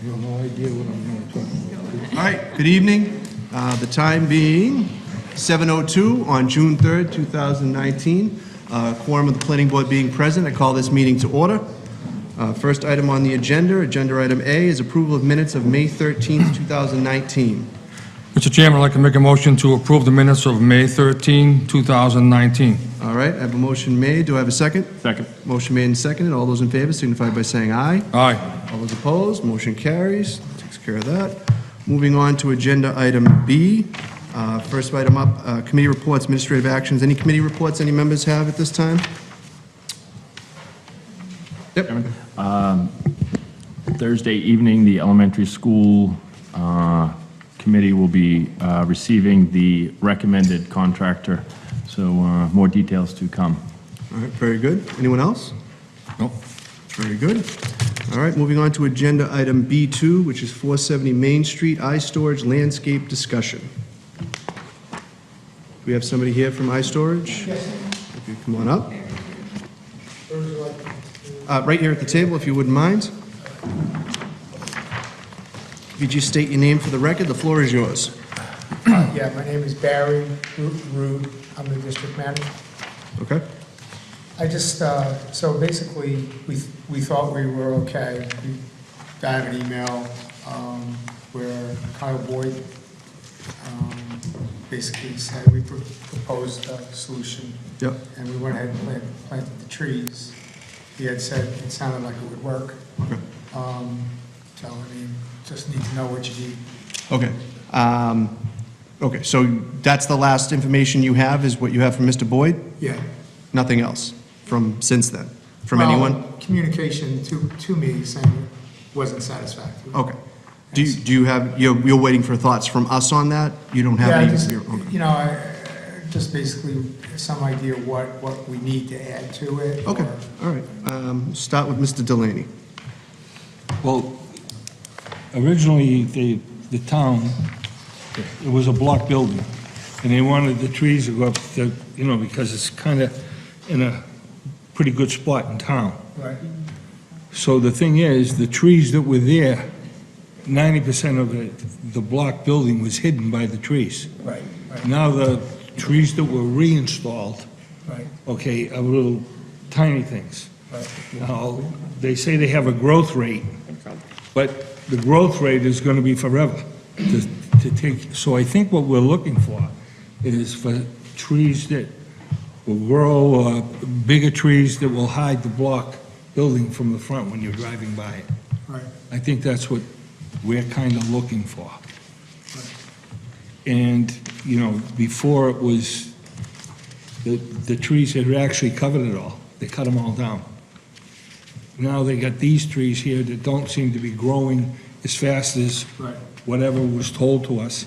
You have no idea what I'm going to talk about. All right, good evening. The time being 7:02 on June 3rd, 2019. Quorum of the planning board being present, I call this meeting to order. First item on the agenda item A, is approval of minutes of May 13th, 2019. Mr. Chairman, I'd like to make a motion to approve the minutes of May 13, 2019. All right, I have a motion made. Do I have a second? Second. Motion made and seconded. All those in favor signify by saying aye. Aye. All those opposed, motion carries. Takes care of that. Moving on to agenda item B. First item up, committee reports, administrative actions. Any committee reports any members have at this time? Yep. Thursday evening, the elementary school committee will be receiving the recommended contractor, so more details to come. All right, very good. Anyone else? Nope. Very good. All right, moving on to agenda item B2, which is 470 Main Street, iStorage landscape discussion. Do we have somebody here from iStorage? Yes. If you come on up. Right here at the table, if you wouldn't mind. Could you state your name for the record? The floor is yours. Yeah, my name is Barry Rood. I'm the district manager. Okay. I just, so basically, we thought we were okay. I have an email where Kyle Boyd basically said we proposed a solution. Yep. And we went ahead and planted the trees. He had said it sounded like it would work. Okay. So, I mean, just need to know what you need. Okay. Okay, so that's the last information you have, is what you have from Mr. Boyd? Yeah. Nothing else from since then? From Well, anyone? Communication to me saying it wasn't satisfactory. Okay. Do you have, you're waiting for thoughts from us on that? You don't have Yeah, any? just, okay. you know, just basically some idea what we need to add to it. Okay, all right. Start with Mr. Delaney. Well, originally, the town, it was a block building, and they wanted the trees to go up to, you know, because it's kind of in a pretty good spot in town. Right. So the thing is, the trees that were there, 90% of the block building was hidden by the trees. Right, right, Now the trees that were reinstalled, right, okay, are little tiny things. right. Now, they say they have a growth rate, but the growth rate is going to be forever to take. So I think what we're looking for is for trees that will grow, bigger trees that will hide the block building from the front when you're driving by it. Right. I think that's what we're kind of looking for. And, you know, before it was, the trees had actually covered it all. They cut them all down. Now they got these trees here that don't seem to be growing as fast as Right. whatever was told to us.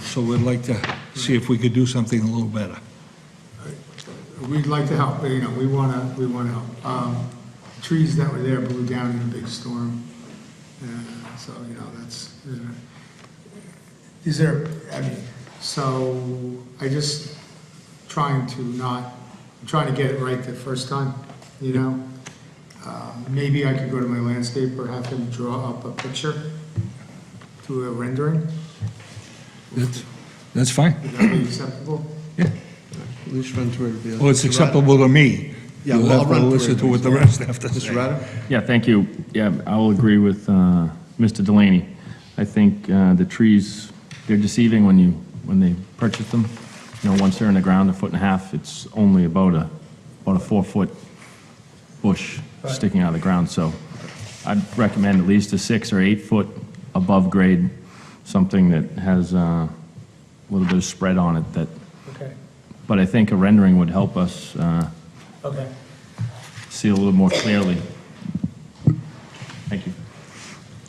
So we'd like to see if we could do something a little better. We'd like to help, but, you know, we want to help. Trees that were there blew down in a big storm. So, you know, I mean, so I just trying to get it right the first time, you know? Maybe I could go to my landscaper, have him draw up a picture to a rendering. That's fine. Would that be acceptable? Yeah. Let's run through everybody else. Well, it's acceptable to me. Yeah, You'll well, I'll have to run through listen to what the everybody's. rest have to Mr. say. Ryder? Yeah, thank you. Yeah, I will agree with Mr. Delaney. I think the trees, they're deceiving when they purchase them. You know, once they're in the ground, 1.5 feet, it's only about a 4-foot bush Right. sticking out of the ground. So I'd recommend at least a 6 or 8 foot above grade, something that has a little bit of spread on it. Okay, But I think a rendering would help us okay. see a little more clearly. Thank you.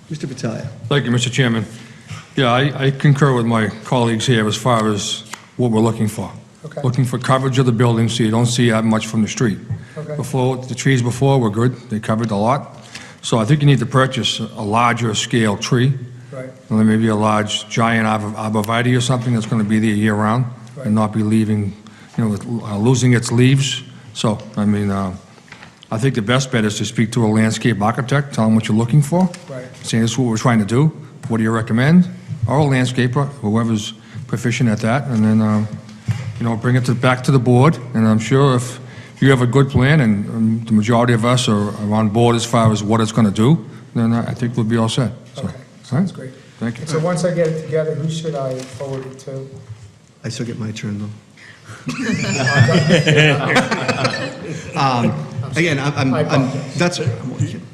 Mr. Battaglia. Thank you, Mr. Chairman. Yeah, I concur with my colleagues here as far as what we're looking for. Okay. Looking for coverage of the building so you don't see that much from the street. Okay. Before, the trees before were good, they covered a lot. So I think you need to purchase a larger scale tree, Right, and maybe a large giant arborvitae or something that's going to be there year round Right. and not be leaving, you know, losing its leaves. So, I mean, I think the best bet is to speak to a landscape architect, tell them what you're looking for. Right. Say, this is what we're trying to do, what do you recommend? Or a landscaper, whoever's proficient at that, and then, bring it back to the board, and I'm sure if you have a good plan, and the majority of us are on board as far as what it's gonna do, then I think we'll be all set. So, Okay, sounds great. Thank you. So once I get it together, who should I forward it to? I still get my turn, though. Again, I apologize. that's, I'm only kidding.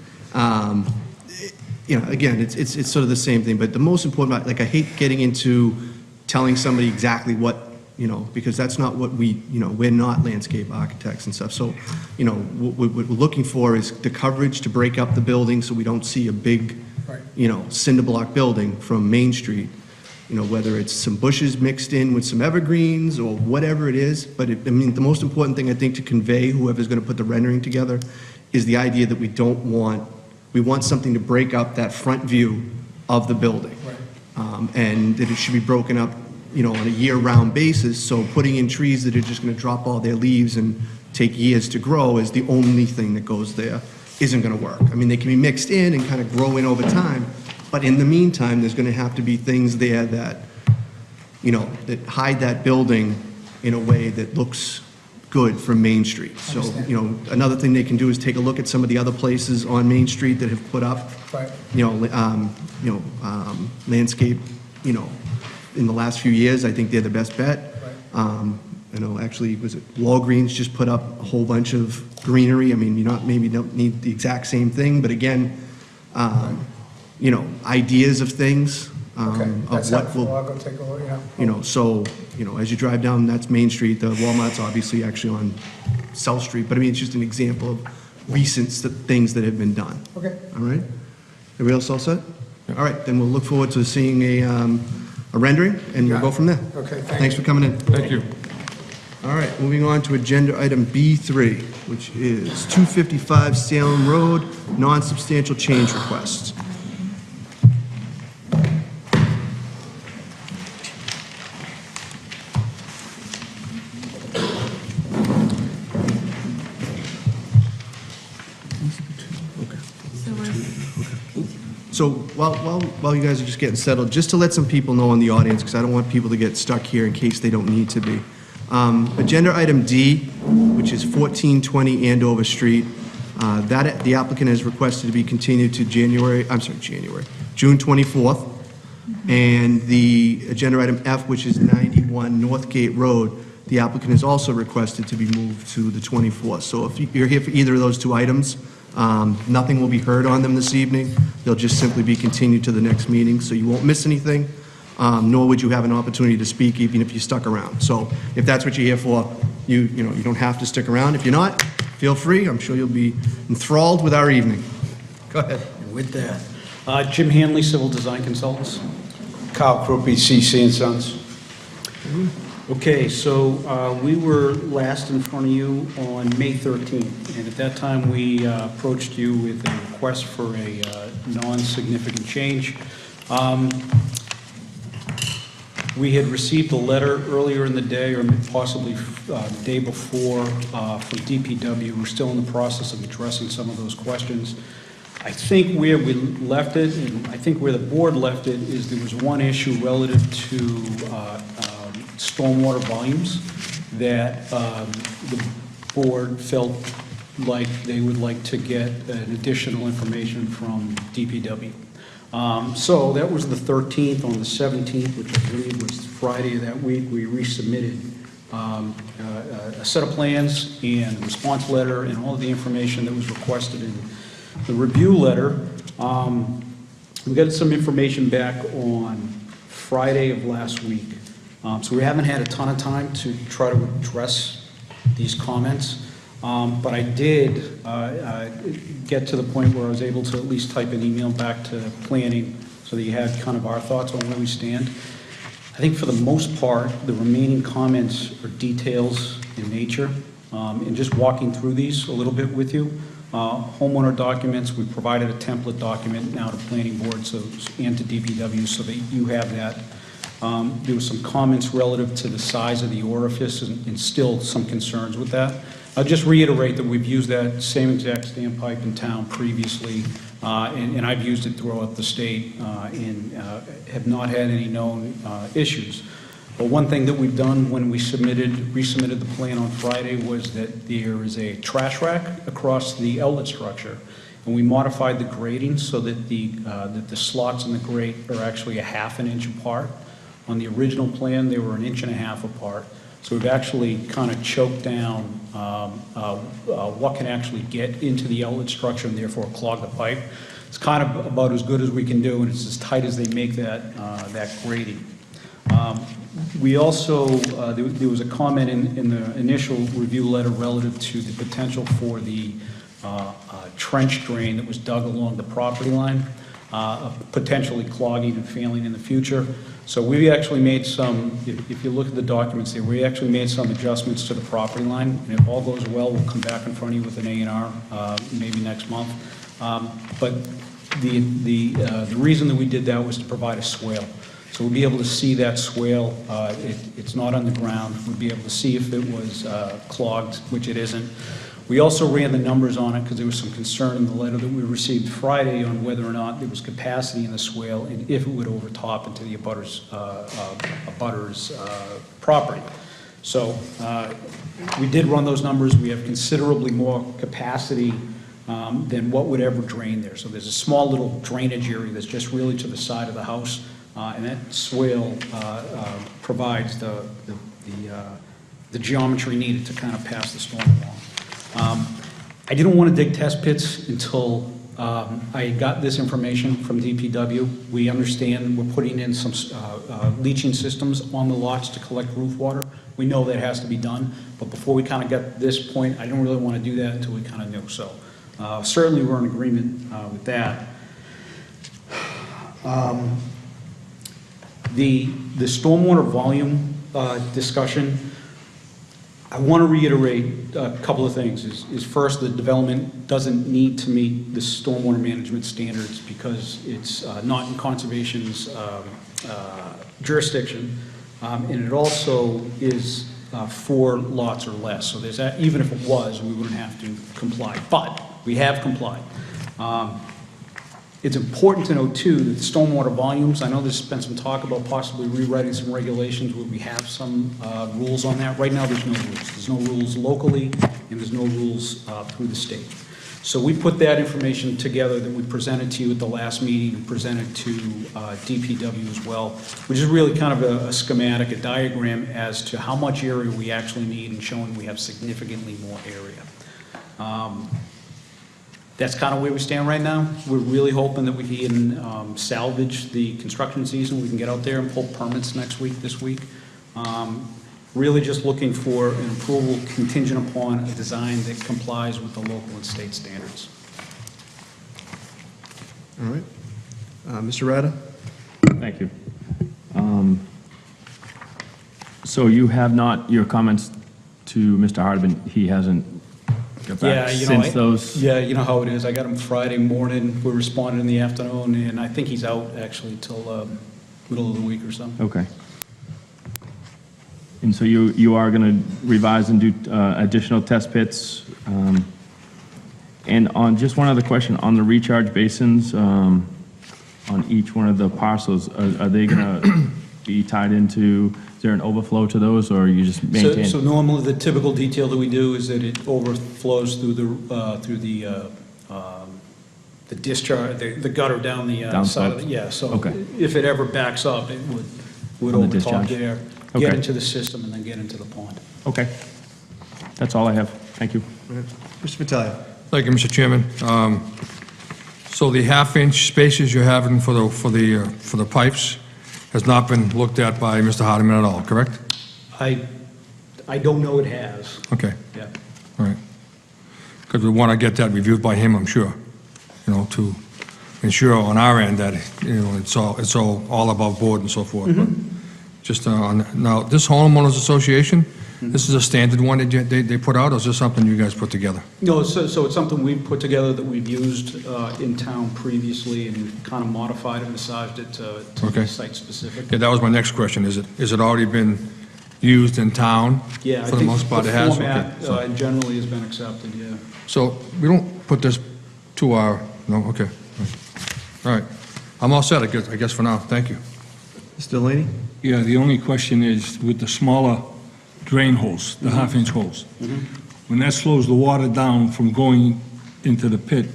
Again, it's sort of the same thing, but the most important, like, I hate getting into telling somebody exactly what, because that's not what we're not landscape architects and stuff. So, what we're looking for is the coverage to break up the building so we don't see a big, Right. cinder block building from Main Street. Whether it's some bushes mixed in with some evergreens or whatever it is. But the most important thing I think to convey, whoever's going to put the rendering together, is the idea that we want something to break up that front view of the building. Right. And that it should be broken up, on a year-round basis. So putting in trees that are just going to drop all their leaves and take years to grow is the only thing that goes there, isn't going to work. They can be mixed in and kind of grow in over time. But in the meantime, there's going to have to be things there that, that hide that building in a way that looks good from Main Street. So, another thing they can do is take a look at some of the other places on Main Street that have put up, Right. Landscape, in the last few years. I think they're the best bet. Right. Actually, was it Walgreens just put up a whole bunch of greenery? Maybe don't need the exact same thing, but again, ideas of things. Okay, Of that's what helpful. will, I'll go take a look, yeah. so, as you drive down, that's Main Street. The Walmart's obviously actually on South Street, but it's just an example of recent things that have been done. Okay. All right? Everybody else all set? All right, then we'll look forward to seeing a rendering, and we'll go from there. Okay, Thanks for coming in. Thank you. All right, moving on to agenda item B3, which is 255 Salem Road, non-substantial change requests. So while you guys are just getting settled, just to let some people know in the audience, because I don't want people to get stuck here in case they don't need to be. Agenda item D, which is 1420 Andover Street, that the applicant has requested to be continued to June 24th. And the agenda item F, which is 91 Northgate Road, the applicant has also requested to be moved to the 24th. So if you're here for either of those two items, nothing will be heard on them this evening. They'll just simply be continued to the next meeting, so you won't miss anything, nor would you have an opportunity to speak even if you stuck around. So if that's what you're here for, you don't have to stick around. If you're not, feel free. I'm sure you'll be enthralled with our evening. Go ahead. With that, Jim Hanley, Civil Design Consultants. Kyle Kruppe, CC and Sons. Okay, so we were last in front of you on May 13th, and at that time, we approached you with a request for a non-significant change. We had received a letter earlier in the day, or possibly the day before, from DPW. We're still in the process of addressing some of those questions. I think where we left it, and I think where the board left it, is there was one issue relative to stormwater volumes that the board felt like they would like to get an additional information from DPW. So that was the 13th. On the 17th, which I believe was Friday of that week, we resubmitted a set of plans and a response letter and all of the information that was requested in the review letter. We got some information back on Friday of last week. So we haven't had a ton of time to try to address these comments. But I did get to the point where I was able to at least type an email back to planning so that you had kind of our thoughts on where we stand. I think for the most part, the remaining comments are details in nature. And just walking through these a little bit with you. Homeowner documents, we provided a template document now to planning board and to DPW so that you have that There was some comments relative to the size of the orifice and still some concerns with that. I'll just reiterate that we've used that same exact standpipe in town previously, and I've used it throughout the state and have not had any known issues. But one thing that we've done when we resubmitted the plan on Friday was that there is a trash rack across the outlet structure, and we modified the grading so that the slots in the grate are actually a ½ inch apart. On the original plan, they were 1.5 inches apart. So we've actually kind of choked down what can actually get into the outlet structure and therefore clog the pipe. It's kind of about as good as we can do, and it's as tight as they make that grading. We also, there was a comment in the initial review letter relative to the potential for the trench drain that was dug along the property line, potentially clogging and failing in the future. So we actually made some, if you look at the documents there, we actually made some adjustments to the property line, and if all goes well, we'll come back in front of you with an A&R maybe next month. But the reason that we did that was to provide a swale. So we'll be able to see that swale. It's not underground. We'll be able to see if it was clogged, which it isn't. We also ran the numbers on it because there was some concern in the letter that we received Friday on whether or not there was capacity in the swale and if it would overtop into the abutter's property. So we did run those numbers. We have considerably more capacity than what would ever drain there. So there's a small little drainage area that's just really to the side of the house, and that swale provides the geometry needed to kind of pass the storm along. I didn't want to dig test pits until I got this information from DPW. We understand we're putting in some leaching systems on the lots to collect roof water. We know that has to be done, but before we kind of got to this point, I didn't really want to do that until we kind of knew. So certainly we're in agreement with that. The stormwater volume discussion, I want to reiterate a couple of things. Is first, the development doesn't need to meet the stormwater management standards because it's not in conservation's jurisdiction, and it also is 4 lots or less. So there's that, even if it was, we wouldn't have to comply, but we have complied. It's important to note, too, that the stormwater volumes, I know there's been some talk about possibly rewriting some regulations where we have some rules on that. Right now, there's no rules. There's no rules locally, and there's no rules through the state. So we put that information together that we presented to you at the last meeting and presented to DPW as well, which is really kind of a schematic, a diagram as to how much area we actually need and showing we have significantly more area. That's kind of where we stand right now. We're really hoping that we can salvage the construction season. We can get out there and pull permits this week. Really just looking for an approval contingent upon a design that complies with the local and state standards. All right. Mr. Rada? Thank you. So you have not, your comments to Mr. Hardman, he hasn't got back since those? Yeah, you know how it is. I got him Friday morning. We responded in the afternoon, and I think he's out actually till middle of the week or so. Okay. And so you are going to revise and do additional test pits? And on just one other question, on the recharge basins, on each one of the parcels, are they going to be tied into, is there an overflow to those, or you just maintain? So normally the typical detail that we do is that it overflows through the discharge, the gutter down the side of the, yeah. So okay. If it ever backs up, it would On the overtop discharge? there, Okay. get into the system, and then get into the pond. Okay. That's all I have. Thank you. Mr. Vitalia? Thank you, Mr. Chairman. So the half-inch spaces you're having for the pipes has not been looked at by Mr. Hardiman at all, correct? I don't know it has. Okay, Yeah. all right. Because we want to get that reviewed by him, I'm sure, to ensure on our end that, it's all above board and so forth. But just now, this homeowners association, This is a standard one that they put out, or is this something you guys put together? No, so it's something we've put together that we've used in town previously, and we've kind of modified it, massaged it to Okay. be site-specific. Yeah, that was my next question. Is it already been used in town? Yeah, I For the think most part, the it has? format Okay, so- generally has been accepted, yeah. So we don't put this to our, no, okay. All right. I'm all set, I guess for now. Thank you. Mr. Delaney? Yeah, the only question is with the smaller drain holes, the half-inch holes. When that slows the water down from going into the pit,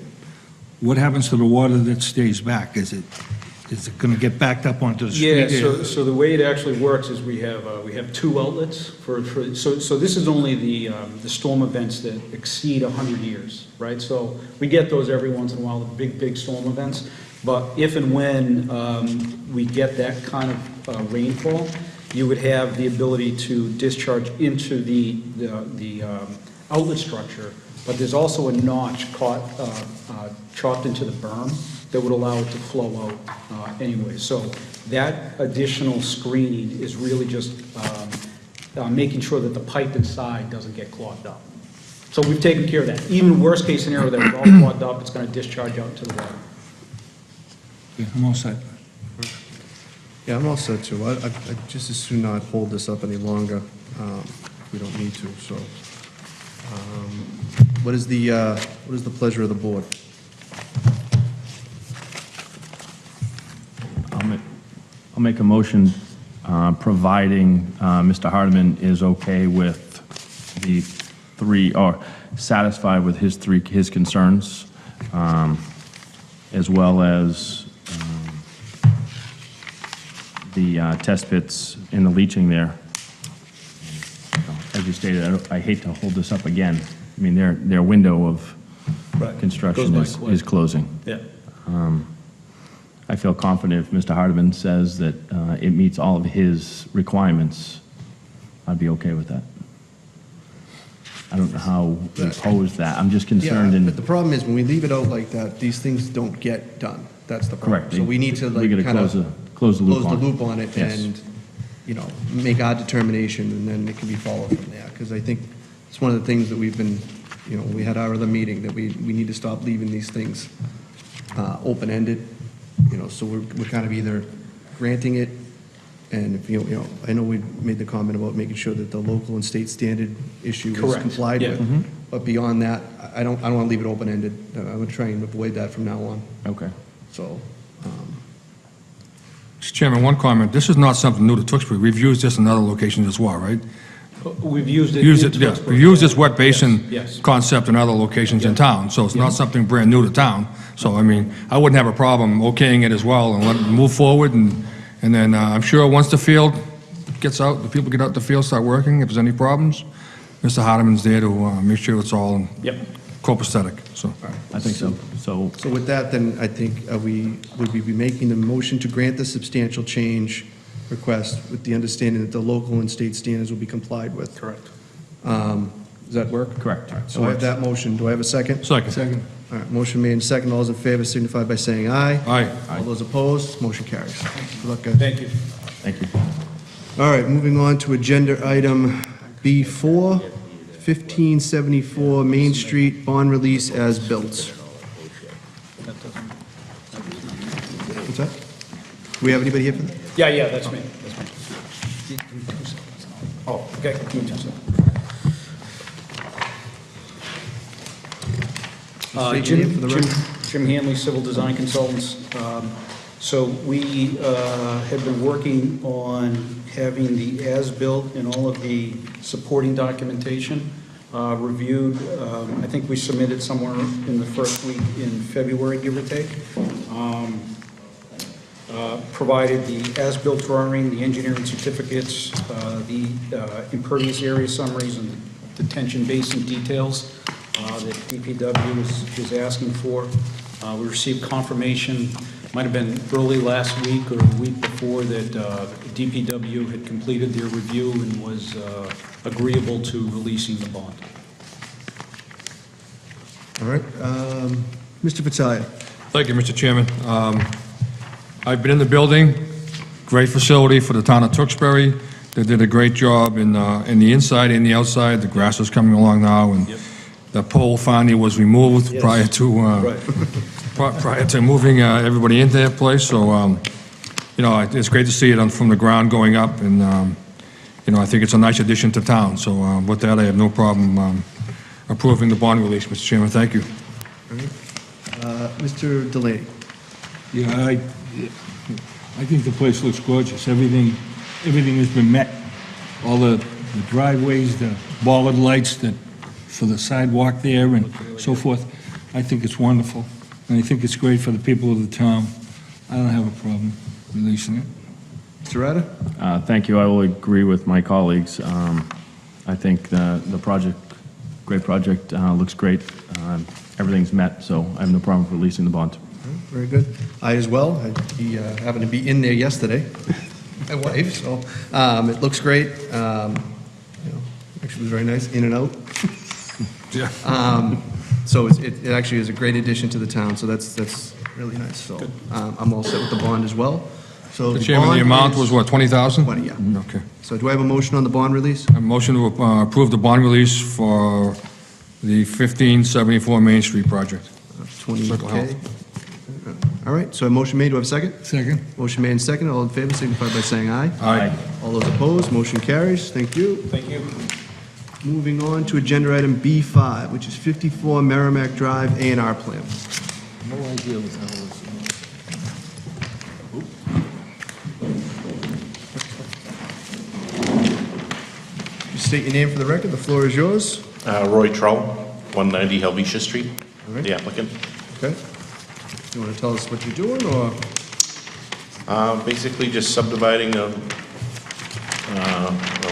what happens to the water that stays back? Is it going to get backed up onto the street? Yeah, so the way it actually works is we have two outlets so this is only the storm events that exceed 100 years, right? So we get those every once in a while, the big storm events. But if and when we get that kind of rainfall, you would have the ability to discharge into the outlet structure, but there's also a notch chopped into the berm that would allow it to flow out anyway. So that additional screening is really just making sure that the pipe inside doesn't get clogged up. So we've taken care of that. Even worst case scenario, that it's all clogged up, it's going to discharge out into the water. Yeah, I'm all set. Yeah, I'm all set too. I'd just as soon not hold this up any longer. We don't need to, so. What is the pleasure of the board? I'll make a motion, providing Mr. Hardeman is okay with the three, or satisfied with his concerns, as well as the test pits in the leaching there. As you stated, I hate to hold this up again. I mean, their window of construction Goes by quick. is closing. Yeah. I feel confident if Mr. Hardeman says that it meets all of his requirements, I'd be okay with that. I don't know how we pose that. I'm just concerned Yeah, in... but the problem is when we leave it out like that, these things don't get done. That's the problem. Correct. So we need to We gotta kind of close the loop close on the it. loop on it Yes. and, make our determination, and then it can be followed from there. Because I think it's one of the things that we've been, we had our other meeting, that we need to stop leaving these things open-ended. So we're kind of either granting it, and if, I know we made the comment about making sure that the local and state standard issue is Correct. complied Yeah. with. But beyond that, I don't want to leave it open-ended. I'm going to try and avoid that from now on. Okay. So, Mr. Chairman, one comment. This is not something new to Tewksbury. We've used this in other locations as well, right? We've used it. Used in it, yeah. Tewksbury. We've used this wet basin Yes. concept in other locations in town, so it's not something brand new to town. So, I mean, I wouldn't have a problem okaying it as well and let it move forward, and then I'm sure once the field gets out, the people get out the field, start working, if there's any problems, Mr. Hardeman's there to make sure it's all Yep. copacetic, so. I think so. So so with that, then, I think would we be making the motion to grant the substantial change request with the understanding that the local and state standards will be complied with? Correct. Does that work? correct. So I have that motion. Do I have a second? Second. All right, motion made and second. All those in favor signify by saying aye. Aye. All those opposed, motion carries. Good luck, guys. Thank you. Thank you. All right, moving on to agenda item B4, 1574 Main Street, bond release as built. What's that? Do we have anybody here for that? Yeah, that's me. Oh, okay. Give me 2 seconds. State your name for the record. Jim Hanley, Civil Design Consultants. So we have been working on having the as-built and all of the supporting documentation reviewed. I think we submitted somewhere in the first week in February, give or take. Provided the as-built drawing, the engineering certificates, the impervious area summaries, and detention basin details that DPW is asking for. We received confirmation, might have been early last week or the week before, that DPW had completed their review and was agreeable to releasing the bond. All right, Mr. Vitalia. Thank you, Mr. Chairman. I've been in the building, great facility for the town of Tewksbury. They did a great job in the inside and the outside. The grass is coming along now, and the pole finally was removed prior to moving everybody into that place. So, it's great to see it from the ground going up, and, I think it's a nice addition to town. So with that, I have no problem approving the bond release, Mr. Chairman. Thank you. Mr. Delaney? Yeah, I think the place looks gorgeous. Everything has been met. All the driveways, the bollard lights for the sidewalk there and so forth. I think it's wonderful, and I think it's great for the people of the town. I don't have a problem releasing it. Mr. Ryder? Thank you. I will agree with my colleagues. I think the project, great project, looks great. Everything's met, so I have no problem with releasing the bond. Very good. I as well. He happened to be in there yesterday, my wife, so it looks great. Actually, it was very nice, in and out. Yeah. So it actually is a great addition to the town, so that's really nice. So I'm all set with the bond as well. So Mr. Chairman, the bond amount is was what, 20,000? 20, yeah. Okay. So do I have a motion on the bond release? A motion to approve the bond release for the 1574 Main Street project. Circle 20K. Health. All right, so a motion made, do I have a second? Second? Motion made and second, all in favor signify by saying aye. Aye. All those opposed, motion carries. Thank you. Thank you. Moving on to agenda item B5, which is 54 Merrimack Drive A&R Plan. No idea what the hell this Just state your name for the record, the floor is yours. Roy Trull, 190 Helvetia Street, All right. the applicant. Okay. You want to tell us what you're doing, or? Basically just subdividing a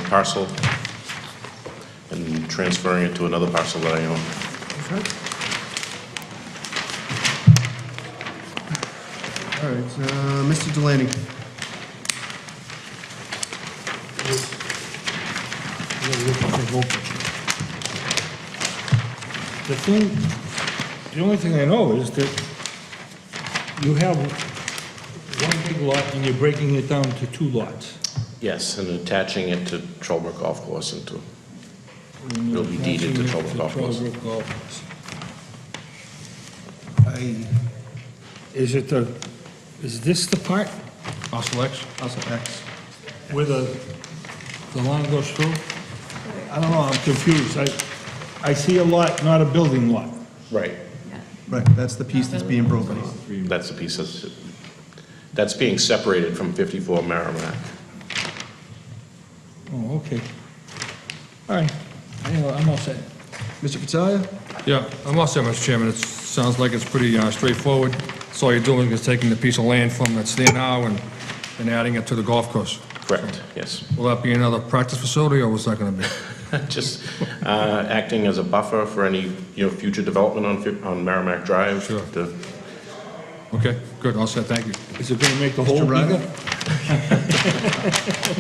parcel and transferring it to another parcel that I own. Okay. All right, Mr. Delaney. The only thing I know is that you have one big lot and you're breaking it down to two lots. Yes, and attaching it to Trollbrook Golf Course it'll be deeded to Trollbrook Golf Course. Trollbrook Golf Course. Is this the part Parcel X? Also X. where the line goes through? I don't know, I'm confused. I see a lot, not a building lot. Right, Right, that's the piece that's being broken off. that's the piece that's being separated from 54 Merrimack. Oh, okay. All right, I'm all set. Mr. Fattalia? Yeah, I'm all set, Mr. Chairman. It sounds like it's pretty straightforward. So all you're doing is taking the piece of land from that's there now and adding it to the golf course. Correct, yes. Will that be another practice facility, or what's that going to be? Just acting as a buffer for any, future development on Merrimack Drive. Sure. to- Okay, good, all set, thank you. Is it going to make the hole Ryder? bigger?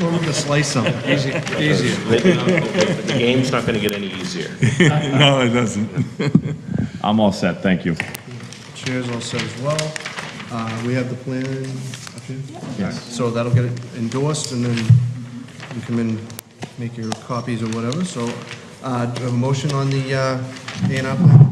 We're going to slice something. Easier. The game's not going to get any easier. No, it doesn't. I'm all set, thank you. Chair's all set as well. We have the plan up here? Yes. So that'll get it endorsed, and then you come in, make your copies or whatever. So do you have a motion on the A&R plan?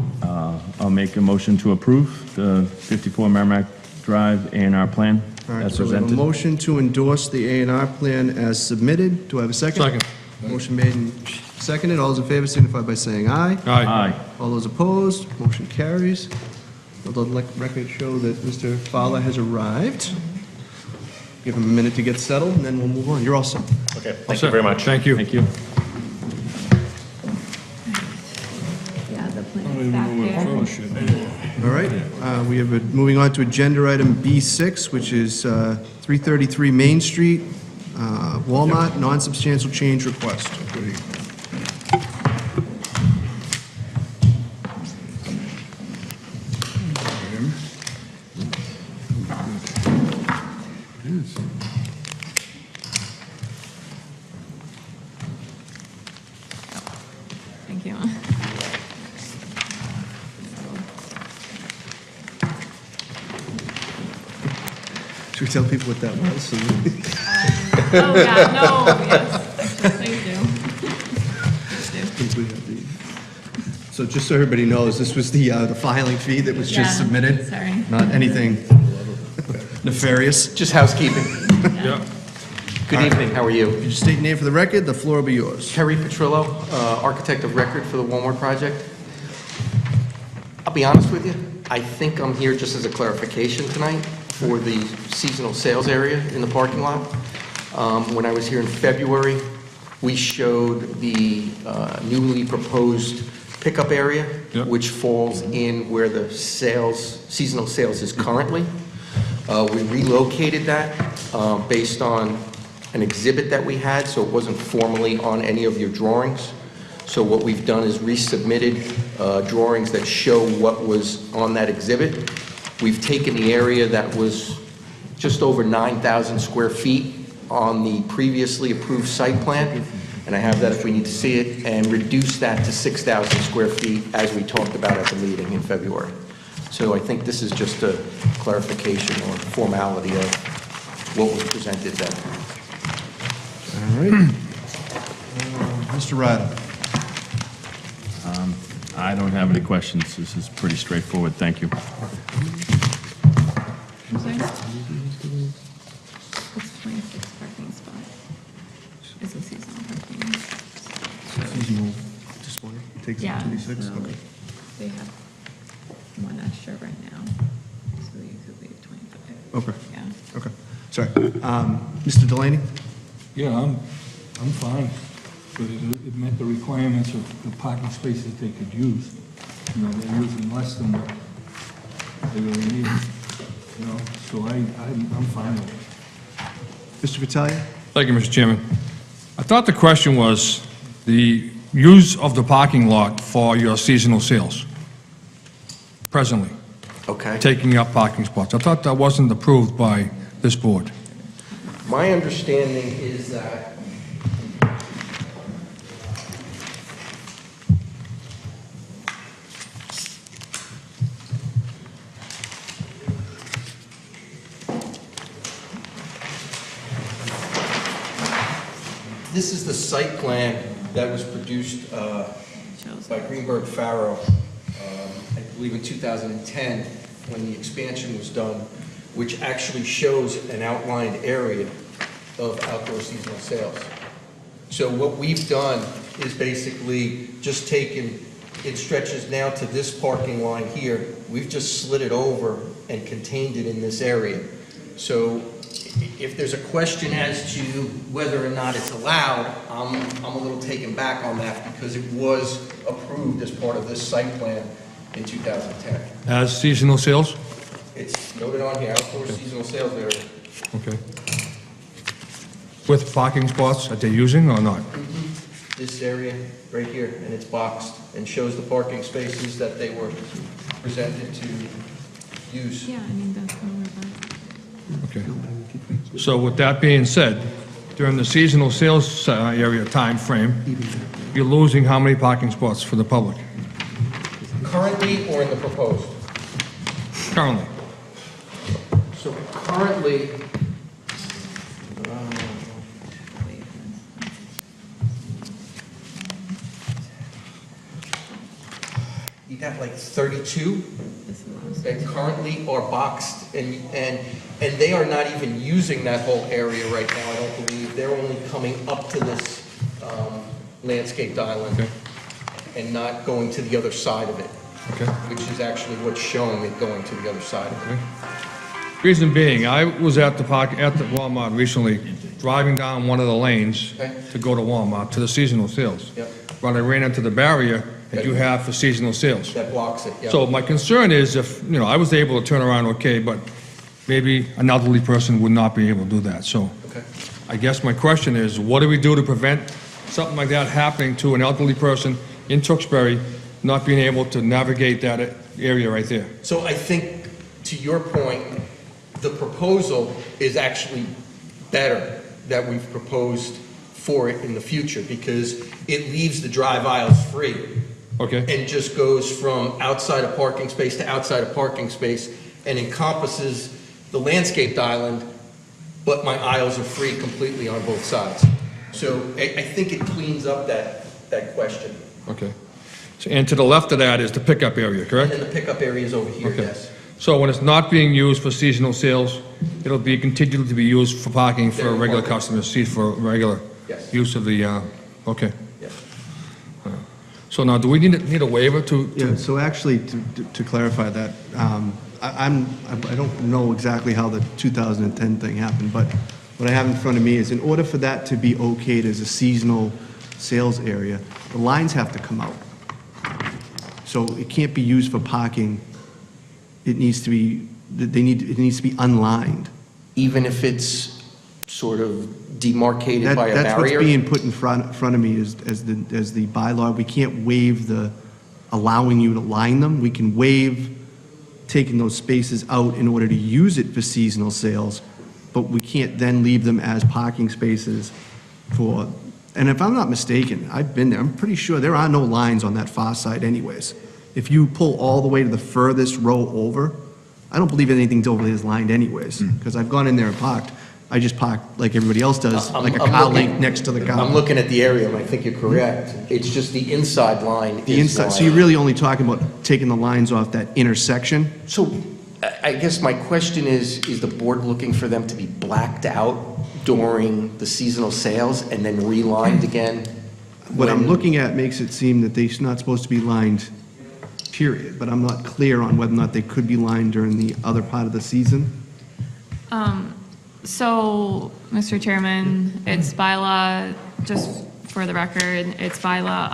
I'll make a motion to approve the 54 Merrimack Drive A&R plan All right, as so we have a presented. motion to endorse the A&R plan as submitted. Do I have a second? Second. Motion made and seconded. All those in favor signify by saying aye. Aye. All those opposed, motion carries. Will the record show that Mr. Fowler has arrived? Give him a minute to get settled, and then we'll move on. You're all set. Okay, All thank set. you very much. Thank you. Thank you. Yeah, the plan's back there. All right, we have, moving on to agenda item B6, which is 333 Main Street, Walmart, non-substantial change request. Thank you. Should we tell people what that was? Oh, yeah, no, yes, actually, please do. Please do. So just so everybody knows, this was the filing fee that was just Yeah, submitted. sorry. Not anything nefarious. Just housekeeping. Yeah. Good evening, how are you? Could you state your name for the record? The floor will be yours. Kerry Petrillo, architect of record for the Walmart project. I'll be honest with you, I think I'm here just as a clarification tonight for the seasonal sales area in the parking lot. When I was here in February, we showed the newly proposed pickup area, Yep. which falls in where the seasonal sales is currently. We relocated that based on an exhibit that we had, so it wasn't formally on any of your drawings. So what we've done is resubmitted drawings that show what was on that exhibit. We've taken the area that was just over 9,000 square feet on the previously approved site plan, and I have that if we need to see it, and reduced that to 6,000 square feet as we talked about at the meeting in February. So I think this is just a clarification or formality of what was presented then. All right. Mr. Ryder. I don't have any questions. This is pretty straightforward. Thank you. I'm sorry? It's 26 parking spots. It's a seasonal parking. Seasonal display. Takes Yeah, 26. so Okay. they have one extra right now, so you could leave 25. Okay. Yeah. Okay. Sorry. Mr. Delaney? Yeah, I'm fine. But it met the requirements of the parking spaces they could use. You know, they're using less than what they really need, you know, so I'm fine with it. Mr. Vitalia? Thank you, Mr. Chairman. I thought the question was the use of the parking lot for your seasonal sales, presently, Okay? taking up parking spots. I thought that wasn't approved by this board. My understanding is that this is the site plan that was produced by Greenberg Farrow, I believe in 2010, when the expansion was done, which actually shows an outlined area of outdoor seasonal sales. So what we've done is basically just taken, it stretches now to this parking line here. We've just slid it over and contained it in this area. So if there's a question as to whether or not it's allowed, I'm a little taken back on that because it was approved as part of this site plan in 2010. As seasonal sales? It's noted on here, outdoor seasonal sales area. Okay. With parking spots that they're using or not? This area right here, and it's boxed, and shows the parking spaces that they were presented to use. Yeah, I mean, that's what we're about. Okay. So with that being said, during the seasonal sales area time frame, you're losing how many parking spots for the public Currently or in the proposed? currently? So currently, you got like 32 that currently are boxed, and they are not even using that whole area right now, I don't believe. They're only coming up to this landscaped island Okay. and not going to the other side of it, Okay. which is actually what's showing it going to the other side of it. Okay. Reason being, I was at the Walmart recently, driving down one of the lanes Okay. to go to Walmart, to the seasonal sales. Yep. But I ran into the barrier that you have for seasonal sales. That blocks it, yeah. So my concern is if, I was able to turn around okay, but maybe an elderly person would not be able to do that. So Okay. I guess my question is, what do we do to prevent something like that happening to an elderly person in Tewksbury not being able to navigate that area right there? So I think, to your point, the proposal is actually better that we've proposed for it in the future, because it leaves the drive aisles free Okay? and just goes from outside a parking space to outside a parking space and encompasses the landscaped island, but my aisles are free completely on both sides. So I think it cleans up that question. Okay. So, and to the left of that is the pickup area, And correct? then the pickup area is over here, Okay. yes. So when it's not being used for seasonal sales, it'll be continued to be used for parking for Regular regular parking. customers, see for regular Yes. use of the, okay. Yes. So now, do we need a waiver to? Yeah, so actually, to clarify that, I don't know exactly how the 2010 thing happened, but what I have in front of me is in order for that to be okayed as a seasonal sales area, the lines have to come out. So it can't be used for parking. It needs to be, it needs to be unlined. Even if it's sort of demarcated That- by a That's what's barrier? being put in front of me as the bylaw. We can't waive the allowing you to line them. We can waive taking those spaces out in order to use it for seasonal sales, but we can't then leave them as parking spaces for, and if I'm not mistaken, I've been there, I'm pretty sure there are no lines on that far side anyways. If you pull all the way to the furthest row over, I don't believe anything's overly is lined anyways, because I've gone in there and parked. I just park like everybody else does, I'm- like a I'm car looking- link next to the car. I'm looking at the area, and I think you're correct. It's just the inside line The is inside, so you're really only talking about taking the lines off that intersection? So I guess my question is the board looking for them to be blacked out during the seasonal sales and then relined again? What I'm when- looking at makes it seem that they're not supposed to be lined, period, but I'm not clear on whether or not they could be lined during the other part of the season. So, Mr. Chairman, it's bylaw, just for the record, it's bylaw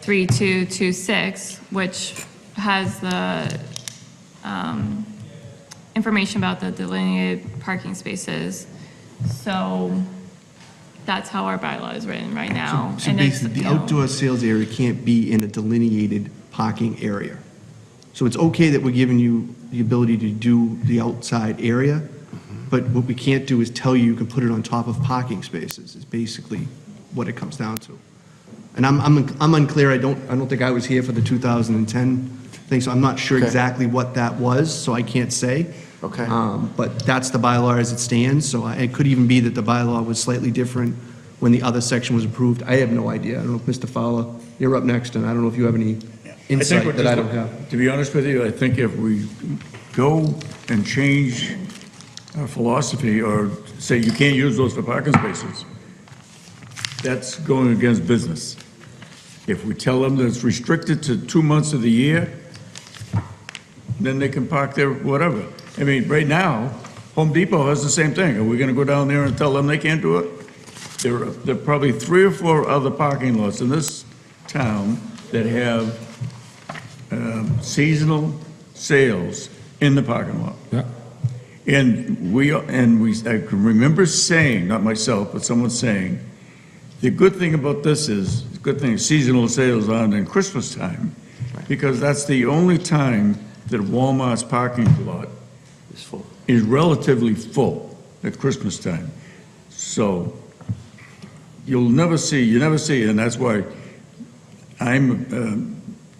3226, which has the information about the delineated parking spaces. So that's how our bylaw is written right now. So And it's, basically, the you know, outdoor sales area can't be in a delineated parking area. So it's okay that we're giving you the ability to do the outside area, but what we can't do is tell you can put it on top of parking spaces, is basically what it comes down to. And I'm unclear, I don't think I was here for the 2010 thing, so I'm not sure Okay. exactly what that was, so I can't say. Okay. But that's the bylaw as it stands, so it could even be that the bylaw was slightly different when the other section was approved. I have no idea. I don't know if Mr. Fowler, you're up next, and I don't know if you have any insight that I don't have. To be honest with you, I think if we go and change our philosophy or say you can't use those for parking spaces, that's going against business. If we tell them that it's restricted to 2 months of the year, then they can park there, whatever. I mean, right now, Home Depot has the same thing. Are we gonna go down there and tell them they can't do it? There are probably 3 or 4 other parking lots in this town that have seasonal sales in the parking lot. Yeah. And I can remember saying, not myself, but someone saying, the good thing about this is, the good thing seasonal sales on in Christmas time, because that's the only time that Walmart's parking lot It's full. is relatively full at Christmas time. So you never see, and that's why I'm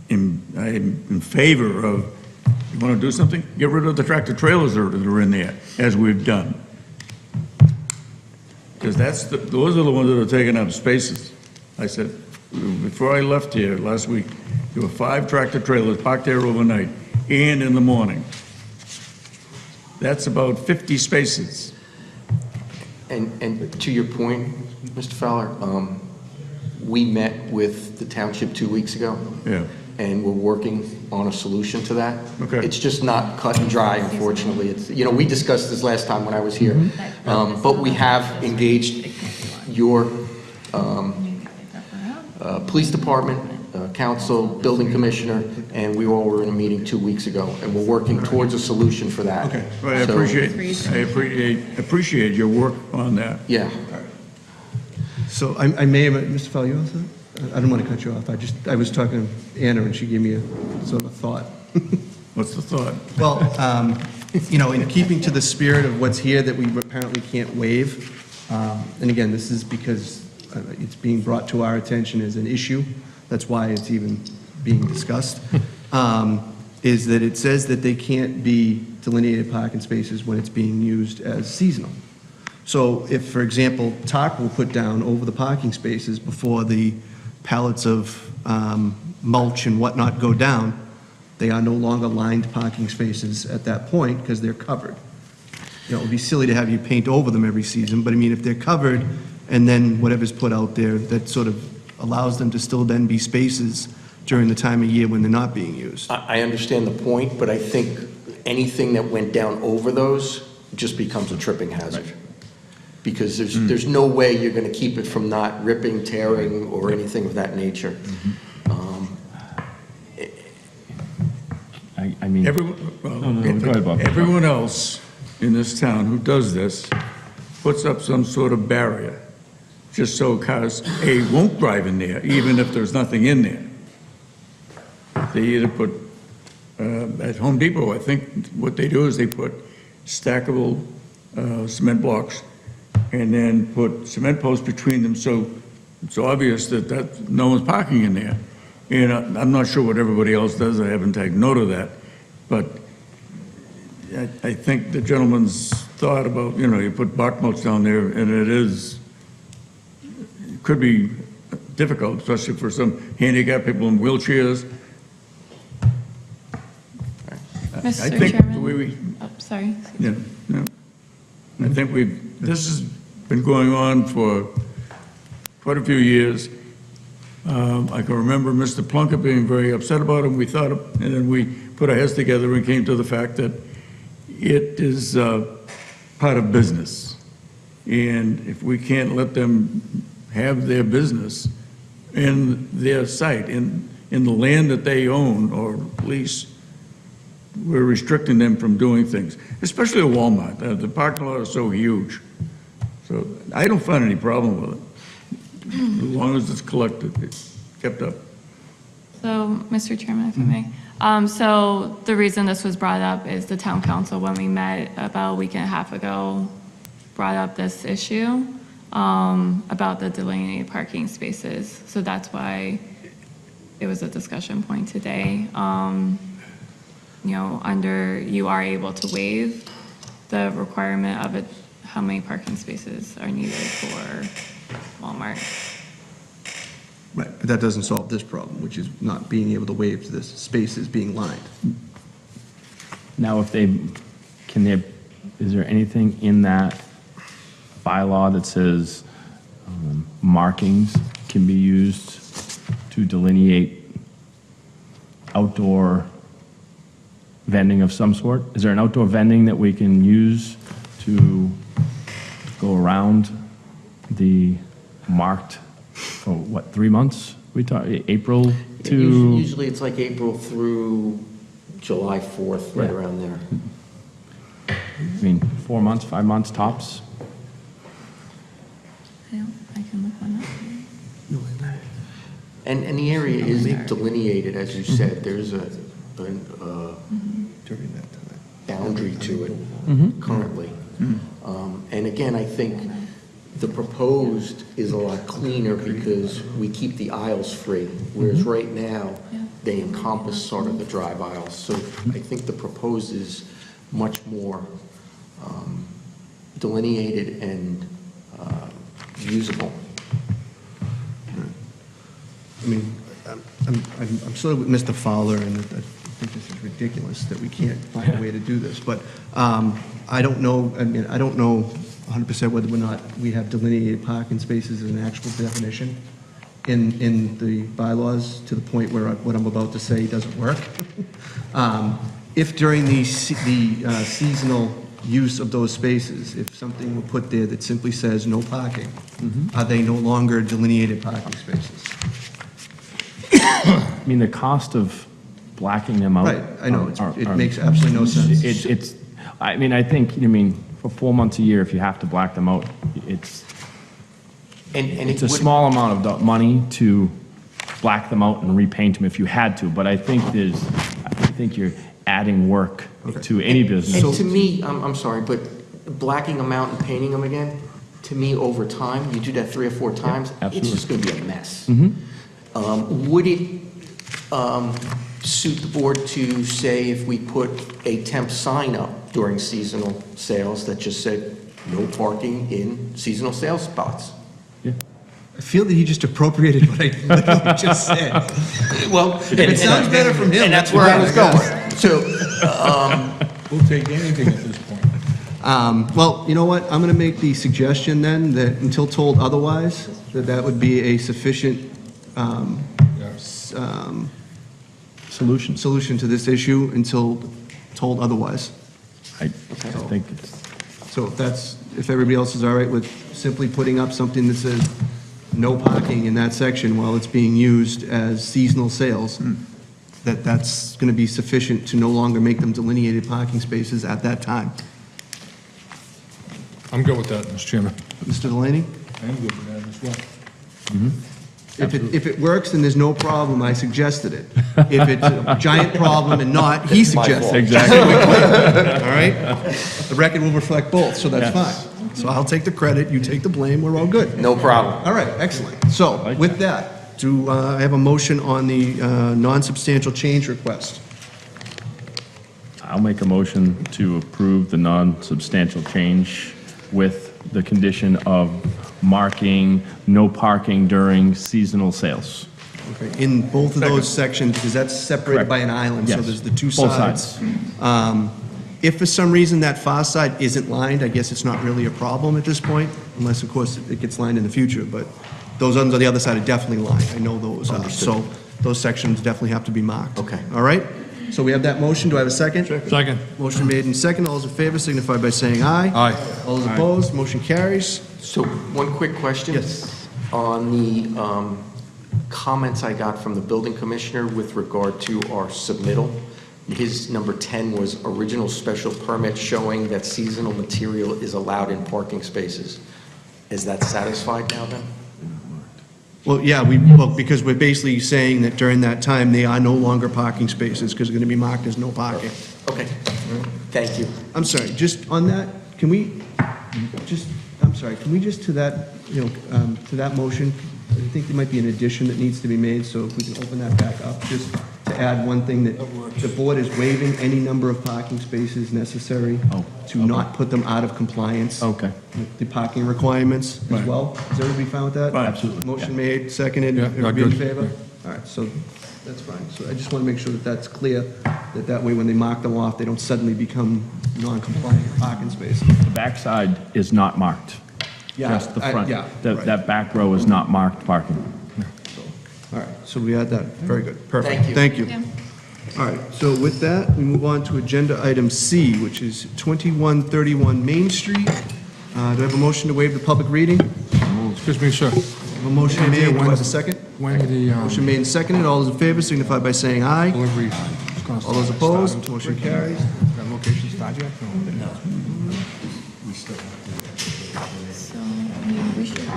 in favor of, you want to do something? Get rid of the tractor trailers that are in there, as we've done. Because those are the ones that are taking up spaces. I said, before I left here last week, there were 5 tractor trailers parked there overnight and in the morning. That's about 50 spaces. And to your point, Mr. Fowler, we met with the township 2 weeks ago. Yeah. And we're working on a solution to that. Okay. It's just not cut and dry, unfortunately. It's, we discussed this last time when I was here. But we have engaged your police department, council, building commissioner, and we all were in a meeting 2 weeks ago, and we're working towards a solution for that. Okay. Well, I So- appreciate your work on that. Yeah. So I may have, Mr. Fowler, you all set? I don't want to cut you off. I was talking to Anna, and she gave me a sort of a thought. What's the thought? Well, in keeping to the spirit of what's here that we apparently can't waive, and again, this is because it's being brought to our attention as an issue, that's why it's even being discussed, is that it says that they can't be delineated parking spaces when it's being used as seasonal. So if, for example, tarp will put down over the parking spaces before the pallets of mulch and whatnot go down, they are no longer lined parking spaces at that point because they're covered. You know, it would be silly to have you paint over them every season, but I mean, if they're covered and then whatever's put out there, that sort of allows them to still then be spaces during the time of year when they're not being used. I understand the point, but I think anything that went down over those just becomes a tripping hazard. Because there's no way you're going to keep it from not ripping, tearing, or anything of that nature. I mean, Everyone, go ahead, Bob. everyone else in this town who does this puts up some sort of barrier, just so cars, A, won't drive in there, even if there's nothing in there. They either put, at Home Depot, I think what they do is they put stackable cement blocks and then put cement posts between them, so it's obvious that no one's parking in there. And I'm not sure what everybody else does, I haven't taken note of that, but I think the gentleman's thought about, you put bark mulch down there, and it could be difficult, especially for some handicapped people in wheelchairs. I Mr. think Chairman? the way we, Oh, sorry. yeah, no. I think this has been going on for quite a few years. I can remember Mr. Plunkett being very upset about it, and then we put our heads together and came to the fact that it is part of business. And if we can't let them have their business in their site, in the land that they own or lease, we're restricting them from doing things, especially at Walmart. The parking lot is so huge. So I don't find any problem with it, as long as it's collected, it's kept up. So, Mr. Chairman, if I may. So the reason this was brought up is the town council, when we met about a week and a half ago, brought up this issue about the delineated parking spaces. So that's why it was a discussion point today. You are able to waive the requirement of how many parking spaces are needed for Walmart. Right, but that doesn't solve this problem, which is not being able to waive the spaces being lined. now if is there anything in that bylaw that says markings can be used to delineate outdoor vending of some sort? Is there an outdoor vending that we can use to go around the marked, for what, 3 months? We talk, April to? Usually it's like April through July 4th, right around there. I mean, 4 months, 5 months tops? I can look one up. And the area is delineated, as you said. There's a During that time. boundary to it currently. And again, I think the proposed is a lot cleaner because we keep the aisles free, whereas right now, they encompass sort of the drive aisles. So I think the proposed is much more delineated and usable. I mean, I'm sort of with Mr. Fowler, and I think this is ridiculous that we can't find a way to do this, but I don't know, I don't know 100% whether or not we have delineated parking spaces as an actual definition in the bylaws to the point where what I'm about to say doesn't work. If during the seasonal use of those spaces, if something were put there that simply says no parking, are they no longer delineated parking spaces? I mean, the cost of blacking them out. Right, I know, it makes absolutely no sense. I think, for 4 months a year, if you have to black them out, it's a small amount of money to black them out and repaint them if you had to, but I think you're adding work to any business. And to me, I'm sorry, but blacking them out and painting them again, to me, over time, you do that 3 or 4 times, it's just going to be a mess. Would it suit the board to say if we put a temp sign up during seasonal sales that just said, no parking in seasonal sales spots? I feel that he just appropriated what I literally just said. Well, It sounds better from him. And that's where I was going. So, We'll take anything at this point. well, you know what? I'm going to make the suggestion then that until told otherwise, that would be a sufficient solution to this issue until told otherwise. I think it's, So if everybody else is all right with simply putting up something that says no parking in that section while it's being used as seasonal sales, that's going to be sufficient to no longer make them delineated parking spaces at that time. I'm good with that, Mr. Chairman. Mr. Delaney? I'm good with that as well. If it works, then there's no problem, I suggested it. If it's a giant problem and not, he suggested it. exactly. All right? The record will reflect both, so that's fine. So I'll take the credit, you take the blame, we're all good. no problem. All right, excellent. So with that, do I have a motion on the non-substantial change request? I'll make a motion to approve the non-substantial change with the condition of marking no parking during seasonal sales. Okay, in both of those sections, because that's separated Correct. by an island, so Yes. there's the two Both sides. If for some reason that far side isn't lined, I guess it's not really a problem at this point, unless, of course, it gets lined in the future, but those ones on the other side are definitely lined. I know those are. So those sections definitely have to be marked. Okay. All right? So we have that motion. Do I have a second? Second. Motion made and second. All those in favor signify by saying aye. Aye. All those opposed, motion carries. So one quick question. Yes. On the comments I got from the building commissioner with regard to our submittal, his number 10 was original special permit showing that seasonal material is allowed in parking spaces. Is that satisfied now then? Well, yeah, because we're basically saying that during that time, they are no longer parking spaces because they're going to be marked as no parking. Okay, thank you. I'm sorry, just on that, can we just to that, to that motion, I think there might be an addition that needs to be made, so if we can open that back up, just to add one thing, that the board is waiving any number of parking spaces necessary to not put them out of compliance. Okay. With the parking requirements as well. Is everybody fine with that? Absolutely. Motion made, seconded, Yeah, everybody in good. favor? All right, so that's fine. So I just want to make sure that that's clear, that way when they mark them off, they don't suddenly become non-compliant parking spaces. The backside is not marked. Yeah, Just the front. yeah, right. That back row is not marked parking. All right, so we had that. Very good. Perfect. Thank you. Thank you. Yeah. All right, so with that, we move on to agenda item C, which is 2131 Main Street. Do I have a motion to waive the public reading? Excuse me, sir. I have a motion made. Do I have a second? When the Motion made and seconded. All those in favor signify by saying aye. delivery? All those opposed, motion carries. That location start yet? No. So, we should.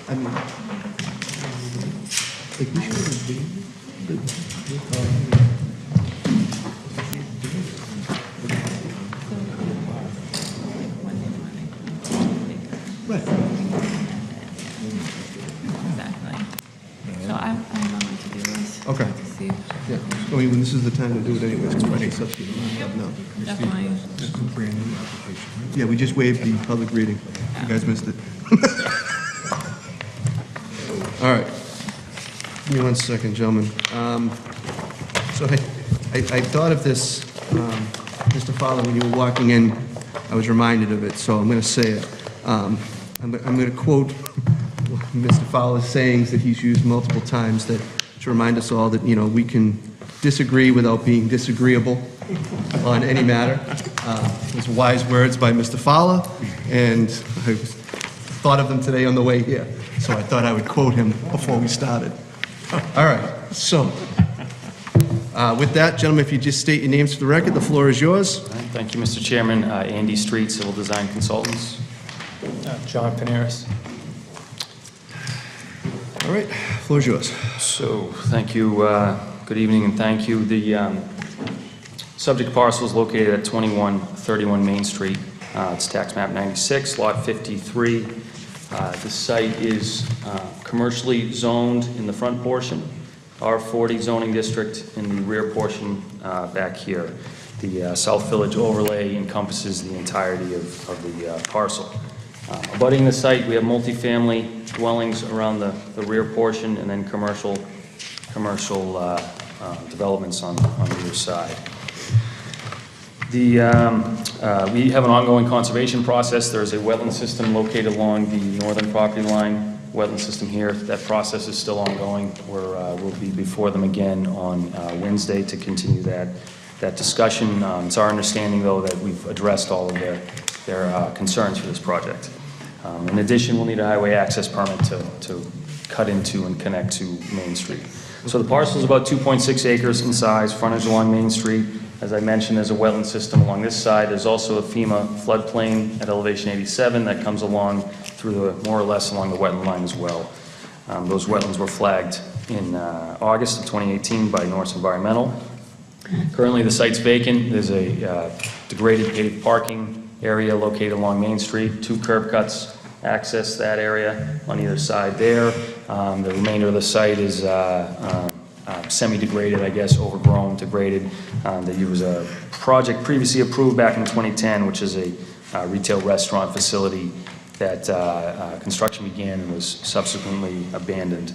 I mean, like, we should have been, right. Exactly. So I'm not going to do this. Okay. To see, Yeah, I mean, this is the time to do it anyways, because we're substitute. No. definitely. This is a brand new application. Yeah, we just waived the public reading. You guys missed it. All right. Give me one second, gentlemen. So I thought of this, Mr. Fowler, when you were walking in, I was reminded of it, so I'm going to say it. I'm going to quote Mr. Fowler's sayings that he's used multiple times that to remind us all that, we can disagree without being disagreeable on any matter. Those wise words by Mr. Fowler, and I thought of them today on the way here, so I thought I would quote him before we started. All right, so with that, gentlemen, if you just state your names for the record, the floor is yours. Thank you, Mr. Chairman. Andy Street, Civil Design Consultants. John Paneras. All right, floor is yours. So, thank you. Good evening, and thank you. The subject parcel is located at 2131 Main Street. It's tax map 96, lot 53. The site is commercially zoned in the front portion, R40 zoning district in the rear portion back here. The South Village overlay encompasses the entirety of the parcel. Abutting the site, we have multifamily dwellings around the rear portion, and then commercial developments on either side. We have an ongoing conservation process. There is a wetland system located along the northern property line, wetland system here. That process is still ongoing. We'll be before them again on Wednesday to continue that discussion. It's our understanding, though, that we've addressed all of their concerns for this project. In addition, we'll need a highway access permit to cut into and connect to Main Street. So the parcel is about 2.6 acres in size, frontage along Main Street. As I mentioned, there's a wetland system along this side. There's also a FEMA floodplain at elevation 87 that comes along through more or less along the wetland line as well. Those wetlands were flagged in August of 2018 by Norse Environmental. Currently, the site's vacant. There's a degraded paved parking area located along Main Street. 2 curb cuts access that area on either side there. The remainder of the site is semi-degraded, I guess, overgrown, degraded. There was a project previously approved back in 2010, which is a retail restaurant facility that construction began and was subsequently abandoned.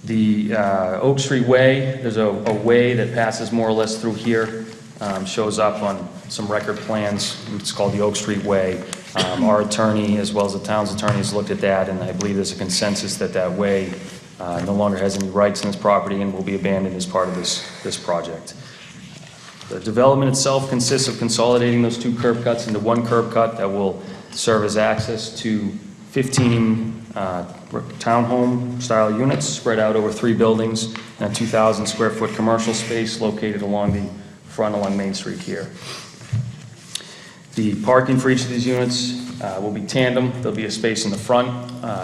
The Oak Street Way, there's a way that passes more or less through here, shows up on some record plans. It's called the Oak Street Way. Our attorney, as well as the town's attorney, has looked at that, and I believe there's a consensus that that way no longer has any rights in this property and will be abandoned as part of this project. The development itself consists of consolidating those 2 curb cuts into 1 curb cut that will serve as access to 15 townhome-style units spread out over 3 buildings and a 2,000 square foot commercial space located along the front along Main Street here. The parking for each of these units will be tandem. There'll be a space in the front,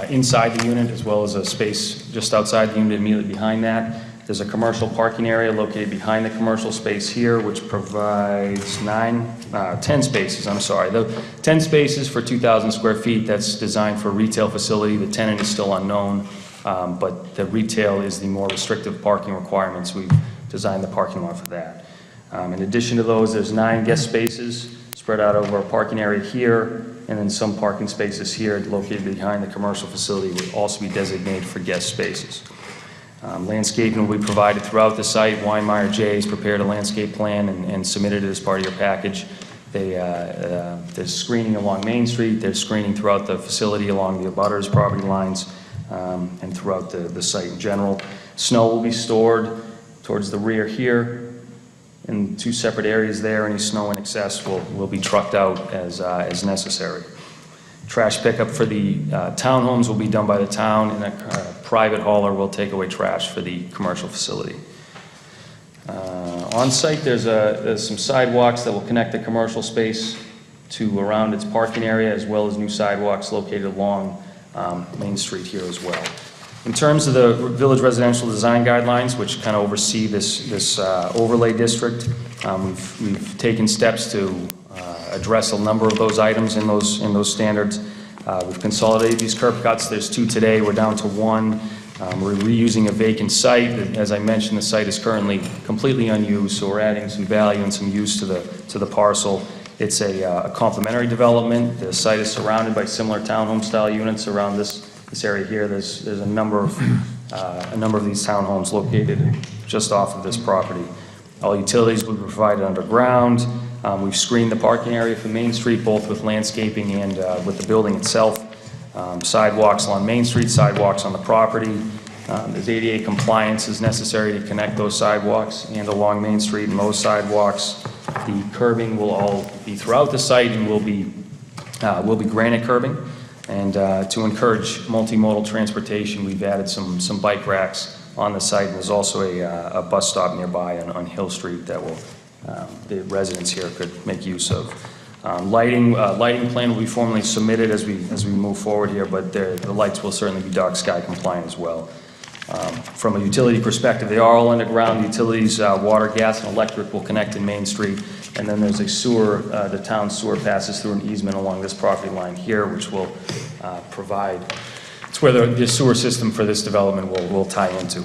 inside the unit, as well as a space just outside the unit immediately behind that. There's a commercial parking area located behind the commercial space here, which provides 10 spaces, I'm sorry. The 10 spaces for 2,000 square feet, that's designed for a retail facility. The tenant is still unknown, but the retail is the more restrictive parking requirements. We've designed the parking lot for that. In addition to those, there's 9 guest spaces spread out over a parking area here, and then some parking spaces here located behind the commercial facility will also be designated for guest spaces. Landscaping will be provided throughout the site. Weinmeyer J has prepared a landscape plan and submitted it as part of your package. There's screening along Main Street. There's screening throughout the facility along the abutters property lines and throughout the site in general. Snow will be stored towards the rear here in 2 separate areas there. Any snow in excess will be trucked out as necessary. Trash pickup for the townhomes will be done by the town, and a private hauler will take away trash for the commercial facility. On site, there's some sidewalks that will connect the commercial space to around its parking area, as well as new sidewalks located along Main Street here as well. In terms of the village residential design guidelines, which kind of oversee this overlay district, we've taken steps to address a number of those items in those standards. We've consolidated these curb cuts. There's 2 today. We're down to 1. We're reusing a vacant site. As I mentioned, the site is currently completely unused, so we're adding some value and some use to the parcel. It's a complementary development. The site is surrounded by similar townhome-style units around this area here. There's a number of these townhomes located just off of this property. All utilities will be provided underground. We've screened the parking area for Main Street, both with landscaping and with the building itself. Sidewalks along Main Street, sidewalks on the property. There's ADA compliance is necessary to connect those sidewalks and along Main Street and those sidewalks. The curbing will all be throughout the site and will be granite curbing. And to encourage multimodal transportation, we've added some bike racks on the site. And there's also a bus stop nearby on Hill Street that the residents here could make use of. Lighting plan will be formally submitted as we move forward here, but the lights will certainly be dark sky compliant as well. From a utility perspective, they are all underground. Utilities, water, gas, and electric will connect in Main Street. And then there's a sewer, the town sewer passes through an easement along this property line here, which will provide, it's where the sewer system for this development will tie into.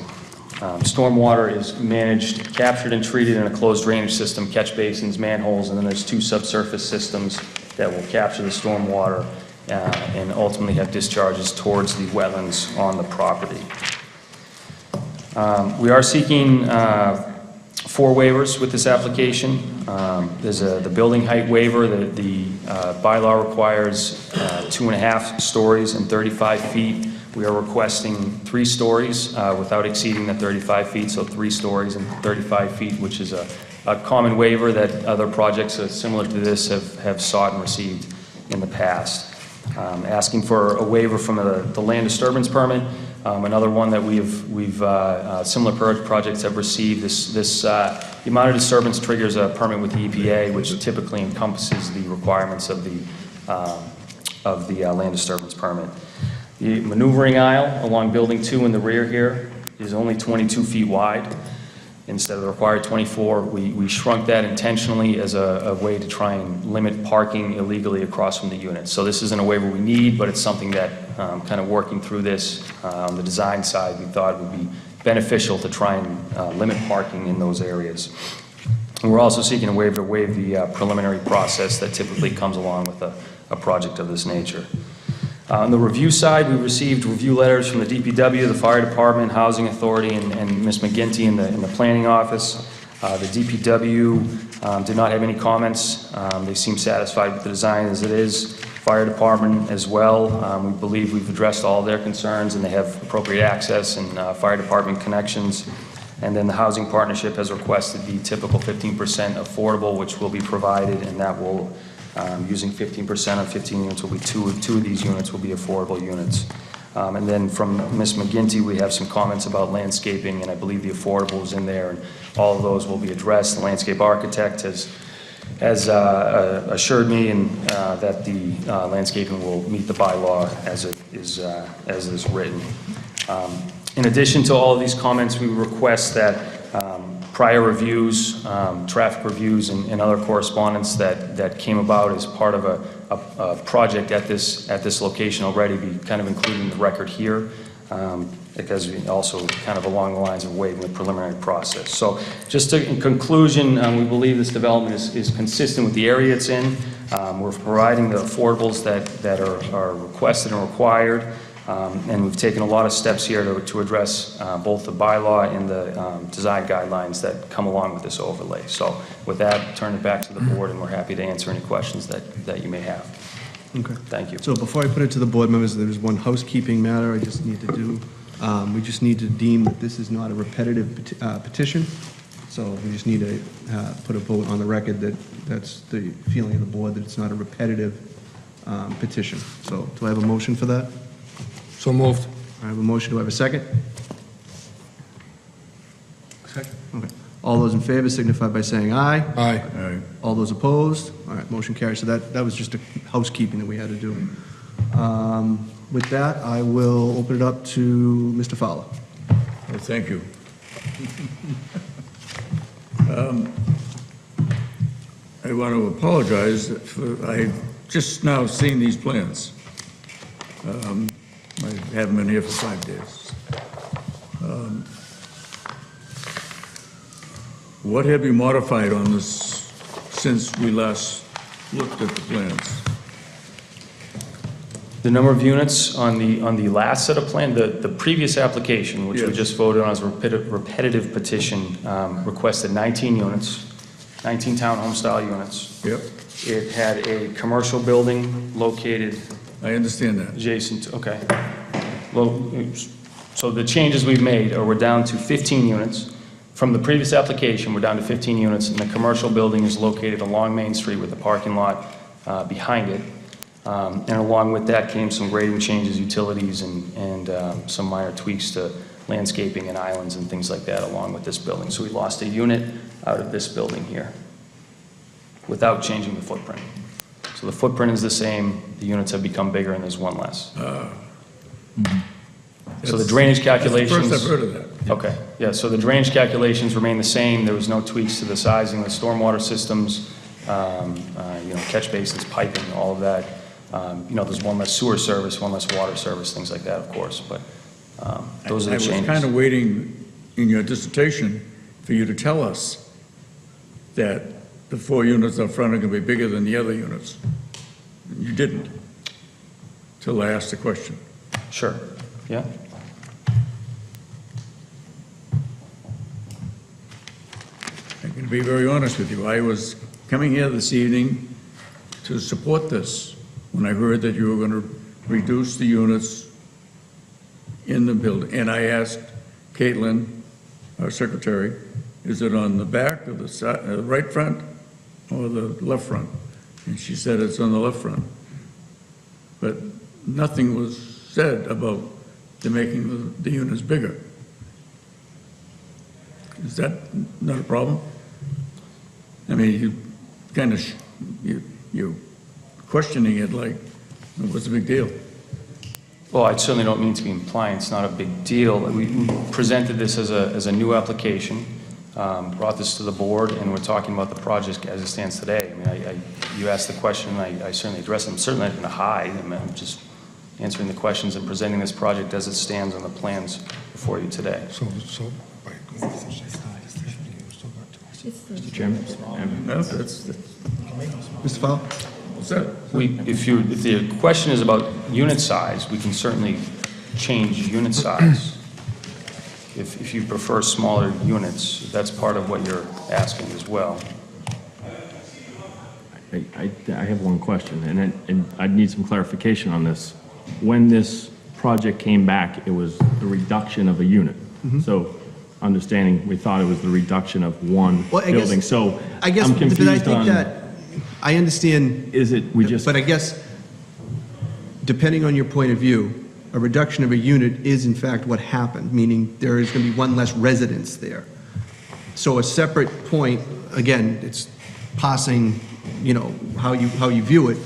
Stormwater is managed, captured and treated in a closed drainage system, catch basins, manholes, and then there's 2 subsurface systems that will capture the stormwater and ultimately have discharges towards the wetlands on the property. We are seeking 4 waivers with this application. There's the building height waiver. The bylaw requires 2.5 stories and 35 feet. We are requesting 3 stories without exceeding the 35 feet, so 3 stories and 35 feet, which is a common waiver that other projects similar to this have sought and received in the past. Asking for a waiver from the land disturbance permit. Another one that similar projects have received. The amount of disturbance triggers a permit with the EPA, which typically encompasses the requirements of the land disturbance permit. The maneuvering aisle along Building 2 in the rear here is only 22 feet wide. Instead of the required 24, we shrunk that intentionally as a way to try and limit parking illegally across from the units. So this isn't a waiver we need, but it's something that, kind of working through this on the design side, we thought would be beneficial to try and limit parking in those areas. And we're also seeking a waiver to waive the preliminary process that typically comes along with a project of this nature. On the review side, we received review letters from the DPW, the Fire Department, Housing Authority, and Ms. McGinty in the Planning Office. The DPW did not have any comments. They seem satisfied with the design as it is. Fire Department as well. We believe we've addressed all of their concerns, and they have appropriate access and Fire Department connections. And then the Housing Partnership has requested the typical 15% affordable, which will be provided, and that will using 15% of 15 units will be two of these units will be affordable units. And then from Ms. McGinty, we have some comments about landscaping, and I believe the affordable is in there, and all of those will be addressed. The landscape architect has assured me that the landscaping will meet the bylaw as it is written. In addition to all of these comments, we request that prior reviews, traffic reviews, and other correspondence that came about as part of a project at this location already be kind of included in the record here, because we also kind of along the lines of waiving the preliminary process. So just in conclusion, we believe this development is consistent with the area it's in. We're providing the affordables that are requested and required. And we've taken a lot of steps here to address both the bylaw and the design guidelines that come along with this overlay. So with that, turn it back to the board, and we're happy to answer any questions that you may have. Okay. Thank you. So before I put it to the board members, there's one housekeeping matter I just need to do. We just need to deem that this is not a repetitive petition. So we just need to put a vote on the record that that's the feeling of the board, that it's not a repetitive petition. So do I have a motion for that? So moved. I have a motion. Do I have a second? Second. Okay. All those in favor signify by saying aye. Aye. All those opposed? All right, motion carries. So that was just a housekeeping that we had to do. With that, I will open it up to Mr. Fowler. Well, thank you. I want to apologize for, I just now seen these plans. I haven't been here for 5 days. What have you modified on this since we last looked at the plans? The number of units on the last set of plan, the previous application, which we Yes. just voted on as a repetitive petition, requested 19 units, 19 townhome style units. Yep, It had a commercial building located I understand that. adjacent to, okay. Well, so the changes we've made are we're down to 15 units. From the previous application, we're down to 15 units, and the commercial building is located along Main Street with the parking lot behind it. And along with that came some grading changes, utilities, and some minor tweaks to landscaping and islands and things like that along with this building. So we lost a unit out of this building here without changing the footprint. So the footprint is the same, the units have become bigger, and there's one less. So the drainage calculations... That's the first I've heard of that. Okay, yeah, so the drainage calculations remain the same. There was no tweaks to the sizing of the stormwater systems. catch basins, piping, all of that. There's one less sewer service, one less water service, things like that, of course, but those are the I was changes. kind of waiting in your dissertation for you to tell us that the 4 units up front are going to be bigger than the other units. You didn't, till I asked the question. Sure, yeah. I'm going to be very honest with you. I was coming here this evening to support this when I heard that you were going to reduce the units in the building. And I asked Caitlin, our secretary, is it on the back or the side, right front or the left front? And she said it's on the left front. But nothing was said about the making the units bigger. Is that not a problem? I mean, you kind of, you're questioning it like, what's the big deal? Well, I certainly don't mean to be implying it's not a big deal. We presented this as a new application, brought this to the board, and we're talking about the project as it stands today. I mean, you asked the question, and I certainly addressed it. I'm certainly not going to hide. I'm just answering the questions and presenting this project as it stands on the plans before you today. Mr. Chairman? No, that's, Mr. Fowler? what's that? If the question is about unit size, we can certainly change unit size. If you prefer smaller units, that's part of what you're asking as well. I have one question, and I need some clarification on this. When this project came back, it was the reduction of a unit. So, understanding, we thought it was the reduction of one building, so I guess, I'm but I confused think on, that, I understand. is it, we just, But I guess, depending on your point of view, a reduction of a unit is in fact what happened, meaning there is going to be one less residence there. So a separate point, again, it's passing, how you view it,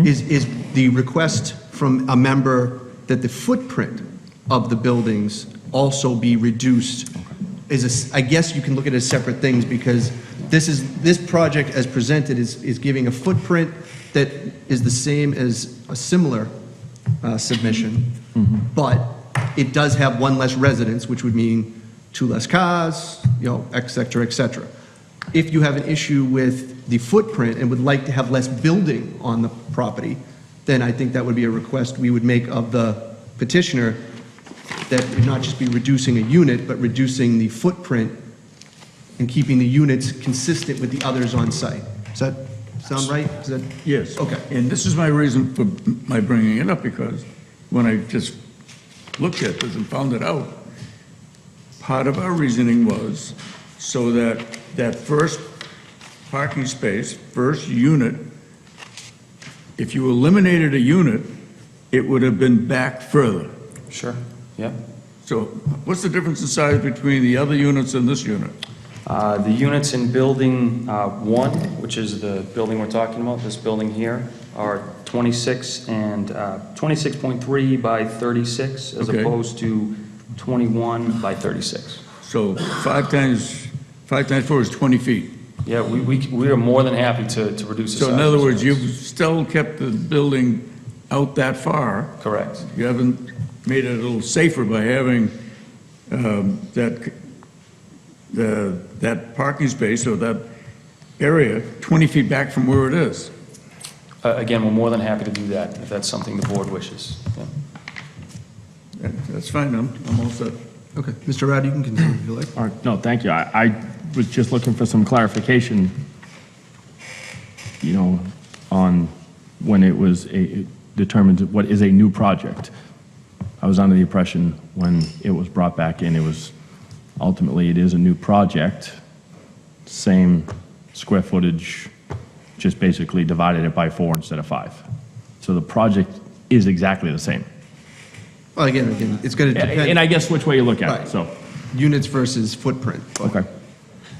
is the request from a member that the footprint of the buildings also be reduced. I guess you can look at it as separate things, because this project as presented is giving a footprint that is the same as a similar submission, but it does have one less residence, which would mean 2 less cars, et cetera, et cetera. If you have an issue with the footprint and would like to have less building on the property, then I think that would be a request we would make of the petitioner, that it not just be reducing a unit, but reducing the footprint and keeping the units consistent with the others on site. Does that sound right? Is that? Yes. Okay. And this is my reason for my bringing it up, because when I just looked at this and found it out, part of our reasoning was so that that first parking space, first unit, if you eliminated a unit, it would have been back further. Sure, yeah. So what's the difference in size between the other units and this unit? The units in building 1, which is the building we're talking about, this building here, are 26 and 26.3 by 36, as Okay. opposed to 21 by 36. So 5 times 4 is 20 feet. Yeah, we are more than happy to reduce the size. So in other of words, this. you've still kept the building out that far. Correct. You haven't made it a little safer by having that parking space or that area 20 feet back from where it is. Again, we're more than happy to do that, if that's something the board wishes. Yeah. That's fine, I'm all set. Okay. Mr. Rowdy, you can continue if you like. all right, no, thank you. I was just looking for some clarification, on when it was determined what is a new project. I was under the impression when it was brought back in, ultimately it is a new project, same square footage, just basically divided it by 4 instead of 5. So the project is exactly the same. Well, again, it's going to depend. And I guess which way you look at Right. it, so, Units versus footprint. okay.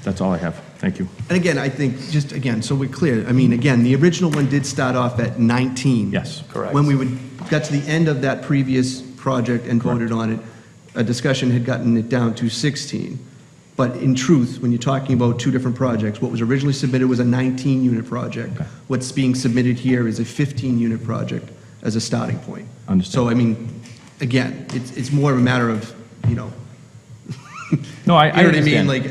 That's all I have. Thank you. And again, I think, just again, so we're clear, I mean, again, the original one did start off at 19. Yes. Correct. When we got to the end of that previous project and voted on it, a discussion had gotten it down to 16. But in truth, when you're talking about two different projects, what was originally submitted was a 19-unit project. What's being submitted here is a 15-unit project as a starting point. Understood. So, I mean, again, it's more of a matter of, you know, No, I you know what I mean? understand. Like,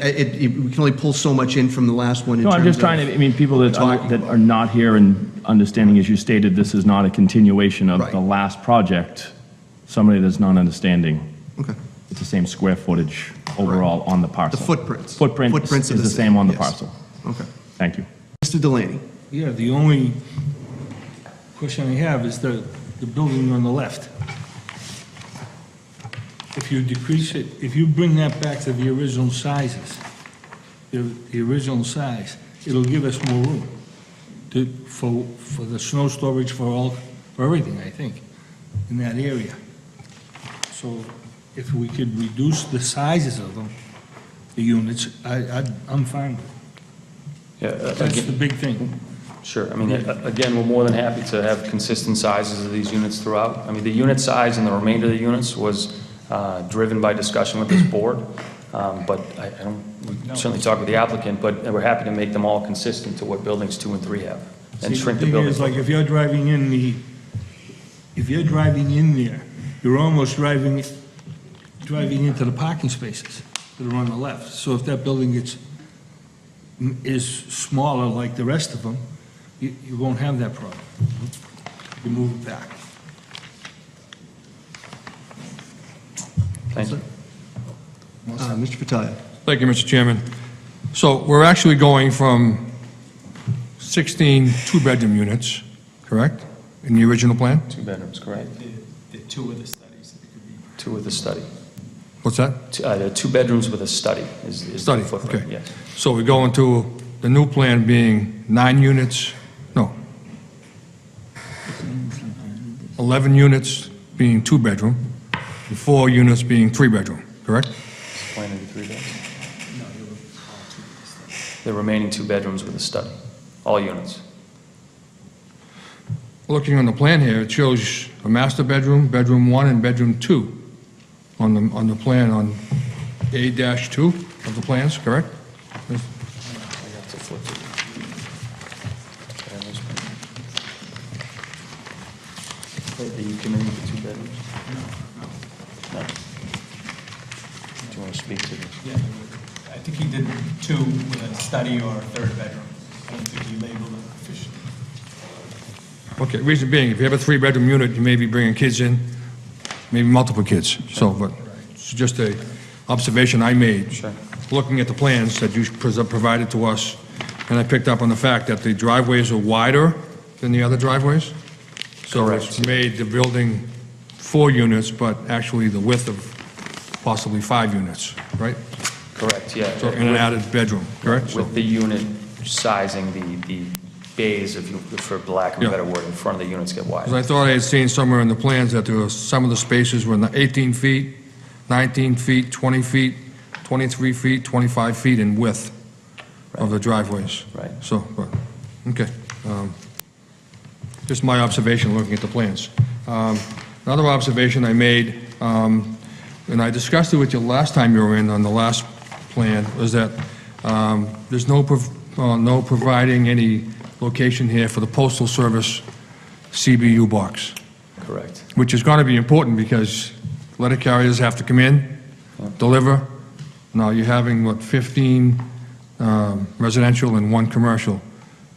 we can only pull so much in from the last one in No, I'm terms just of trying to, I mean, people that talking that about. are not here and understanding, as you stated, this is not a continuation of Right. the last project. Somebody that's not understanding, Okay. it's the same square footage overall on the The parcel. footprints. Footprint Footprints are is the same on the yes. parcel. Okay. Thank you. Mr. Delaney? Yeah, the only question I have is the building on the left. If you decrease it, if you bring that back to the original sizes, the original size, it'll give us more room for the snow storage, for everything, I think, in that area. So if we could reduce the sizes of them, the units, I'm fine with it. Yeah, That's the big thing. Sure. I mean, again, we're more than happy to have consistent sizes of these units throughout. I mean, the unit size and the remainder of the units was driven by discussion with this board, but I don't, we certainly talk with the applicant, but we're happy to make them all consistent to what buildings 2 and 3 have, and See, shrink the thing building. is, like, if you're driving in there, you're almost driving into the parking spaces that are on the left. So if that building is smaller like the rest of them, you won't have that problem. You move it back. Thank you. Mr. Fattalia? Thank you, Mr. Chairman. So we're actually going from 16 two-bedroom units, correct, in the original plan? 2 bedrooms, correct? The two of the studies. It could be 2 with a study. What's that? There are 2 bedrooms with a study is the Study, footprint, okay. yes. So we go into the new plan being 9 units, no, 11 units being two-bedroom, and 4 units being three-bedroom, correct? Is the plan to be 3 bedrooms? The remaining 2 bedrooms with a study, all units. Looking on the plan here, it shows a master bedroom, bedroom 1, and bedroom 2 on the plan on A-2 of the plans, correct? To flip it. Are you committing to 2 bedrooms? No. Do you want to speak to this? Yeah, I think he did 2 with a study or a third bedroom. I don't think he labeled it officially. Okay, reason being, if you have a three-bedroom unit, you may be bringing kids in, maybe multiple kids, so, but it's just a observation I made. Sure. Looking at the plans that you provided to us, and I picked up on the fact that the driveways are wider than the other driveways. So it's Correct. made the building 4 units, but actually the width of possibly 5 units, right? Correct, yeah. So, in an added bedroom, correct? So- With the unit sizing, the bays, if you, for lack of a Yeah. better word, in front of the units get Because wider. I thought I had seen somewhere in the plans that there were, some of the spaces were 18 feet, 19 feet, 20 feet, 23 feet, 25 feet in width of the driveways. Right. So, but, okay. Just my observation looking at the plans. Another observation I made, and I discussed it with you last time you were in on the last plan, was that there's no providing any location here for the Postal Service CBU box, Correct. which is going to be important because letter carriers have to come in, deliver. Now, you're having, what, 15 residential and 1 commercial.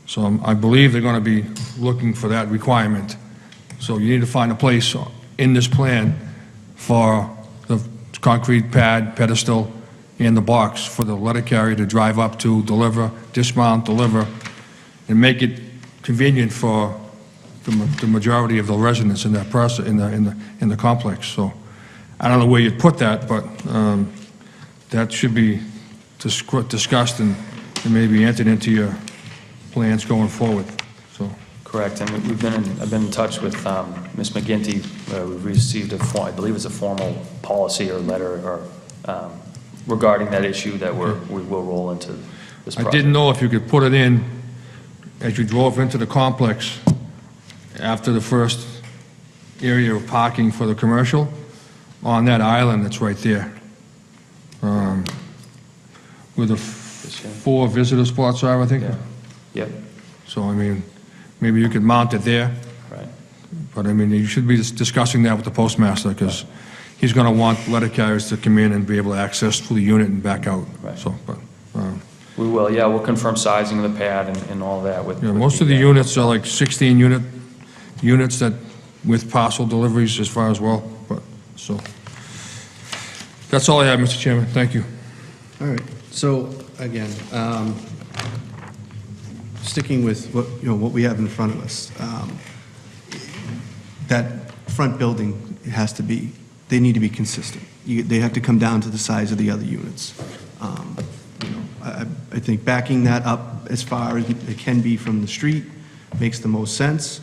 So I believe they're going to be looking for that requirement. So you need to find a place in this plan for the concrete pad, pedestal, and the box for the letter carrier to drive up to, deliver, dismount, deliver, and make it convenient for the majority of the residents in that process, in the complex. So I don't know where you'd put that, but that should be discussed and maybe entered into your plans going forward. So, Correct, and I've been in touch with Ms. McGinty. We've received I believe it's a formal policy or letter or regarding that issue that we will roll into this I project. didn't know if you could put it in as you drove into the complex after the first area of parking for the commercial, on that island that's right there. where the 4 visitor spots are, I think. Yeah. Yep, So, I mean, maybe you could mount it there, right. but I mean, you should be discussing that with the postmaster, because he's going to want letter carriers to come in and be able to access through the unit and back out. Right. So, but, We will, yeah, we'll confirm sizing of the pad and all that with. yeah, with most of the units are like 16 units that, with parcel deliveries as far as well, but, so. That's all I have, Mr. Chairman, thank you. All right, so, again, sticking with what, what we have in front of us, that front building has to be, they need to be consistent. They have to come down to the size of the other units. I think backing that up as far as it can be from the street makes the most sense.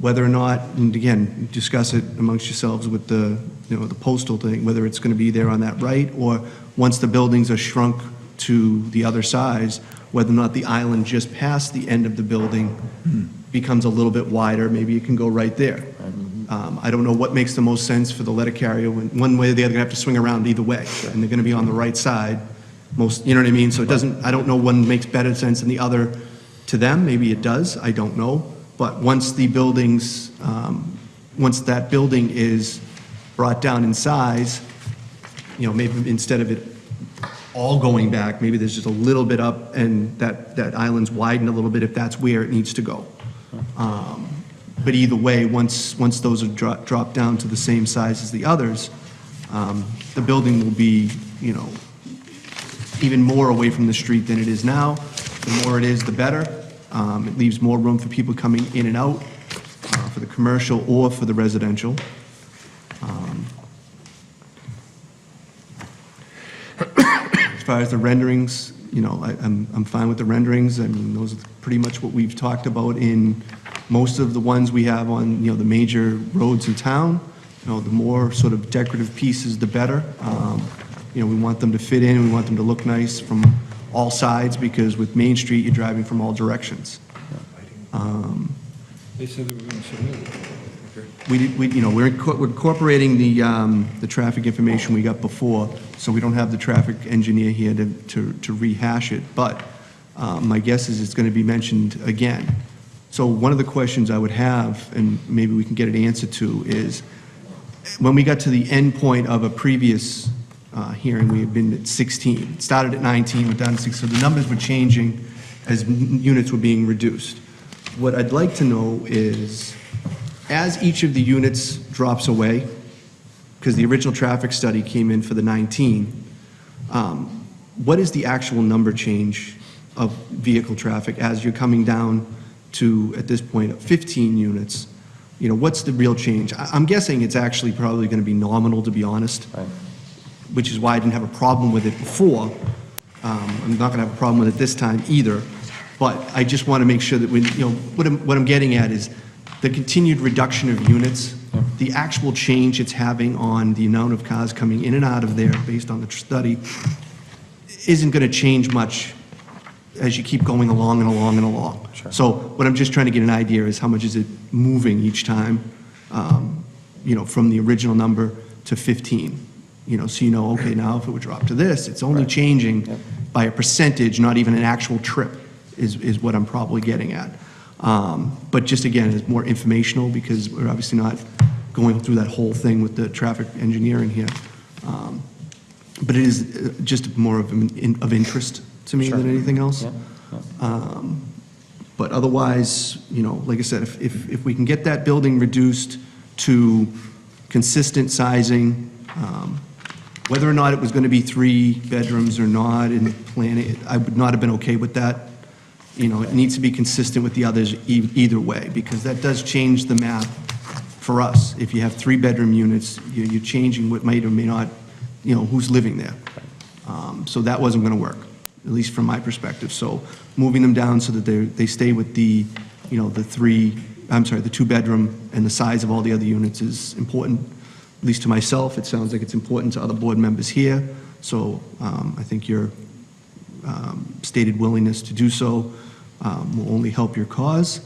Whether or not, and again, discuss it amongst yourselves with the, the postal thing, whether it's going to be there on that right, or once the buildings are shrunk to the other size, whether or not the island just past the end of the building becomes a little bit wider, maybe it can go right there. I don't know what makes the most sense for the letter carrier. One way or the other, they're going to have to swing around either way, and they're going to be on the right side. Most, you know what I mean? So it doesn't, I don't know one makes better sense than the other to them. Maybe it does, I don't know. But once the buildings, once that building is brought down in size, maybe instead of it all going back, maybe there's just a little bit up and that island's widened a little bit if that's where it needs to go. But either way, once those are dropped down to the same size as the others, the building will be, even more away from the street than it is now. The more it is, the better. It leaves more room for people coming in and out, for the commercial or for the residential. As far as the renderings, I'm fine with the renderings. I mean, those are pretty much what we've talked about in most of the ones we have on, the major roads in town. The more sort of decorative pieces, the better. We want them to fit in, we want them to look nice from all sides, because with Main Street, you're driving from all directions. They said they were going to submit it. We're incorporating the traffic information we got before, so we don't have the traffic engineer here to rehash it, but my guess is it's going to be mentioned again. So one of the questions I would have, and maybe we can get an answer to, is when we got to the end point of a previous hearing, we had been at 16. It started at 19, went down to 6, so the numbers were changing as units were being reduced. What I'd like to know is, as each of the units drops away, because the original traffic study came in for the 19, what is the actual number change of vehicle traffic as you're coming down to, at this point, 15 units? What's the real change? I'm guessing it's actually probably going to be nominal, to be honest. Right. Which is why I didn't have a problem with it before. I'm not going to have a problem with it this time either. But I just want to make sure that what I'm getting at is the continued reduction of units, the actual change it's having on the amount of cars coming in and out of there based on the study isn't going to change much as you keep going along and along and along. Sure. So what I'm just trying to get an idea is how much is it moving each time, from the original number to 15. So okay, now if it would drop to this, it's only changing by a percentage, not even an actual trip, is what I'm probably getting at. But just again, it's more informational, because we're obviously not going through that whole thing with the traffic engineering here. But it is just more of interest to me than anything else. But otherwise, like I said, if we can get that building reduced to consistent sizing, whether or not it was going to be 3 bedrooms or not in planning, I would not have been okay with that. It needs to be consistent with the others either way, because that does change the map for us. If you have 3-bedroom units, you're changing what might or may not, who's living there. So that wasn't going to work, at least from my perspective. So moving them down so that they stay with the 2-bedroom and the size of all the other units is important, at least to myself. It sounds like it's important to other board members here. So I think your stated willingness to do so will only help your cause.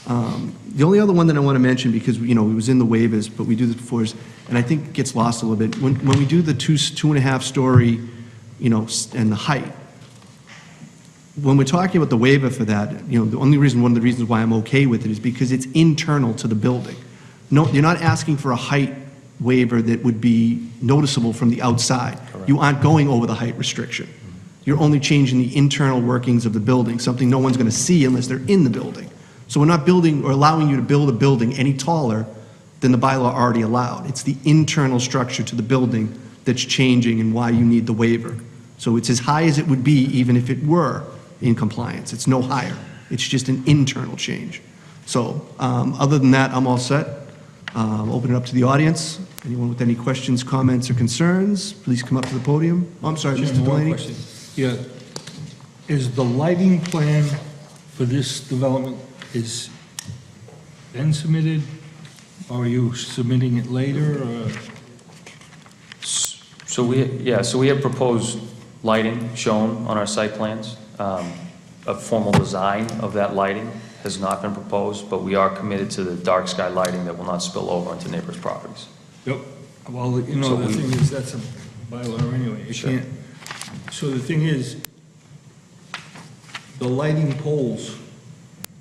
The only other one that I want to mention, because it was in the waivers, but we do this before, and I think it gets lost a little bit. When we do the 2.5-story and the height. When we're talking about the waiver for that, one of the reasons why I'm okay with it is because it's internal to the building. No, you're not asking for a height waiver that would be noticeable from the outside. You aren't going over the height restriction. You're only changing the internal workings of the building, something no one's going to see unless they're in the building. So we're not building or allowing you to build a building any taller than the bylaw already allowed. It's the internal structure to the building that's changing and why you need the waiver. So it's as high as it would be even if it were in compliance. It's no higher. It's just an internal change. So other than that, I'm all set. Open it up to the audience. Anyone with any questions, comments, or concerns, please come up to the podium. Oh, I'm sorry, Mr. Chairman, one Delaney. question. Yeah, is the lighting plan for this development is been submitted, or are you submitting it later, or? So we have proposed lighting shown on our site plans. A formal design of that lighting has not been proposed, but we are committed to the dark sky lighting that will not spill over into neighbors' properties. Yep. Well, So the thing is, that's a bylaw anyway. You Sure. can't. So the thing is, the lighting poles,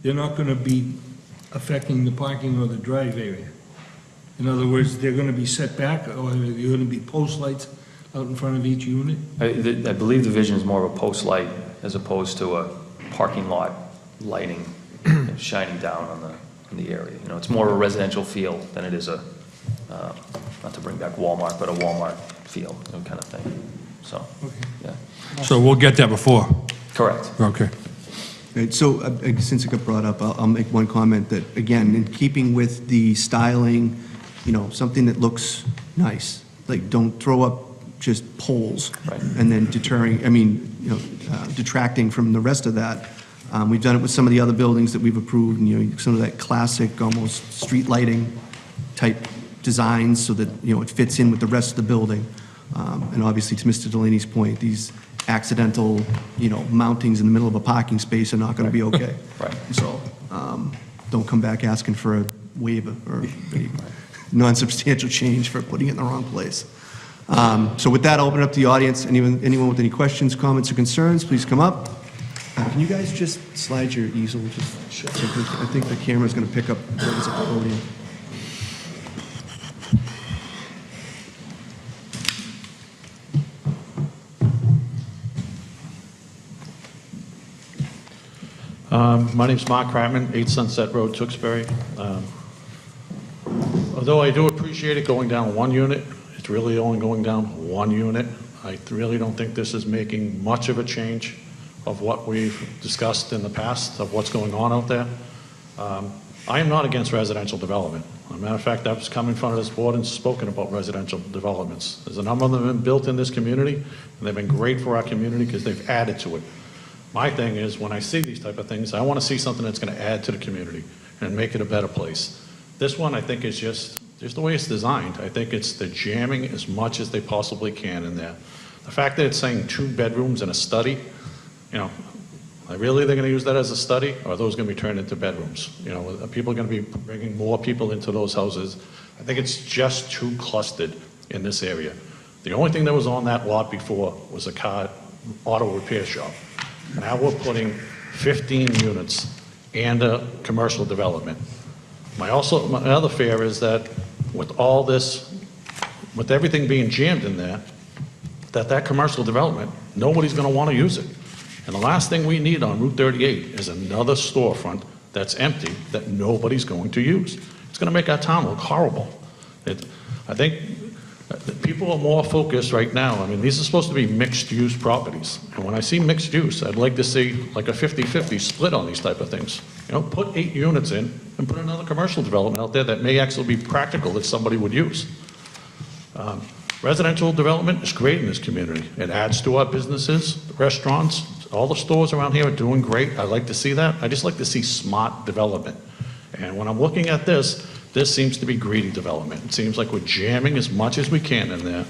they're not going to be affecting the parking or the drive area. In other words, they're going to be set back, or are there going to be post lights out in front of each unit? I believe the vision is more of a post light as opposed to a parking lot lighting shining down on the area. It's more of a residential feel than it is not to bring back Walmart, but a Walmart feel kind of thing. So, yeah. So we'll get that before. Correct. Okay. Right, so since it got brought up, I'll make one comment that, again, in keeping with the styling, something that looks nice. Like, don't throw up just poles and then detracting from the rest of that. We've done it with some of the other buildings that we've approved, and, some of that classic, almost street lighting type designs so that, it fits in with the rest of the building. And obviously, to Mr. Delaney's point, these accidental, mountings in the middle of a parking space are not going to be okay. Right. So don't come back asking for a waiver or a non-substantial change for putting it in the wrong place. So with that, I'll open it up to the audience. Anyone with any questions, comments, or concerns, please come up. Can you guys just slide your easel? I think the camera's going to pick up whoever's at the podium. My name's Mark Kratman, 8 Sunset Road, Tewksbury. Although I do appreciate it going down one unit, it's really only going down one unit. I really don't think this is making much of a change of what we've discussed in the past, of what's going on out there. I am not against residential development. As a matter of fact, I've come in front of this board and spoken about residential developments. There's a number of them been built in this community, and they've been great for our community because they've added to it. My thing is, when I see these type of things, I want to see something that's going to add to the community and make it a better place. This one, I think, is just the way it's designed. I think it's the jamming as much as they possibly can in there. The fact that it's saying 2 bedrooms and a study, are really they're going to use that as a study, or are those going to be turned into bedrooms? Are people going to be bringing more people into those houses? I think it's just too clustered in this area. The only thing that was on that lot before was a car auto repair shop. Now we're putting 15 units and a commercial development. My other fear is that with all this, with everything being jammed in there, that commercial development, nobody's going to want to use it. And the last thing we need on Route 38 is another storefront that's empty that nobody's going to use. It's going to make our town look horrible. I think people are more focused right now. These are supposed to be mixed-use properties. And when I see mixed use, I'd like to see like a 50-50 split on these type of things. Put 8 units in and put another commercial development out there that may actually be practical that somebody would use. Residential development is great in this community. It adds to our businesses, restaurants, all the stores around here are doing great. I like to see that. I just like to see smart development. And when I'm looking at this seems to be greedy development. It seems like we're jamming as much as we can in there.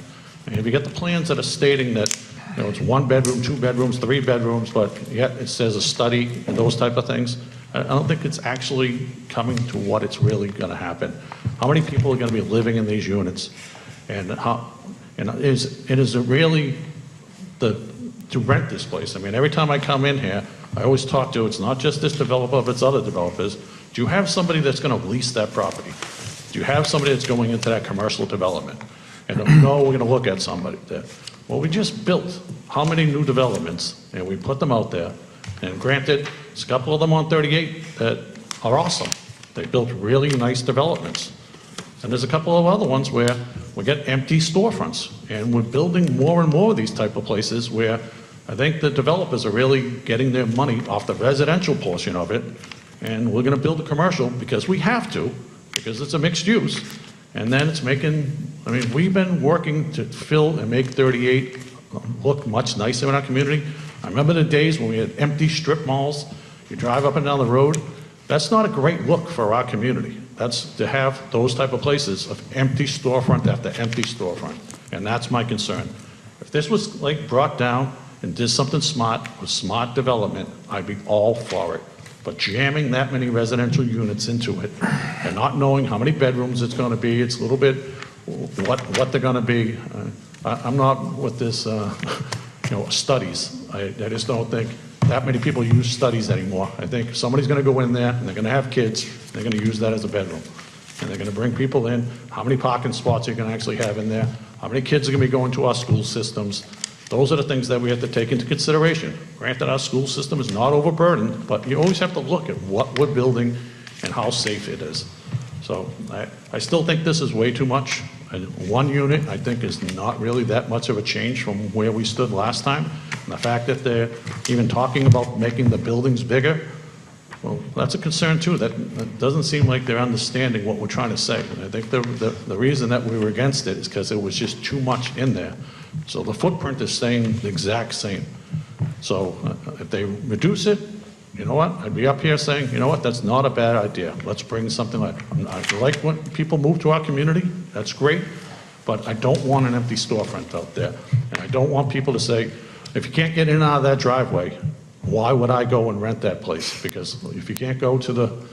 And if you get the plans that are stating that, it's 1 bedroom, 2 bedrooms, 3 bedrooms, but yet it says a study and those type of things, I don't think it's actually coming to what it's really going to happen. How many people are going to be living in these units? And it is really to rent this place. I mean, every time I come in here, I always talk to, it's not just this developer, but it's other developers. Do you have somebody that's going to lease that property? Do you have somebody that's going into that commercial development? And no, we're going to look at somebody there. Well, we just built how many new developments, and we put them out there. And granted, there's a couple of them on 38 that are awesome. They built really nice developments. And there's a couple of other ones where we get empty storefronts. And we're building more and more of these type of places where I think the developers are really getting their money off the residential portion of it. And we're going to build a commercial because we have to, because it's a mixed use. And then it's making, I mean, we've been working to fill and make 38 look much nicer in our community. I remember the days when we had empty strip malls. You drive up and down the road. That's not a great look for our community. That's to have those type of places of empty storefront after empty storefront. And that's my concern. If this was like brought down and did something smart with smart development, I'd be all for it. But jamming that many residential units into it and not knowing how many bedrooms it's going to be, it's a little bit what they're going to be. I'm not with this, studies. I just don't think that many people use studies anymore. I think somebody's going to go in there and they're going to have kids. They're going to use that as a bedroom. And they're going to bring people in. How many parking spots are you going to actually have in there? How many kids are going to be going to our school systems? Those are the things that we have to take into consideration. Granted, our school system is not overburdened, but you always have to look at what we're building and how safe it is. So I still think this is way too much. And one unit, I think, is not really that much of a change from where we stood last time. And the fact that they're even talking about making the buildings bigger, well, that's a concern too. That doesn't seem like they're understanding what we're trying to say. And I think the reason that we were against it is because it was just too much in there. So the footprint is staying the exact same. So if they reduce it, you know what? I'd be up here saying, you know what? That's not a bad idea. Let's bring something like, I like when people move to our community. That's great. But I don't want an empty storefront out there. And I don't want people to say, if you can't get in and out of that driveway, why would I go and rent that place? Because if you can't go to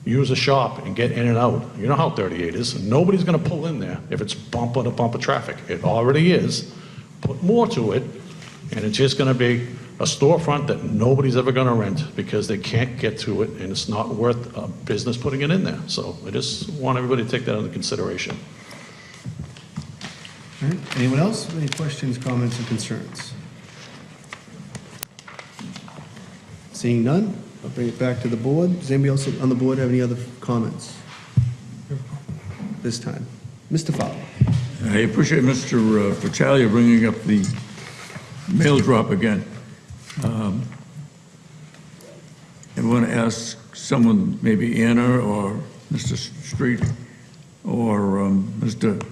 use a shop and get in and out, you know how 38 is. Nobody's going to pull in there if it's bumper to bumper traffic. It already is. Put more to it, and it's just going to be a storefront that nobody's ever going to rent because they can't get to it, and it's not worth a business putting it in there. So I just want everybody to take that into consideration. All right. Anyone else? Any questions, comments, or concerns? Seeing none, I'll bring it back to the board. Does anybody else on the board have any other comments this time? Mr. Fowler. I appreciate Mr. Fratalia bringing up the mail drop again. I want to ask someone, maybe Anna or Mr. Street or Mr.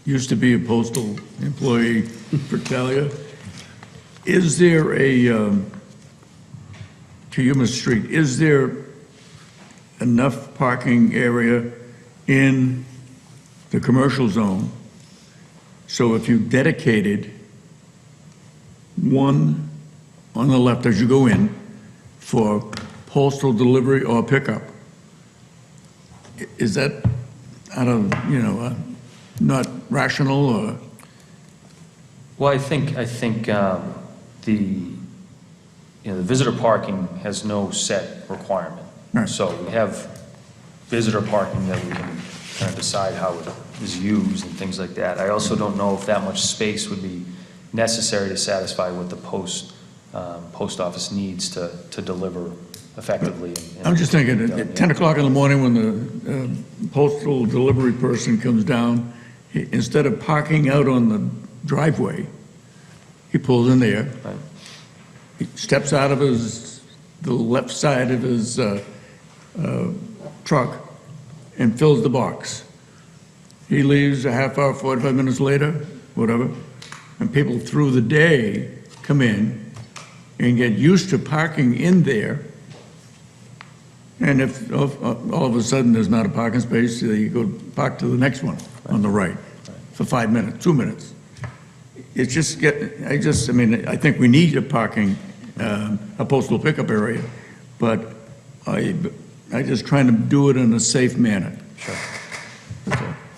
used to be a postal employee, Fratalia. Is there to you, Mr. Street, is there enough parking area in the commercial zone? So if you dedicated one on the left as you go in for postal delivery or pickup, is that out of, not rational or? Well, I think the visitor parking has no set requirement. Right. So we have visitor parking that we can kind of decide how it is used and things like that. I also don't know if that much space would be necessary to satisfy what the post office needs to deliver effectively. I'm just thinking at 10 o'clock in the morning when the postal delivery person comes down, instead of parking out on the driveway, he pulls in there. Right. He steps out of the left side of his truck and fills the box. He leaves a half hour, 45 minutes later, whatever, and people through the day come in and get used to parking in there. And if all of a sudden there's not a parking space, you go park to the next one on the right for 5 minutes, 2 minutes. It's just I think we need a postal pickup area, but I just trying to do it in a safe manner. Sure.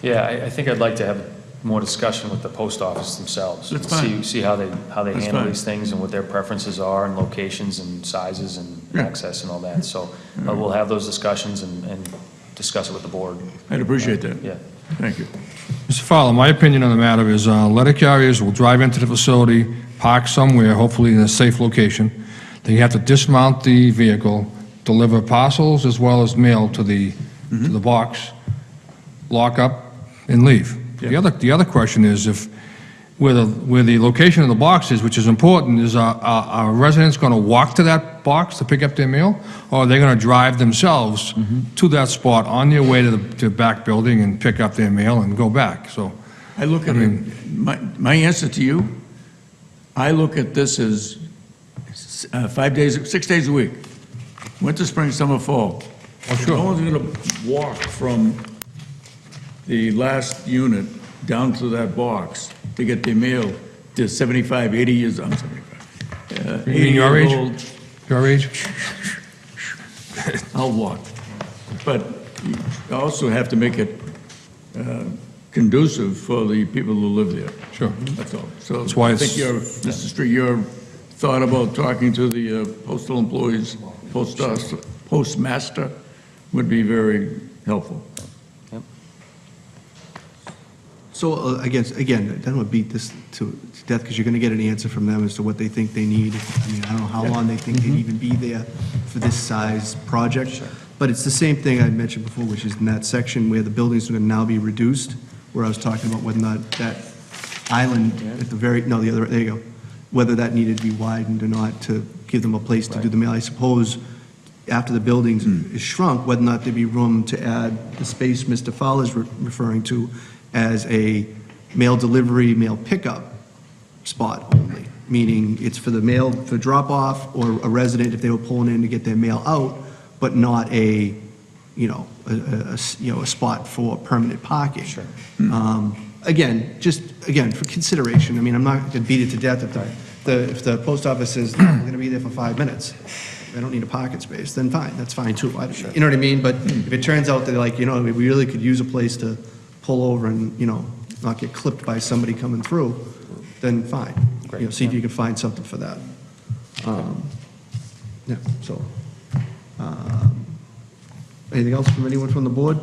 Yeah, I think I'd like to have more discussion with the post office themselves. That's fine. See how they That's handle fine. these things and what their preferences are and locations and sizes and Yeah. access and all that. So we'll have those discussions and discuss it with the board. I'd appreciate that. Yeah. Thank you. Mr. Fowler, my opinion on the matter is letter carriers will drive into the facility, park somewhere, hopefully in a safe location. They have to dismount the vehicle, deliver parcels as well as mail to the box, lock up, and leave. Yeah. The other question is if, where the location of the box is, which is important, is are residents going to walk to that box to pick up their mail? Or are they going to drive themselves to that spot on their way to the back building and pick up their mail and go back? So, I look at it, my answer to you, I look at this as 5 days, 6 days a week. Winter, spring, summer, fall. Oh, sure. No one's gonna walk from the last unit down to that box to get their mail. They're 75, 80 years, I'm 75. You mean your 80 years age? old. Your age? I'll walk. But you also have to make it conducive for the people who live there. Sure. That's all. So That's why I think it's- Mr. Street, your thought about talking to the postal employees, postmaster, would be very helpful. So again, I don't want to beat this to death because you're going to get an answer from them as to what they think they need. I mean, I don't know how long they think they'd even be there for this size project. But it's the same thing I mentioned before, which is in that section where the buildings are going to now be reduced, where I was talking about whether or not that island at the very, no, the other, there you go, whether that needed to be widened or not to give them a place to do the mail. I suppose after the buildings is shrunk, whether or not there'd be room to add the space Mr. Fowler's referring to as a mail delivery, mail pickup spot only, meaning it's for the mail, for drop-off, or a resident if they were pulling in to get their mail out, but not a, a spot for permanent parking. Sure. Again, for consideration, I mean, I'm not going to beat it to death if the post office says, no, we're going to be there for 5 minutes, I don't need a parking space, then fine, that's fine too. You know what I mean? But if it turns out that we really could use a place to pull over and, not get clipped by somebody coming through, then fine. See if you can find something for that. Yeah, so. Anything else from anyone from the board?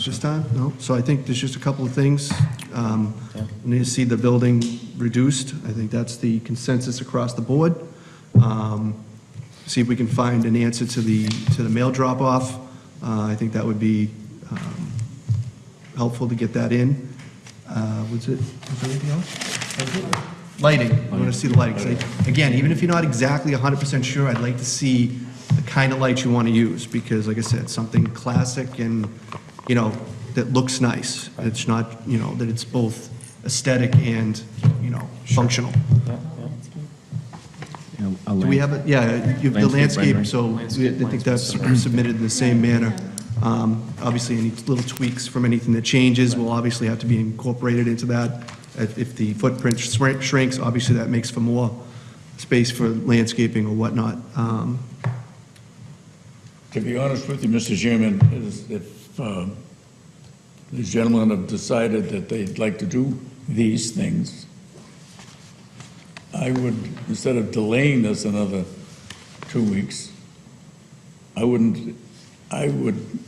This time? No? So I think there's just a couple of things. We need to see the building reduced. I think that's the consensus across the board. See if we can find an answer to the mail drop-off. I think that would be helpful to get that in. Was there anything else? Lighting. I want to see the lighting. So, again, even if you're not exactly 100% sure, I'd like to see the kind of lights you want to use, because, like I said, something classic and, that looks nice. It's not, that it's both aesthetic and, functional. Do we have it? Yeah, the landscape, so I think that's submitted in the same manner. Obviously, any little tweaks from anything that changes will obviously have to be incorporated into that. If the footprint shrinks, obviously that makes for more space for landscaping or whatnot. To be honest with you, Mr. Chairman, is if these gentlemen have decided that they'd like to do these things, I would, instead of delaying this another 2 weeks, I would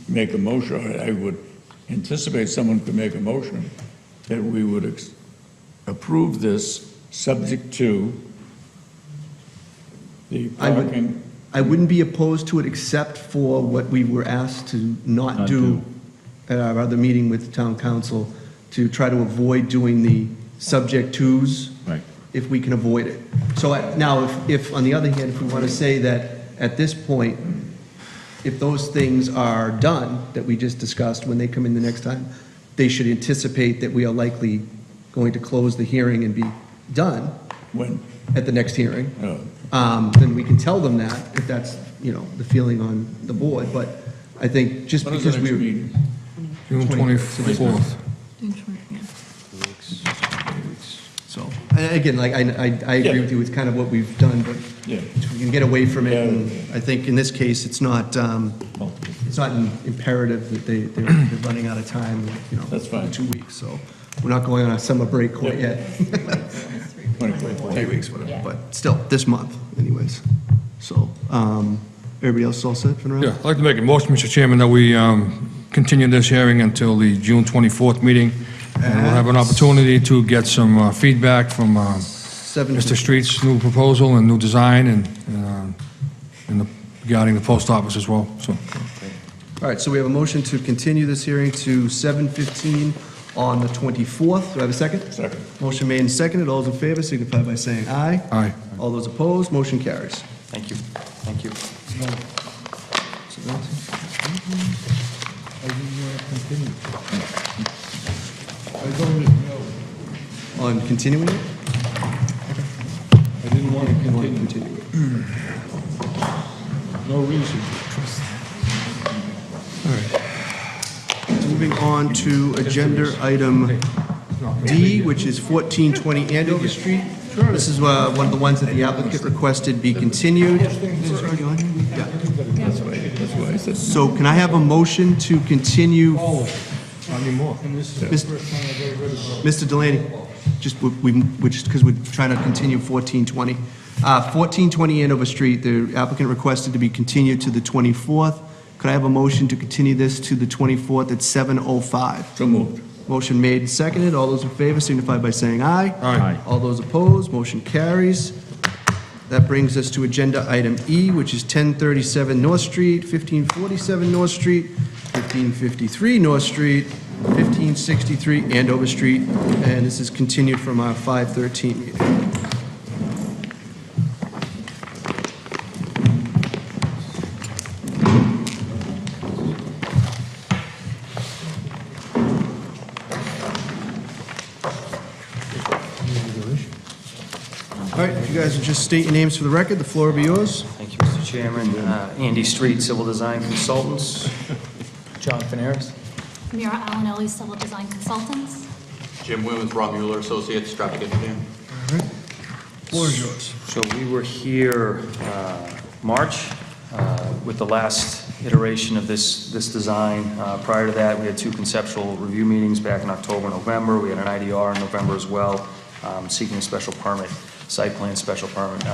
make a motion, or I would anticipate someone could make a motion that we would approve this subject to the parking. I wouldn't be opposed to it except for what we were asked to not do at our other meeting with the town council, to try to avoid doing the subject twos. Right. If we can avoid it. So now, if on the other hand, if we want to say that at this point, if those things are done that we just discussed when they come in the next time, they should anticipate that we are likely going to close the hearing and be done. When? At the next hearing. Oh. Then we can tell them that, if that's, the feeling on the board. But I think just When is because the next we were... meeting? June 24th. So, again, like, I agree with you, it's kind of what we've done, but Yeah. we can get away from it, and I think in this case, it's not it's not imperative that they're running out of time, you know. That's fine. In 2 weeks, so we're not going on a summer break quite yet. 3 weeks, whatever, but still, this month anyways. So, everybody else all set for now? Yeah, I'd like to make a motion, Mr. Chairman, that we continue this hearing until the June 24th meeting. And we'll have an opportunity to get some feedback from Mr. Street's new proposal and new design and regarding the post office as well, so. All right, so we have a motion to continue this hearing to 7:15 on the 24th. Do I have a second? Second. Motion made and seconded. All those in favor signify by saying aye. Aye. All those opposed, motion carries. Thank you. Thank you. On continuing it? I didn't want to continue it. No reason. Moving on to agenda item D, which is 1420 Andover Street. This is one of the ones that the applicant requested be continued. So can I have a motion to continue? Not anymore. Mr. Delaney, just because we're trying to continue 1420. 1420 Andover Street, the applicant requested to be continued to the 24th. Could I have a motion to continue this to the 24th at 7:05? So moved. Motion made and seconded. All those in favor signify by saying aye. Aye. All those opposed, motion carries. That brings us to agenda item E, which is 1037 North Street, 1547 North Street, 1553 North Street, 1563 Andover Street, and this is continued from our 5:13 meeting. All right, if you guys would just state your names for the record, the floor will be yours. Thank you, Mr. Chairman. Andy Street, Civil Design Consultants. John Fanaris. Mira Alanelli, Civil Design Consultants. Jim Wynn with Rob Mueller Associates, Traffic Engineer. Floor is yours. So we were here March with the last iteration of this design. Prior to that, we had 2 conceptual review meetings back in October, November. We had an IDR in November as well, seeking a special permit, site plan special permit.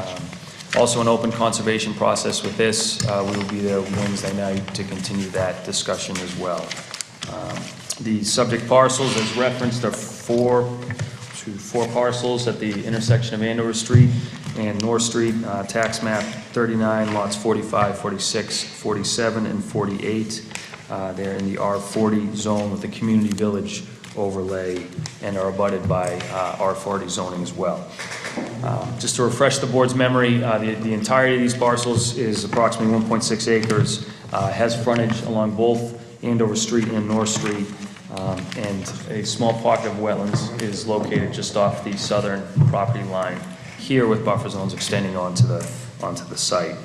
Also an open conservation process with this. We will be there Wednesday night to continue that discussion as well. The subject parcels, as referenced, are four parcels at the intersection of Andover Street and North Street, tax map 39, lots 45, 46, 47, and 48. They're in the R40 zone with the community village overlay and are abutted by R40 zoning as well. Just to refresh the board's memory, the entirety of these parcels is approximately 1.6 acres, has frontage along both Andover Street and North Street, and a small pocket of wetlands is located just off the southern property line here with buffer zones extending onto the site.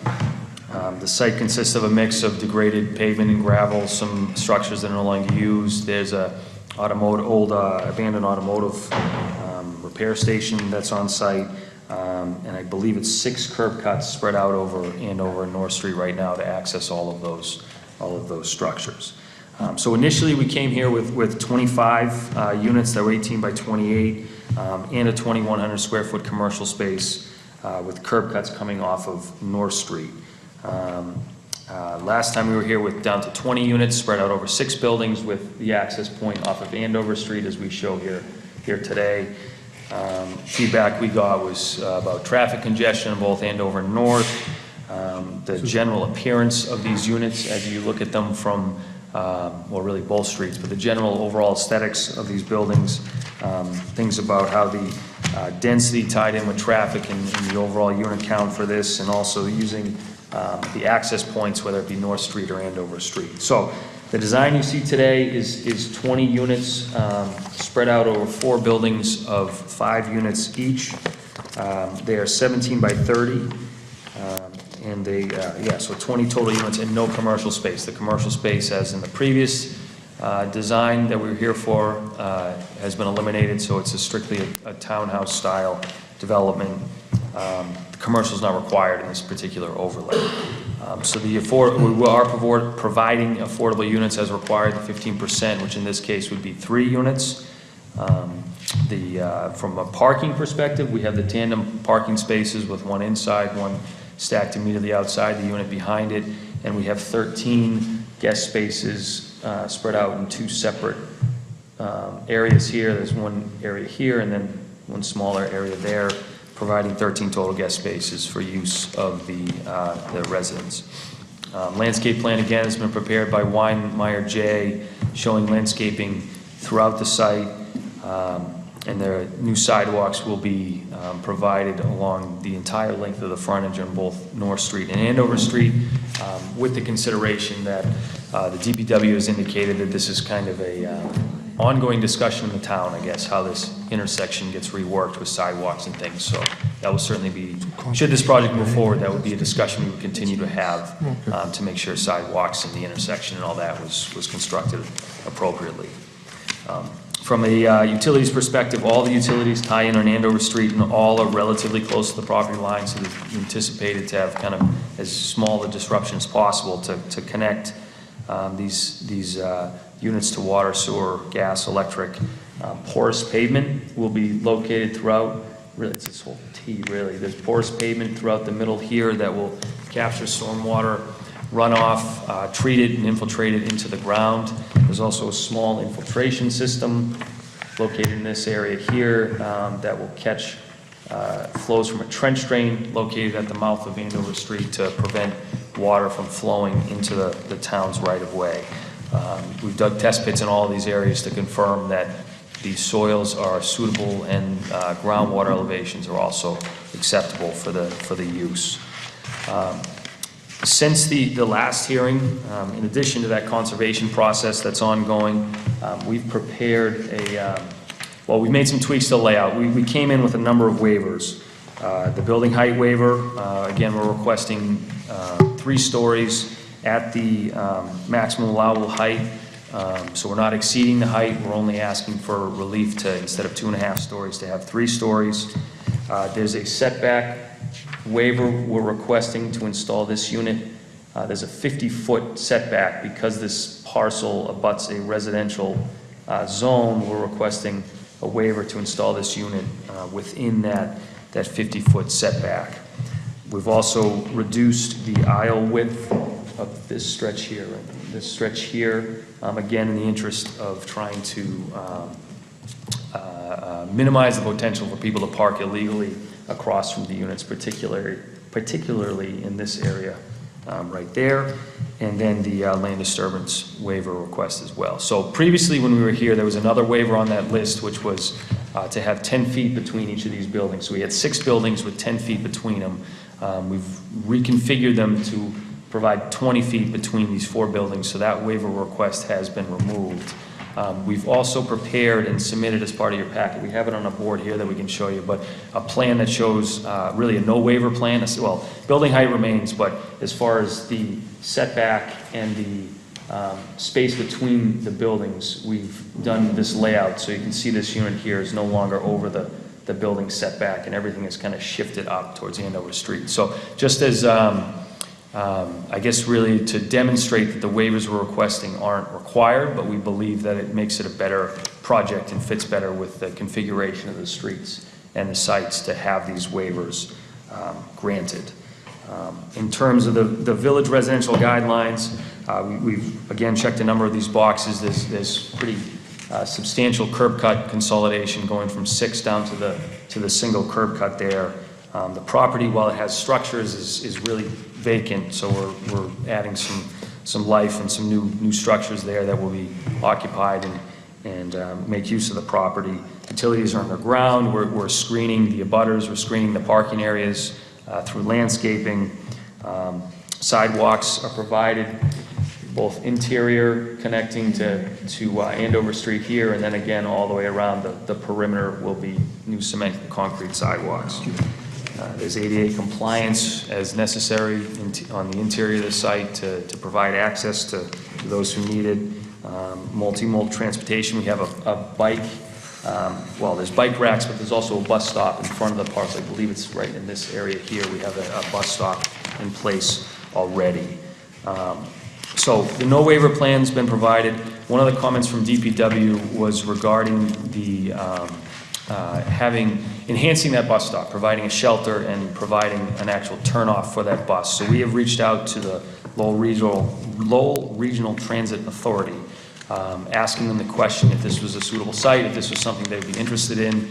The site consists of a mix of degraded pavement and gravel, some structures that are no longer used. There's a old abandoned automotive repair station that's on site, and I believe it's 6 curb cuts spread out over Andover and North Street right now to access all of those structures. So initially, we came here with 25 units that were 18 by 28 and a 2,100 square foot commercial space with curb cuts coming off of North Street. Last time we were here with down to 20 units spread out over 6 buildings with the access point off of Andover Street as we show here today. Feedback we got was about traffic congestion in both Andover and North, the general appearance of these units as you look at them from well, really both streets, but the general overall aesthetics of these buildings, things about how the density tied in with traffic and the overall unit count for this, and also using the access points, whether it be North Street or Andover Street. So the design you see today is 20 units spread out over 4 buildings of 5 units each. They are 17 by 30. And so 20 total units and no commercial space. The commercial space, as in the previous design that we were here for, has been eliminated, so it's strictly a townhouse style development. The commercial is not required in this particular overlay. So we are providing affordable units as required, the 15%, which in this case would be 3 units. From a parking perspective, we have the tandem parking spaces with one inside, one stacked immediately outside the unit behind it, and we have 13 guest spaces spread out in 2 separate areas here. There's one area here and then one smaller area there, providing 13 total guest spaces for use of the residents. Landscape plan, again, has been prepared by Weinmeyer J, showing landscaping throughout the site, and the new sidewalks will be provided along the entire length of the frontage on both North Street and Andover Street, with the consideration that the DPW has indicated that this is kind of a ongoing discussion in the town, I guess, how this intersection gets reworked with sidewalks and things. So that will certainly be, should this project move forward, that would be a discussion we would continue to have to make sure sidewalks in the intersection and all that was constructed appropriately. From a utilities perspective, all the utilities tie in on Andover Street and all are relatively close to the property line, so they're anticipated to have kind of as small a disruption as possible to connect these units to water, sewer, gas, electric. Porous pavement will be located throughout, really it's this whole T really. There's porous pavement throughout the middle here that will capture stormwater runoff, treat it and infiltrate it into the ground. There's also a small infiltration system located in this area here that will catch flows from a trench drain located at the mouth of Andover Street to prevent water from flowing into the town's right-of-way. We've dug test pits in all of these areas to confirm that these soils are suitable and groundwater elevations are also acceptable for the use. Since the last hearing, in addition to that conservation process that's ongoing, we've prepared we've made some tweaks to the layout. We came in with a number of waivers. The building height waiver, again, we're requesting 3 stories at the maximum allowable height. So we're not exceeding the height, we're only asking for relief to, instead of 2.5 stories, to have 3 stories. There's a setback waiver we're requesting to install this unit. There's a 50-foot setback because this parcel abuts a residential zone. We're requesting a waiver to install this unit within that 50-foot setback. We've also reduced the aisle width of this stretch here, right? This stretch here, again, in the interest of trying to minimize the potential for people to park illegally across from the units, particularly in this area right there, and then the land disturbance waiver request as well. So previously when we were here, there was another waiver on that list, which was to have 10 feet between each of these buildings. So we had 6 buildings with 10 feet between them. We've reconfigured them to provide 20 feet between these 4 buildings, so that waiver request has been removed. We've also prepared and submitted as part of your packet, we have it on a board here that we can show you, but a plan that shows really a no waiver plan. Well, building height remains, but as far as the setback and the space between the buildings, we've done this layout, so you can see this unit here is no longer over the building setback, and everything is kind of shifted up towards Andover Street. So just as I guess really to demonstrate that the waivers we're requesting aren't required, but we believe that it makes it a better project and fits better with the configuration of the streets and the sites to have these waivers granted. In terms of the village residential guidelines, we've again checked a number of these boxes. There's pretty substantial curb cut consolidation going from 6 down to the single curb cut there. The property, while it has structures, is really vacant, so we're adding some life and some new structures there that will be occupied and make use of the property. Utilities are underground. We're screening the abutters, we're screening the parking areas through landscaping. Sidewalks are provided, both interior connecting to Andover Street here, and then again all the way around the perimeter will be new cement and concrete sidewalks. There's ADA compliance as necessary on the interior of the site to provide access to those who need it. Multimodal transportation, we have a bike, well, there's bike racks, but there's also a bus stop in front of the parks. I believe it's right in this area here. We have a bus stop in place already. So the no waiver plan's been provided. One of the comments from DPW was regarding the enhancing that bus stop, providing a shelter and providing an actual turnoff for that bus. So we have reached out to the Lowell Regional Transit Authority, asking them the question if this was a suitable site, if this was something they'd be interested in.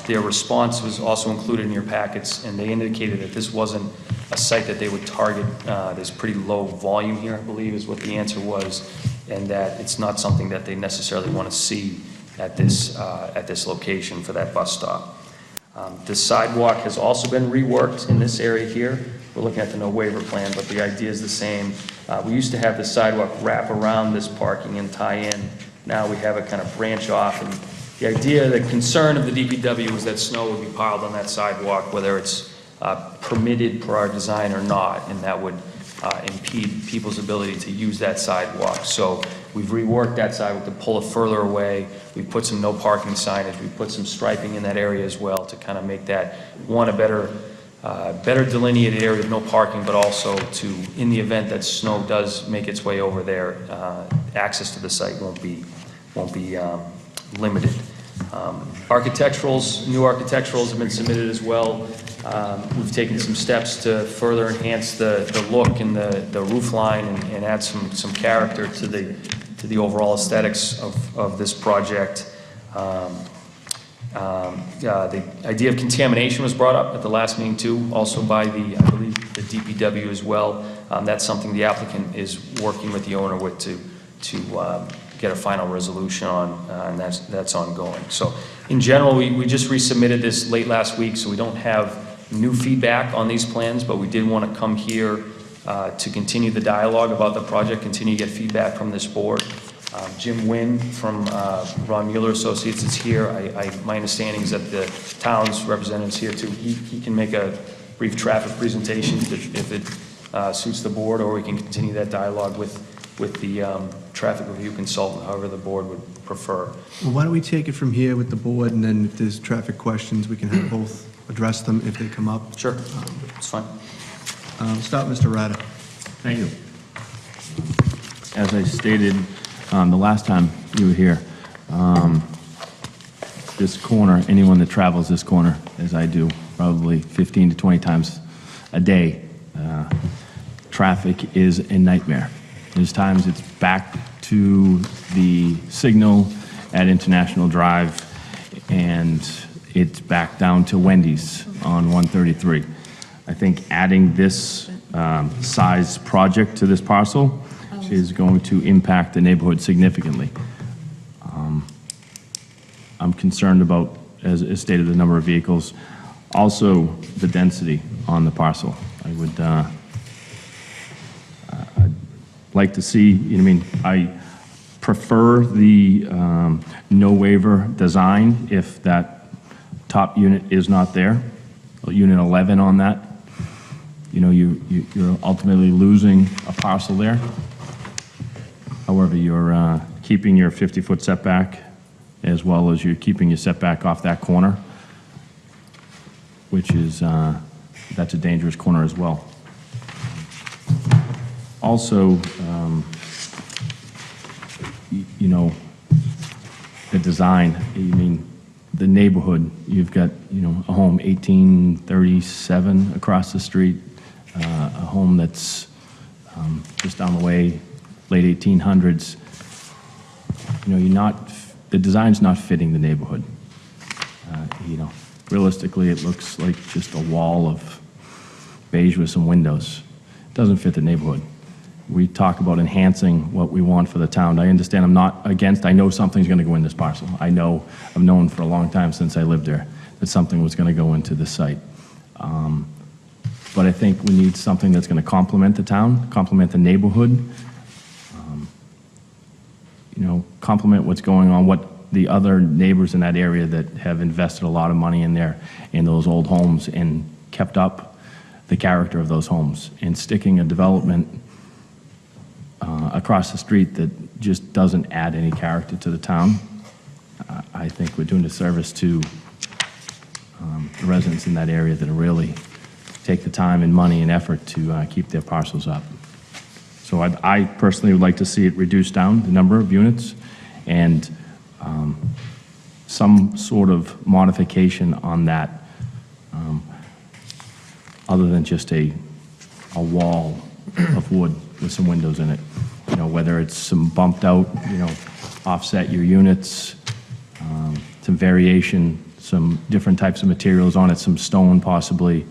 Their response was also included in your packets, and they indicated that this wasn't a site that they would target. There's pretty low volume here, I believe, is what the answer was, and that it's not something that they necessarily want to see at this location for that bus stop. The sidewalk has also been reworked in this area here. We're looking at the no waiver plan, but the idea is the same. We used to have the sidewalk wrap around this parking and tie in. Now we have it kind of branch off, and the idea, the concern of the DPW was that snow would be piled on that sidewalk, whether it's permitted per our design or not, and that would impede people's ability to use that sidewalk. So we've reworked that sidewalk to pull it further away. We've put some no parking signage. We've put some striping in that area as well to kind of make that, one, a better delineated area of no parking, but also to, in the event that snow does make its way over there, access to the site won't be limited. New architecturals have been submitted as well. We've taken some steps to further enhance the look and the roof line and add some character to the overall aesthetics of this project. The idea of contamination was brought up at the last meeting too, also by I believe the DPW as well. That's something the applicant is working with the owner with to get a final resolution on, and that's ongoing. So in general, we just resubmitted this late last week, so we don't have new feedback on these plans, but we did want to come here to continue the dialogue about the project, continue to get feedback from this board. Jim Wynn from Ron Mueller Associates is here. My understanding is that the town's representative's here too. He can make a brief traffic presentation if it suits the board, or we can continue that dialogue with the traffic review consultant, however the board would prefer. Well, why don't we take it from here with the board, and then if there's traffic questions, we can have both address them if they come up. Sure, it's fine. Start, Mr. Ryder. Thank you. As I stated the last time you were here, this corner, anyone that travels this corner, as I do, probably 15 to 20 times a day, traffic is a nightmare. There's times it's back to the signal at International Drive, and it's back down to Wendy's on 133. I think adding this size project to this parcel is going to impact the neighborhood significantly. I'm concerned about, as stated, the number of vehicles, also the density on the parcel. I would I'd like to see, I prefer the no waiver design if that top unit is not there, unit 11 on that. You're ultimately losing a parcel there. However, you're keeping your 50-foot setback, as well as you're keeping your setback off that corner, which is, that's a dangerous corner as well. Also, the design, the neighborhood, you've got, a home 1837 across the street, a home that's just down the way, late 1800s. The design's not fitting the neighborhood. Realistically, it looks like just a wall of beige with some windows. It doesn't fit the neighborhood. We talk about enhancing what we want for the town. I understand, I'm not against, I know something's going to go in this parcel. I've known for a long time since I lived there that something was going to go into this site. But I think we need something that's going to complement the town, complement the neighborhood, complement what's going on, what the other neighbors in that area that have invested a lot of money in those old homes and kept up the character of those homes, and sticking a development across the street that just doesn't add any character to the town. I think we're doing a service to the residents in that area that are really take the time and money and effort to keep their parcels up. So I personally would like to see it reduced down, the number of units, and some sort of modification on that, other than just a wall of wood with some windows in it. You know, whether it's some bumped out, you know, offset your units, some variation, some different types of materials on it, some stone possibly.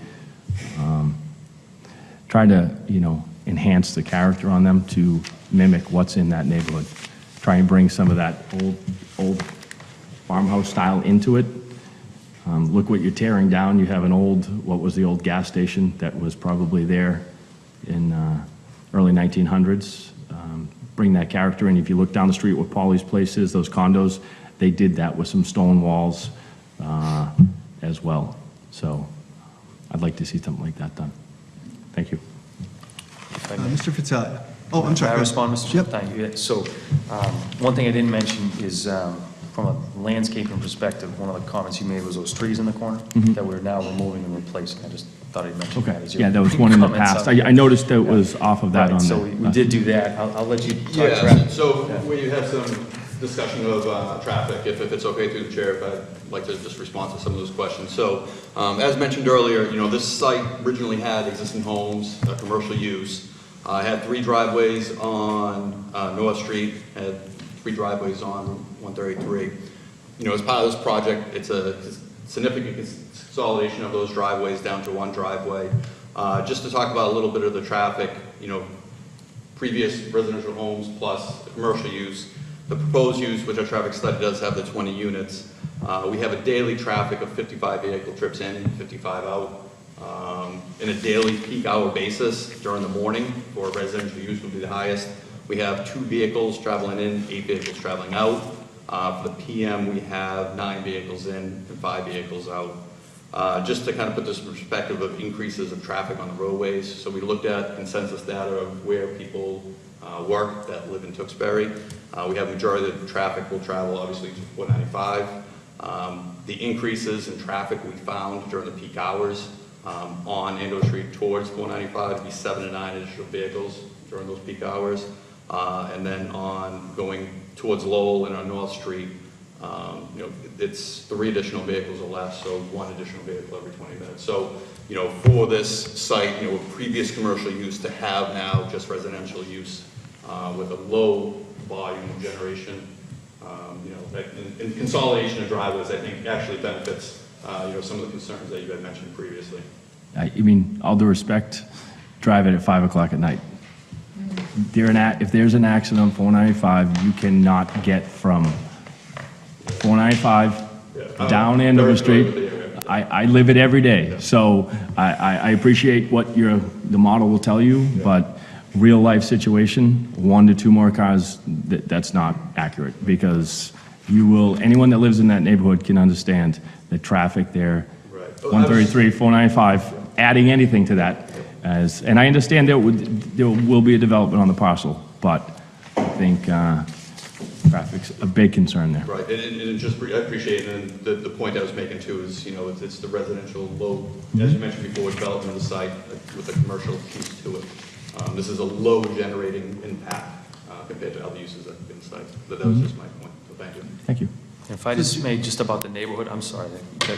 Try to, you know, enhance the character on them to mimic what's in that neighborhood. Try and bring some of that old farmhouse style into it. Look what you're tearing down. You have an old, what was the old gas station that was probably there in early 1900s. Bring that character in. If you look down the street where Paulie's place is, those condos, they did that with some stone walls as well. So I'd like to see something like that done. Thank you. Mr. Fratelli. Oh, I'm sorry. Can I respond, Mr. Yep. Chairman? Thank you. Yeah, so, one thing I didn't mention is, from a landscaping perspective, one of the comments you made was those trees in the corner that we're now removing and replacing. I just thought I'd mention that. Okay. as your Yeah, that was one in the comments past. on- I noticed that it was off of that Right, on so the. we did do that. I'll let you talk Yeah, traffic. so we have some discussion of traffic, if it's okay through the chair, if I'd like to just respond to some of those questions. So, as mentioned earlier, you know, this site originally had existing homes, commercial use. Had 3 driveways on North Street, had 3 driveways on 133. You know, as part of this project, it's a significant consolidation of those driveways down to 1 driveway. Just to talk about a little bit of the traffic, you know, previous residential homes plus the commercial use. The proposed use, which our traffic study does have the 20 units, we have a daily traffic of 55 vehicle trips in, 55 out. In a daily peak hour basis during the morning for residential use would be the highest. We have 2 vehicles traveling in, 8 vehicles traveling out. For the PM, we have 9 vehicles in and 5 vehicles out. Just to kind of put this in perspective of increases of traffic on the roadways. So we looked at consensus data of where people work that live in Tewksbury. We have majority of the traffic will travel obviously to 495. The increases in traffic we found during the peak hours on Ando Street towards 495 to be 7 to 9 additional vehicles during those peak hours. And then on going towards Lowell and on North Street, you know, it's 3 additional vehicles or less, so 1 additional vehicle every 20 minutes. So, you know, for this site, you know, with previous commercial use to have now just residential use with a low volume of generation, you know, and consolidation of driveways, I think actually benefits, you know, some of the concerns that you had mentioned previously. I mean, all due respect, drive it at 5 o'clock at night. If there's an accident on 495, you cannot get from 495 down Andover Street. I live it every day, so I appreciate what the model will tell you, but real life situation, 1 to 2 more cars, that's not accurate, because anyone that lives in that neighborhood can understand the traffic there. 133, 495, adding anything to that, and I understand there will be a development on the parcel, but I think traffic's a big concern there. Right, and just, I appreciate it, and the point I was making too is, you know, it's the residential low, as you mentioned before, development of the site with a commercial piece to it. This is a low generating impact compared to other uses that have been cited. But that was just my point, so thank you. Thank you. If I just may, just about the neighborhood, I'm sorry,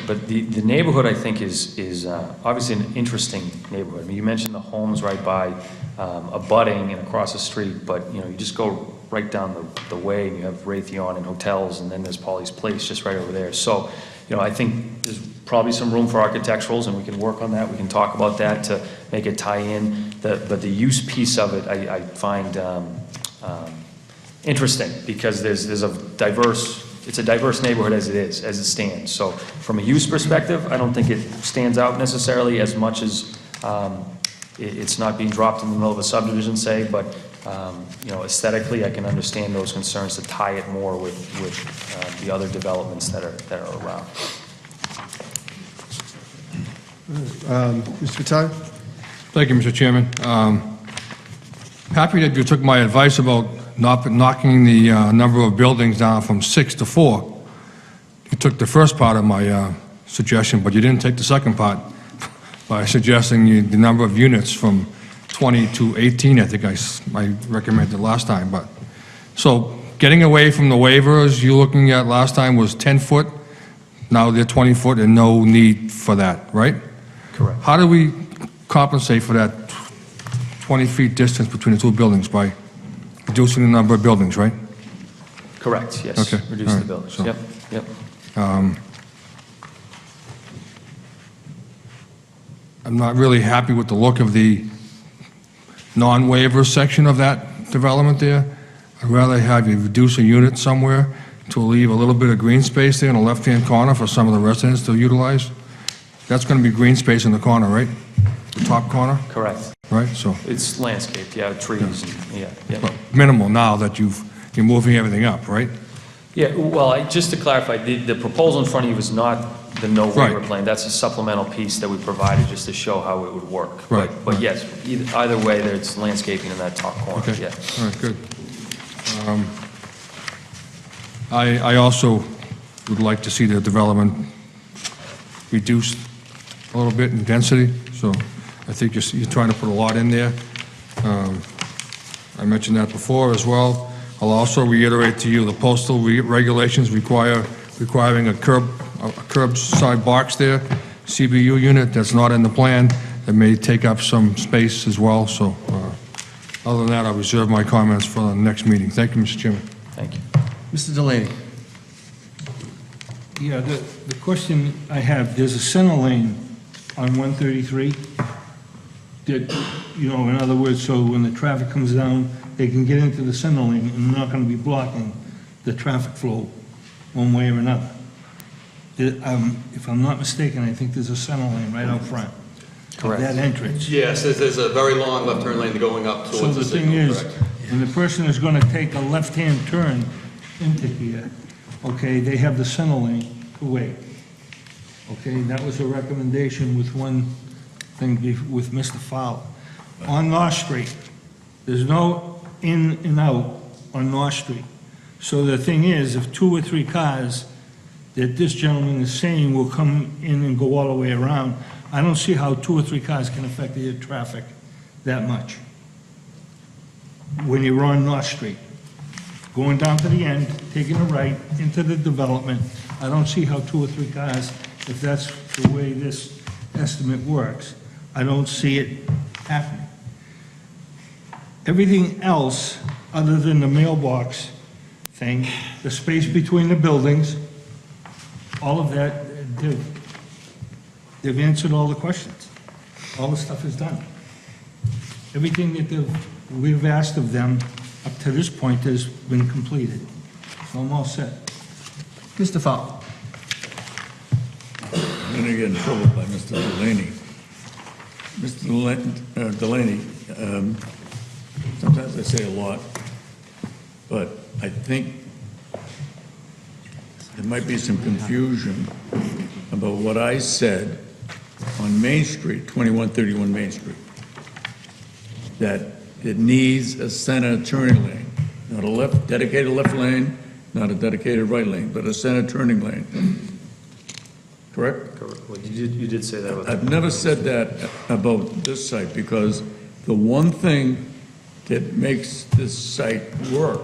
but the neighborhood, I think, is obviously an interesting neighborhood. I mean, you mentioned the homes right by abutting and across the street, but, you know, you just go right down the way, and you have Raytheon and hotels, and then there's Paulie's Place just right over there. So, you know, I think there's probably some room for architecturals, and we can work on that. We can talk about that to make it tie in. But the use piece of it, I find interesting, because there's a diverse. It's a diverse neighborhood as it is, as it stands. So from a use perspective, I don't think it stands out necessarily as much as it's not being dropped in the middle of a subdivision, say, but you know, aesthetically, I can understand those concerns to tie it more with the other developments that are around. Mr. Vitale? Thank you, Mr. Chairman. Happy that you took my advice about not knocking the number of buildings down from 6 to 4. You took the first part of my suggestion, but you didn't take the second part. by suggesting the number of units from 20 to 18, I think I recommended last time, but, so getting away from the waivers you're looking at last time was 10 foot, now they're 20 foot and no need for that, right? Correct. How do we compensate for that 20 feet distance between the two buildings by reducing the number of buildings, right? Correct, yes. Okay, Reduce all the right, buildings, so- yep, yep. I'm not really happy with the look of the non-waiver section of that development there. I'd rather have you reduce a unit somewhere to leave a little bit of green space there in the left-hand corner for some of the residents to utilize. That's going to be green space in the corner, right? The top corner, Correct. right? So, It's landscaped, yeah, trees, and, yeah. but minimal now that you're moving everything up, right? Yeah, well, just to clarify, the proposal in front of you is not the no waiver Right. plan. That's a supplemental piece that we provided just to show how it would work. Right, But yes, either way, there's landscaping in that top corner, Okay. yeah. All right, good. I also would like to see the development reduced a little bit in density, so I think you're trying to put a lot in there. I mentioned that before as well. I'll also reiterate to you, the postal regulations requiring a curbside box there, CBU unit, that's not in the plan, that may take up some space as well, so other than that, I'll reserve my comments for the next meeting. Thank you, Mr. Chairman. Thank you. Mr. Delaney? Yeah, the question I have, there's a center lane on 133 that, you know, in other words, so when the traffic comes down, they can get into the center lane and they're not going to be blocking the traffic flow one way or another. If I'm not mistaken, I think there's a center lane right out front. Correct. That entrance. Yes, there's a very long left turn lane going up So towards the the thing signal, is, correct? when the person is going to take a left-hand turn into here, okay, they have the center lane to wait. Okay, that was a recommendation with one thing with Mr. Fowler. On North Street, there's no in and out on North Street. So the thing is, if 2 or 3 cars that this gentleman is saying will come in and go all the way around, I don't see how 2 or 3 cars can affect the traffic that much. When you're on North Street, going down to the end, taking a right into the development, I don't see how 2 or 3 cars, if that's the way this estimate works, I don't see it happening. Everything else, other than the mailbox thing, the space between the buildings, all of that, they've answered all the questions. All the stuff is done. Everything that we've asked of them up to this point has been completed. So I'm all set. Mr. Fowler? I'm going to get in trouble by Mr. Delaney. Mr. Delaney, sometimes I say a lot, but I think there might be some confusion about what I said on Main Street, 2131 Main Street, that it needs a center turning lane, not a dedicated left lane, not a dedicated right lane, but a center turning lane. Correct? Correct. Well, you did say that about I've never said that about this site, because the one thing that makes this site work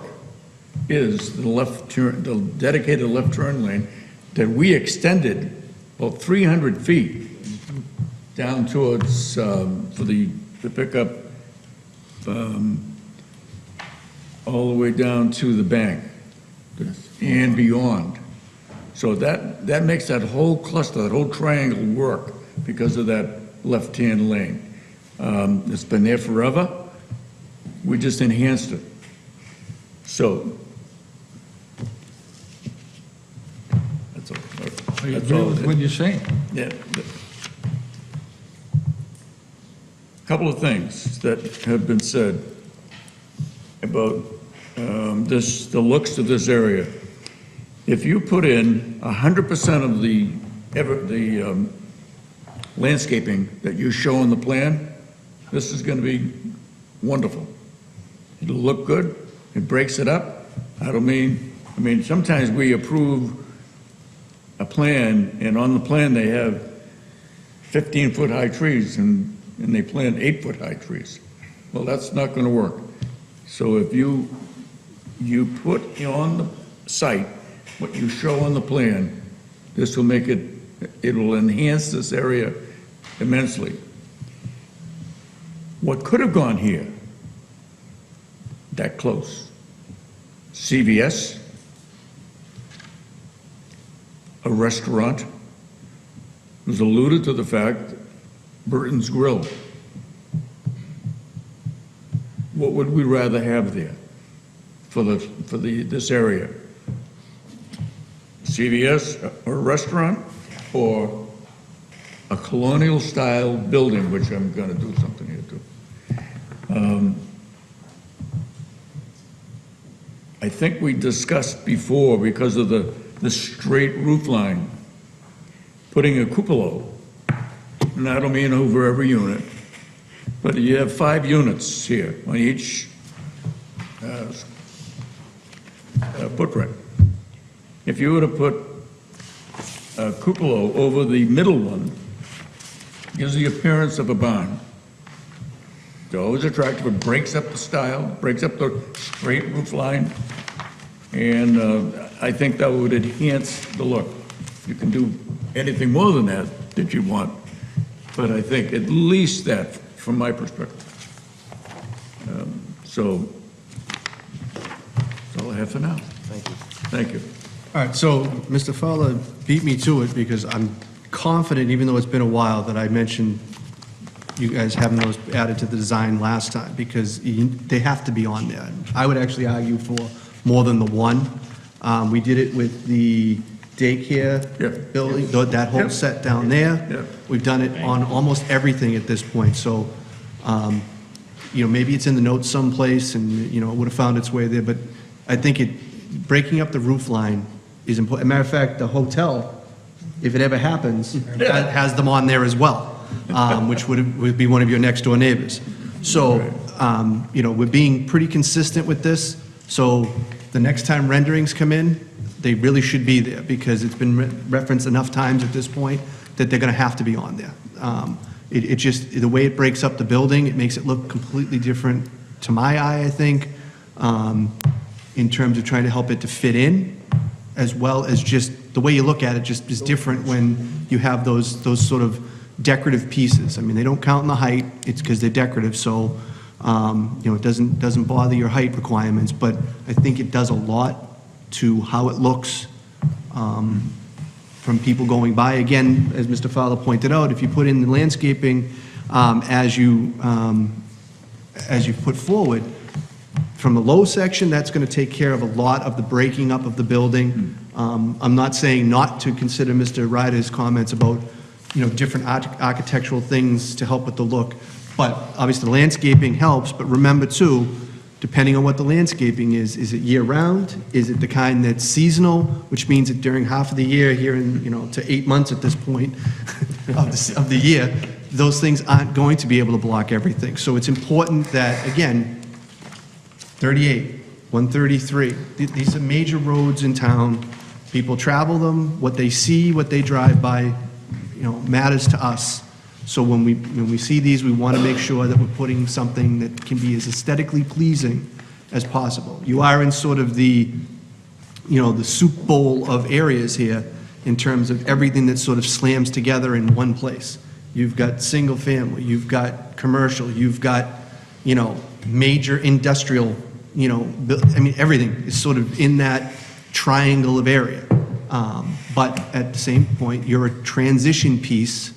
is the left turn, the dedicated left turn lane that we extended about 300 feet down towards, for the pickup, all the way down to the bank and beyond. So that makes that whole cluster, that whole triangle work because of that left-hand lane. It's been there forever. We just enhanced it. So, that's all. I That's agree all. with what you're saying. Yeah. Couple of things that have been said about the looks of this area. If you put in 100% of the landscaping that you show on the plan, this is going to be wonderful. It'll look good. It breaks it up. I mean, sometimes we approve a plan, and on the plan they have 15-foot-high trees, and they plant 8-foot-high trees. Well, that's not gonna work. So if you put on the site what you show on the plan, this will make it, it will enhance this area immensely. What could have gone here, that close? CVS, a restaurant, was alluded to the fact, Burton's Grill. What would we rather have there for this area? CVS, a restaurant, or a colonial-style building, which I'm gonna do something here too. I think we discussed before, because of the straight roof line, putting a cupola, and I don't mean over every unit, but you have 5 units here on each footprint. If you were to put a cupola over the middle one, it gives the appearance of a barn. It's always attractive, it breaks up the style, breaks up the straight roof line, and I think that would enhance the look. You can do anything more than that you want, but I think at least that, from my perspective. So, that's all I have for now. Thank you. Thank you. All right, so Mr. Fowler beat me to it because I'm confident, even though it's been a while, that I mentioned you guys having those added to the design last time, because they have to be on there. I would actually argue for more than the one. We did it with the daycare building, that whole set down there. We've done it on almost everything at this point, so, maybe it's in the notes someplace and, it would have found its way there, but I think breaking up the roof line is important. As a matter of fact, the hotel, if it ever happens, has them on there as well, which would be one of your next door neighbors. So, we're being pretty consistent with this, so the next time renderings come in, they really should be there, because it's been referenced enough times at this point that they're gonna have to be on there. It just, the way it breaks up the building, it makes it look completely different to my eye, I think, in terms of trying to help it to fit in, as well as just the way you look at it just is different when you have those sort of decorative pieces. I mean, they don't count in the height, it's because they're decorative, so, it doesn't bother your height requirements, but I think it does a lot to how it looks from people going by. Again, as Mr. Fowler pointed out, if you put in the landscaping as you put forward, from the low section, that's going to take care of a lot of the breaking up of the building. I'm not saying not to consider Mr. Ryder's comments about, different architectural things to help with the look, but obviously the landscaping helps, but remember too, depending on what the landscaping is it year-round? Is it the kind that's seasonal, which means that during half of the year, here in, to 8 months at this point of the year, those things aren't going to be able to block everything. So it's important that, again, 38, 133, these are major roads in town. People travel them, what they see, what they drive by, matters to us. So when we see these, we want to make sure that we're putting something that can be as aesthetically pleasing as possible. You are in sort of the soup bowl of areas here in terms of everything that sort of slams together in one place. You've got single family, you've got commercial, you've got, major industrial, everything is sort of in that triangle of area. But at the same point, you're a transition piece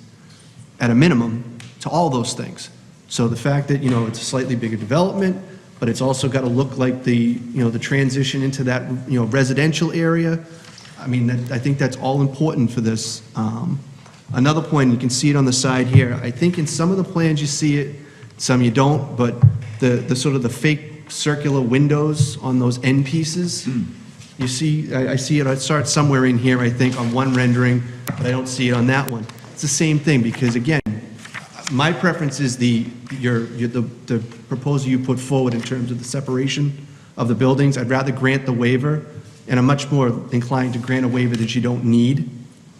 at a minimum to all those things. So the fact that, it's a slightly bigger development, but it's also got to look like the transition into that, residential area. I think that's all important for this. Another point, you can see it on the side here. I think in some of the plans you see it, some you don't, but the sort of the fake circular windows on those end pieces, you see, I see it, I saw it somewhere in here, I think, on one rendering, but I don't see it on that one. It's the same thing, because again, my preference is the proposal you put forward in terms of the separation of the buildings. I'd rather grant the waiver, and I'm much more inclined to grant a waiver that you don't need,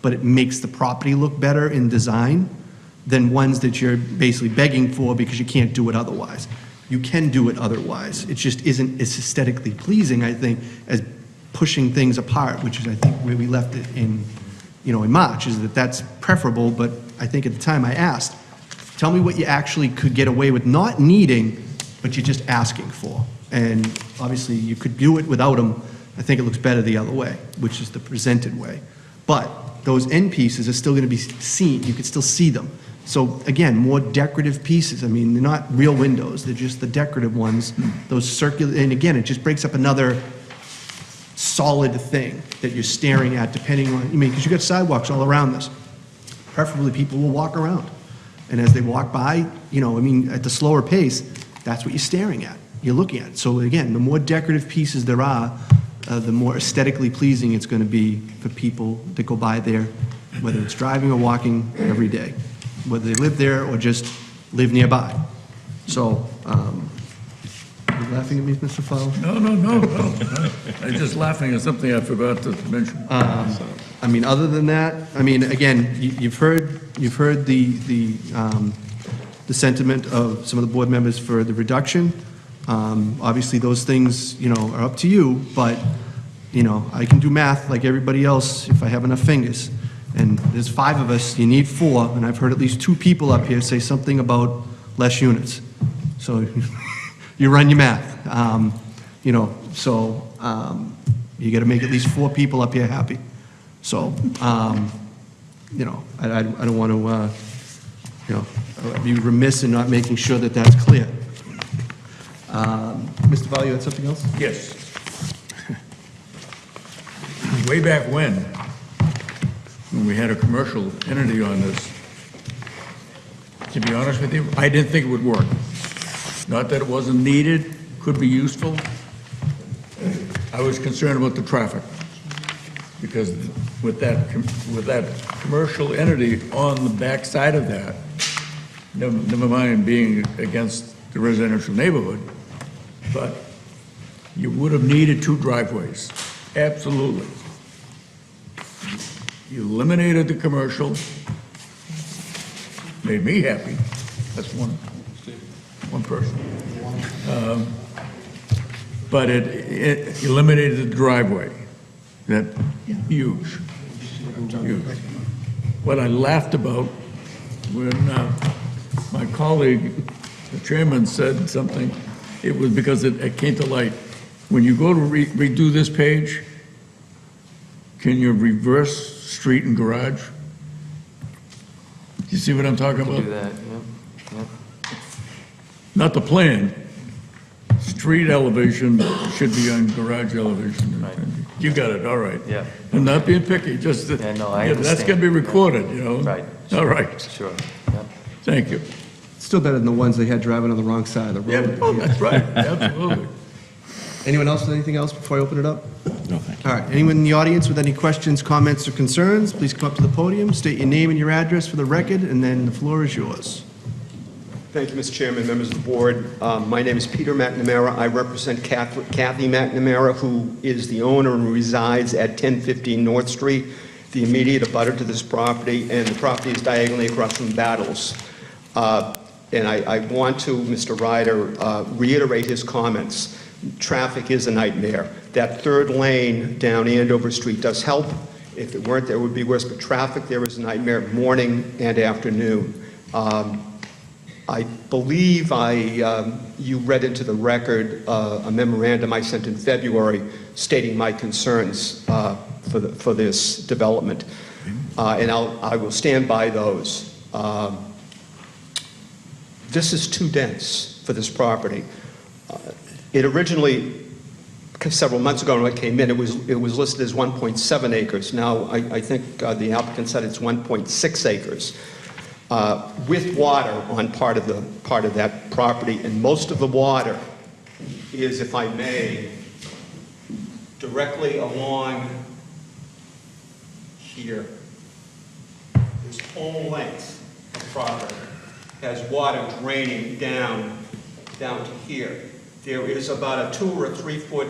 but it makes the property look better in design. than ones that you're basically begging for because you can't do it otherwise. You can do it otherwise. It just isn't as aesthetically pleasing, I think, as pushing things apart, which is, I think, where we left it in, in March, is that that's preferable, but I think at the time I asked, tell me what you actually could get away with not needing, but you're just asking for. And obviously, you could do it without them. I think it looks better the other way, which is the presented way. But those end pieces are still going to be seen. You could still see them. So again, more decorative pieces. I mean, they're not real windows. They're just the decorative ones. Those circular, and again, it just breaks up another solid thing that you're staring at, depending on, because you've got sidewalks all around this. Preferably, people will walk around. And as they walk by, at the slower pace, that's what you're staring at. You're looking at. So again, the more decorative pieces there are, the more aesthetically pleasing it's going to be for people that go by there, whether it's driving or walking every day, whether they live there or just live nearby. So, are you laughing at me, Mr. Fowler? No. I'm just laughing at something I forgot to mention. Other than that, again, you've heard the sentiment of some of the board members for the reduction. Obviously, those things, are up to you, but, I can do math like everybody else if I have enough fingers. And there's 5 of us, you need 4, and I've heard at least 2 people up here say something about less units. So you run your math. You got to make at least 4 people up here happy. So, I don't want to, be remiss in not making sure that that's clear. Mr. Val, you had something else? Yes. Way back when we had a commercial entity on this, to be honest with you, I didn't think it would work. Not that it wasn't needed, could be useful. I was concerned about the traffic, because with that commercial entity on the back side of that, never mind being against the residential neighborhood, but you would have needed 2 driveways, absolutely. You eliminated the commercial, made me happy. That's one person. But it eliminated the driveway. That huge. What I laughed about when my colleague, the chairman, said something, it was because it came to light. When you go to redo this page, can you reverse street and garage? You see what I'm talking about? Do that, yep. Not the plan. Street elevation should be on garage elevation. Right. You got it, all right. Yeah. I'm not being picky, just that, Yeah, no, I that's understand. gonna be recorded, Right. All right, Sure, yep. thank you. Still better than the ones they had driving on the wrong side of the road. Oh, that's right, absolutely. Anyone else with anything else before I open it up? No, thank you. All right, anyone in the audience with any questions, comments, or concerns, please come up to the podium, state your name and your address for the record, and then the floor is yours. Thank you, Mr. Chairman, members of the board. My name is Peter McNamara. I represent Kathy McNamara, who is the owner and resides at 1015 North Street, the immediate abutter to this property, and the property is diagonally across from Battles. And I want to, Mr. Ryder, reiterate his comments. Traffic is a nightmare. That 3rd lane down Andover Street does help. If it weren't, there would be worse, but traffic there is a nightmare morning and afternoon. I believe you read into the record a memorandum I sent in February stating my concerns for this development, and I will stand by those. This is too dense for this property. It originally, several months ago when it came in, it was listed as 1.7 acres. Now I think the applicant said it's 1.6 acres. With water on part of that property, and most of the water is, if I may, directly along here. This whole length of property has water draining down to here. There is about a 2 or 3 foot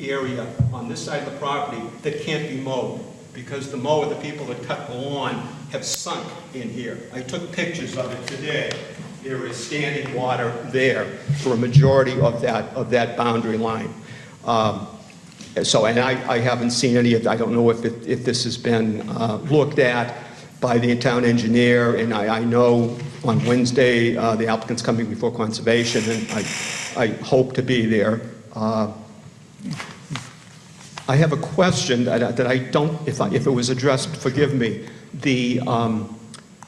area on this side of the property that can't be mowed because the mower, the people that cut the lawn, have sunk in here. I took pictures of it today. There is standing water there for a majority of that boundary line. And I haven't seen any of, I don't know if this has been looked at by the town engineer, and I know on Wednesday the applicant's coming before Conservation, and I hope to be there. I have a question that I don't, if it was addressed, forgive me. The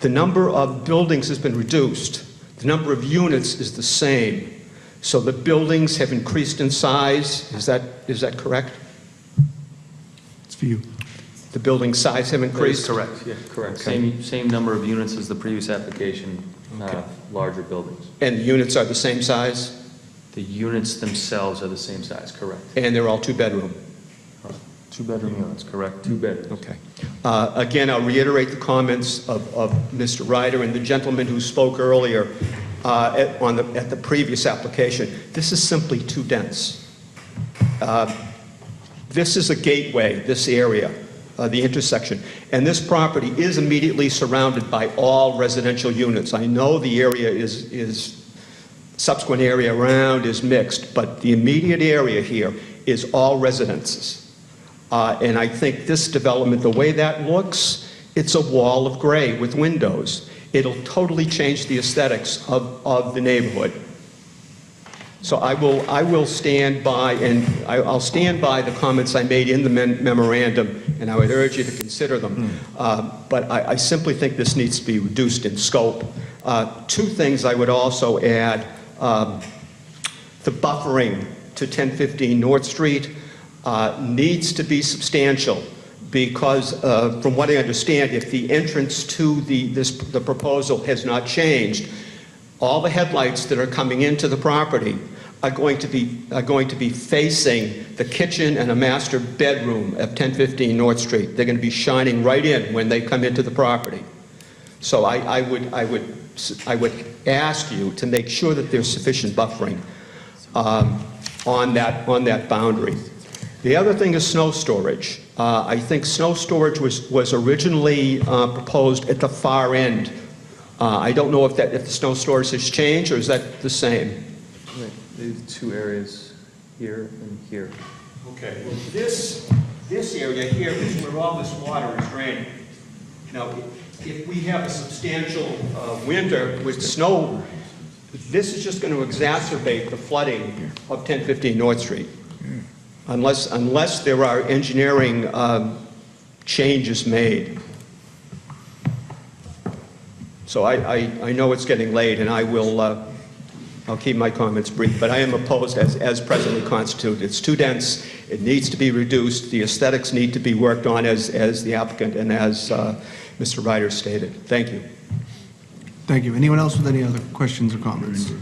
number of buildings has been reduced. The number of units is the same. So the buildings have increased in size. Is that correct? It's for you. The building size have increased? That is correct, yeah, correct. Okay. Same number of units as the previous application, larger buildings. And the units are the same size? The units themselves are the same size, correct. And they're all two-bedroom? Two-bedroom units, correct, two bedrooms. Okay. Again, I'll reiterate the comments of Mr. Ryder and the gentleman who spoke earlier at the previous application. This is simply too dense. This is a gateway, this area, the intersection. And this property is immediately surrounded by all residential units. I know the area subsequent area around is mixed, but the immediate area here is all residences. And I think this development, the way that looks, it's a wall of gray with windows. It'll totally change the aesthetics of the neighborhood. So I will stand by, and I'll stand by the comments I made in the memorandum, and I would urge you to consider them. But I simply think this needs to be reduced in scope. Two things I would also add. The buffering to 1015 North Street needs to be substantial, because from what I understand, if the entrance to the proposal has not changed, all the headlights that are coming into the property are going to be facing the kitchen and a master bedroom at 1015 North Street. They're going to be shining right in when they come into the property. So I would ask you to make sure that there's sufficient buffering on that boundary. The other thing is snow storage. I think snow storage was originally proposed at the far end. I don't know if the snow storage has changed, or is that the same? Right. There's two areas, here and here. Okay, well, this area here is where all this water is draining. Now, if we have a substantial winter with snow, this is just going to exacerbate the flooding of 1015 North Street. Unless there are engineering changes made. So I know it's getting late, and I'll keep my comments brief, but I am opposed as presently constituted. It's too dense, it needs to be reduced, the aesthetics need to be worked on as the applicant and as Mr. Ryder stated. Thank you. Thank you. Anyone else with any other questions or comments?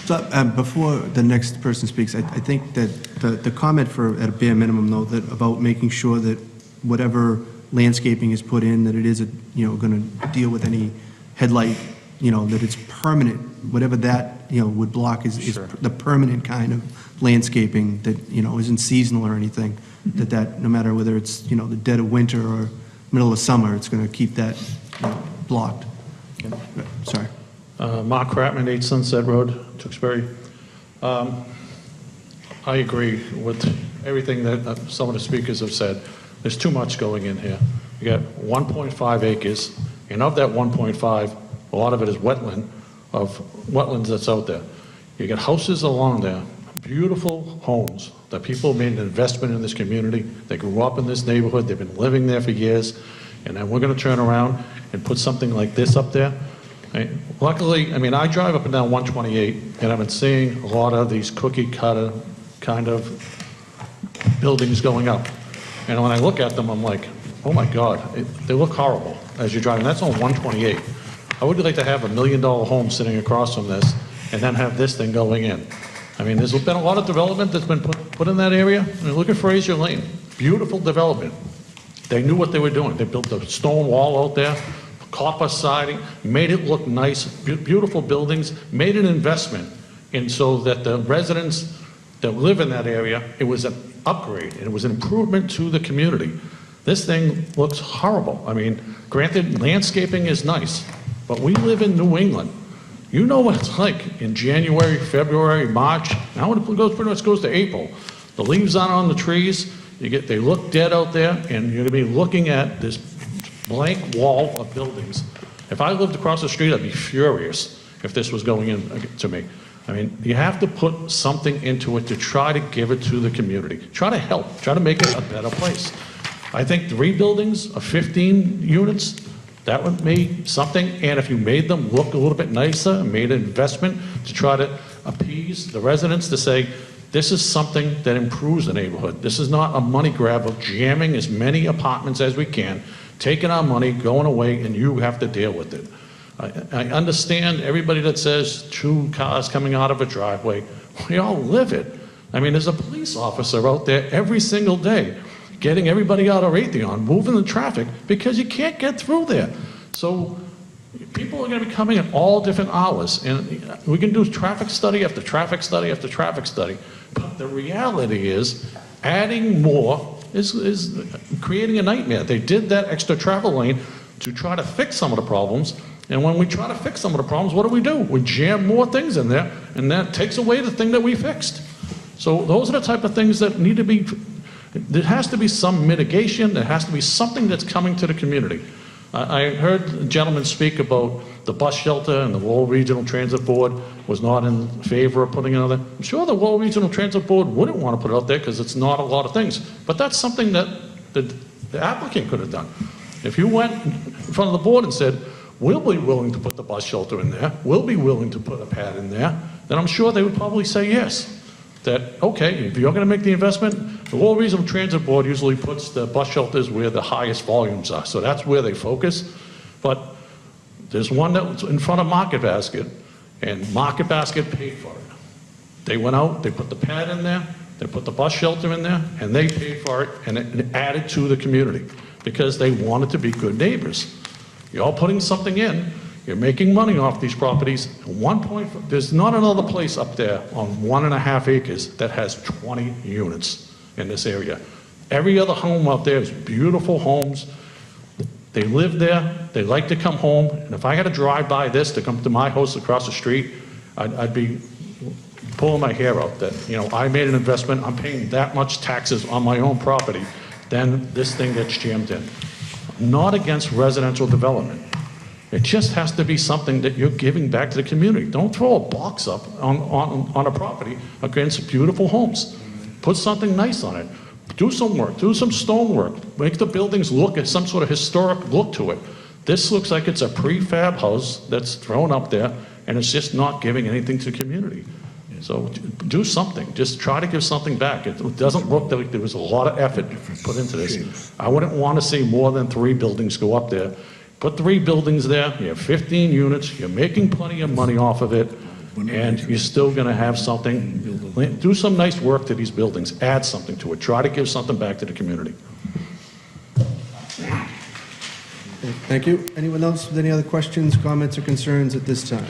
So, before the next person speaks, I think that the comment at a bare minimum, though, that about making sure that whatever landscaping is put in, that it is, going to deal with any headlight, that it's permanent, whatever that, would block is the permanent kind of landscaping that, isn't seasonal or anything, that no matter whether it's, the dead of winter or middle of summer, it's going to keep that blocked. Sorry. Mark Kratman, 8 Sunset Road, Tewksbury. I agree with everything that some of the speakers have said. There's too much going in here. You got 1.5 acres, and of that 1.5, a lot of it is wetlands that's out there. You got houses along there, beautiful homes that people made an investment in this community. They grew up in this neighborhood, they've been living there for years, and then we're going to turn around and put something like this up there. Right? Luckily, I drive up and down 128, and I've been seeing a lot of these cookie cutter kind of buildings going up. And when I look at them, I'm like, oh my God, they look horrible as you're driving. That's on 128. I would like to have $1 million home sitting across from this, and then have this thing going in. There's been a lot of development that's been put in that area. Look at Fraser Lane, beautiful development. They knew what they were doing. They built a stone wall out there, copper siding, made it look nice, beautiful buildings, made an investment And so that the residents that live in that area, it was an upgrade, and it was an improvement to the community. This thing looks horrible. I mean, granted, landscaping is nice, but we live in New England. You know what it's like in January, February, March. Now it goes pretty much goes to April. The leaves aren't on the trees. They look dead out there, and you're gonna be looking at this blank wall of buildings. If I lived across the street, I'd be furious if this was going in to me. I mean, you have to put something into it to try to give it to the community. Try to help, try to make it a better place. I think 3 buildings of 15 units, that would be something, and if you made them look a little bit nicer, made an investment to try to appease the residents to say, this is something that improves the neighborhood. This is not a money grab of jamming as many apartments as we can, taking our money, going away, and you have to deal with it. I understand everybody that says 2 cars coming out of a driveway. We all live it. I mean, there's a police officer out there every single day getting everybody out of Raytheon, moving the traffic, because you can't get through there. So people are going to be coming at all different hours, and we can do traffic study after traffic study after traffic study. But the reality is, adding more is creating a nightmare. They did that extra travel lane to try to fix some of the problems, and when we try to fix some of the problems, what do? We jam more things in there, and that takes away the thing that we fixed. So those are the type of things that need to be, there has to be some mitigation, there has to be something that's coming to the community. I heard a gentleman speak about the bus shelter, and the Lowell Regional Transit Board was not in favor of putting it out there. I'm sure the Lowell Regional Transit Board wouldn't want to put it out there because it's not a lot of things. But that's something that the applicant could have done. If you went in front of the board and said, we'll be willing to put the bus shelter in there, we'll be willing to put a pad in there, then I'm sure they would probably say yes. That, okay, if you're going to make the investment, the Lowell Regional Transit Board usually puts the bus shelters where the highest volumes are, so that's where they focus. But there's one that's in front of Market Basket, and Market Basket paid for it. They went out, they put the pad in there, they put the bus shelter in there, and they paid for it, and it added to the community because they wanted to be good neighbors. You're all putting something in, you're making money off these properties. There's not another place up there on 1.5 acres that has 20 units in this area. Every other home out there is beautiful homes. They live there, they like to come home, and if I had to drive by this to come to my house across the street, I'd be pulling my hair out that, you know, I made an investment, I'm paying that much taxes on my own property, then this thing gets jammed in. I'm not against residential development. It just has to be something that you're giving back to the community. Don't throw a box up on a property against beautiful homes. Put something nice on it. Do some work, do some stone work. Make the buildings look at some sort of historic look to it. This looks like it's a prefab house that's thrown up there, and it's just not giving anything to the community. So do something. Just try to give something back. It doesn't look like there was a lot of effort put into this. I wouldn't want to see more than 3 buildings go up there. Put 3 buildings there, you have 15 units, you're making plenty of money off of it, and you're still going to have something. Do some nice work to these buildings, add something to it, try to give something back to the community. Thank you. Anyone else with any other questions, comments, or concerns at this time?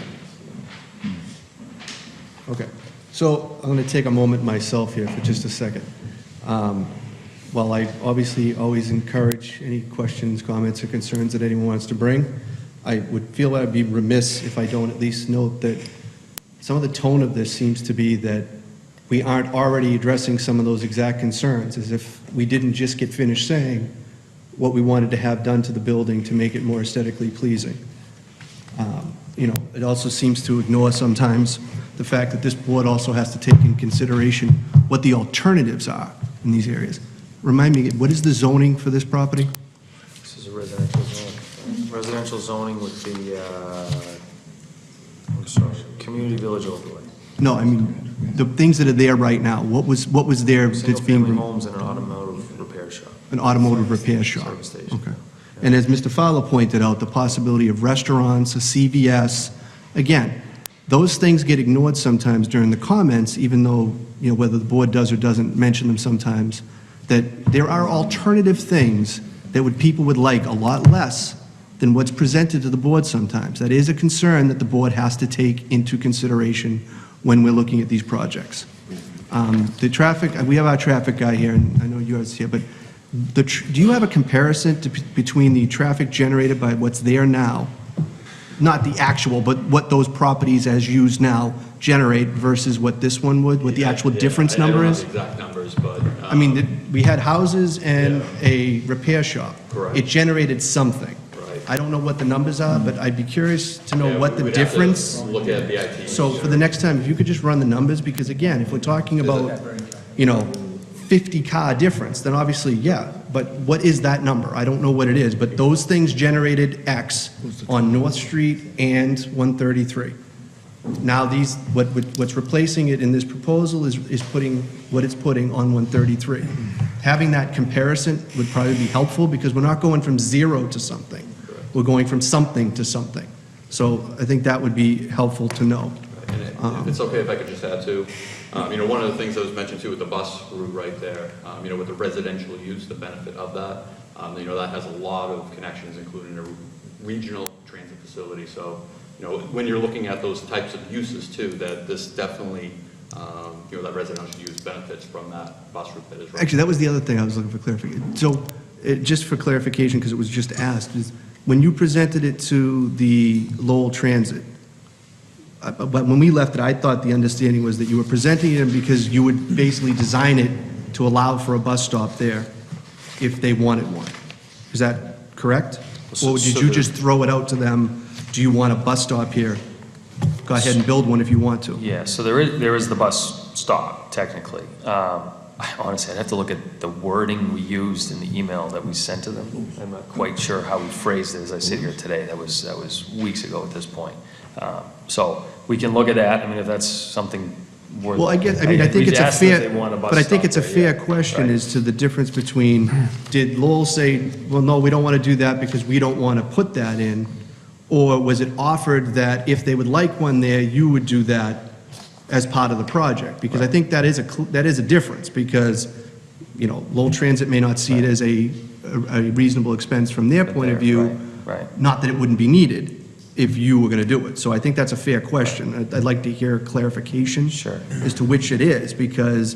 Okay, so I'm going to take a moment myself here for just a second. While I obviously always encourage any questions, comments, or concerns that anyone wants to bring, I would feel I'd be remiss if I don't at least note that some of the tone of this seems to be that we aren't already addressing some of those exact concerns, as if we didn't just get finished saying what we wanted to have done to the building to make it more aesthetically pleasing. You know, it also seems to ignore sometimes the fact that this board also has to take in consideration what the alternatives are in these areas. Remind me, what is the zoning for this property? This is a residential zone. Residential zoning with the, I'm sorry, community village overlay. No, I mean, the things that are there right now, what was there that's being... Single-family homes and an automotive repair shop. An automotive repair shop. Service station. Okay. And as Mr. Fowler pointed out, the possibility of restaurants, a CVS, again, those things get ignored sometimes during the comments, even though, you know, whether the board does or doesn't mention them sometimes, that there are alternative things that people would like a lot less than what's presented to the board sometimes. That is a concern that the board has to take into consideration when we're looking at these projects. The traffic, we have our traffic guy here, and I know yours here, but do you have a comparison between the traffic generated by what's there now, not the actual, but what those properties as used now generate versus what this one would, what the actual difference number is? I don't have the exact numbers, but. I mean, we had houses and a repair shop. Correct. It generated something. Right. I don't know what the numbers are, but I'd be curious to know Yeah, what the we'd have to difference. Look at the IT. So for the next time, if you could just run the numbers, because again, if we're talking about, 50-car difference, then obviously, yeah, but what is that number? I don't know what it is, but those things generated X on North Street and 133. Now what's replacing it in this proposal is putting what it's putting on 133. Having that comparison would probably be helpful, because we're not going from 0 to something. We're going from something to something. So I think that would be helpful to know. And if it's okay if I could just add too, one of the things that was mentioned too with the bus route right there, with the residential use, the benefit of that, that has a lot of connections, including a regional transit facility. So, when you're looking at those types of uses too, that this definitely, that residential use benefits from that bus route that is right. Actually, that was the other thing I was looking for clarification. So, just for clarification, because it was just asked, is when you presented it to the Lowell Transit, but when we left it, I thought the understanding was that you were presenting it because you would basically design it to allow for a bus stop there if they wanted one. Is that correct? Or did you just throw it out to them, do you want a bus stop here? Go ahead and build one if you want to. Yeah, so there is the bus stop, technically. Honestly, I'd have to look at the wording we used in the email that we sent to them. I'm not quite sure how we phrased it as I sit here today. That was weeks ago at this point. So we can look at that. I mean, if that's something worth. Well, I think it's a fair, but I think it's a fair question Right. as to the difference between, did Lowell say, well, no, we don't want to do that because we don't want to put that in? Or was it offered that if they would like one there, you would do that as part of the project? Because I think that is a difference, because, Lowell Transit may not see it as a reasonable expense from their point of view. Right. Not that it wouldn't be needed if you were going to do it. So I think that's a fair question. I'd like to hear clarification as to which it is, because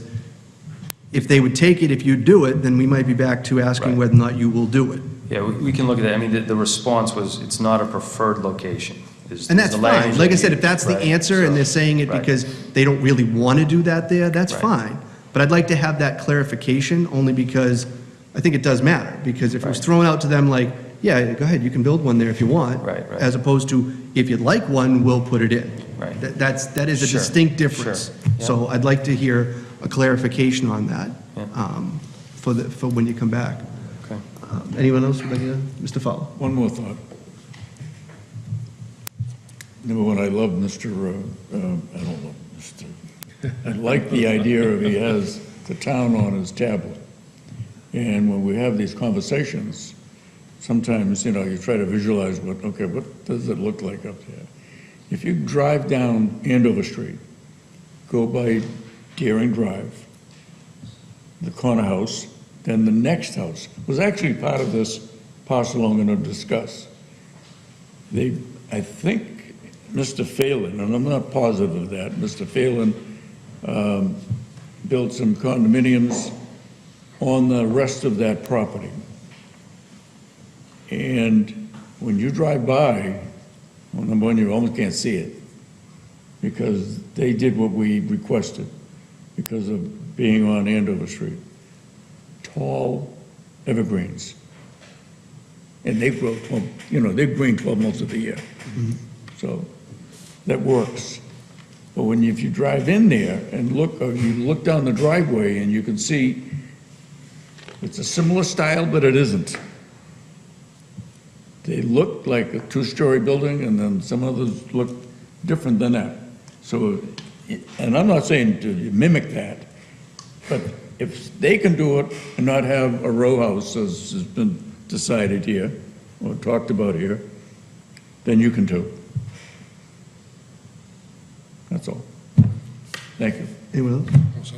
if they would take it, if you do it, then we might be back to asking whether or not you will do it. Yeah, we can look at that. I mean, the response was, it's not a preferred location. And that's fine. Like I said, if that's the answer and they're saying it because they don't really want to do that there, that's fine. But I'd like to have that clarification, only because I think it does matter. Because if it was thrown out to them like, yeah, go ahead, you can build one there if you want, as opposed to, if you'd like one, we'll put it in. Right. That is a distinct difference. So I'd like to hear a clarification on that for when you come back. Okay. Anyone else? Mr. Fowler? One more thought. Number one, I love I like the idea of he has the town on his tablet. And when we have these conversations, sometimes, you try to visualize what does it look like up there? If you drive down Andover Street, go by Deering Drive, the corner house, then the next house was actually part of this parcel I'm going to discuss. I think Mr. Phelan, and I'm not positive of that, Mr. Phelan built some condominiums on the rest of that property. And when you drive by, well, number one, you almost can't see it, because they did what we requested because of being on Andover Street. Tall evergreens. And they grow 12, they green 12 months of the year. So that works. But if you drive in there and you look down the driveway and you can see it's a similar style, but it isn't. They look like a two-story building, and then some others look different than that. So, and I'm not saying to mimic that, but if they can do it and not have a row house, as has been decided here, or talked about here, then you can too. That's all. Thank you. Anyone else?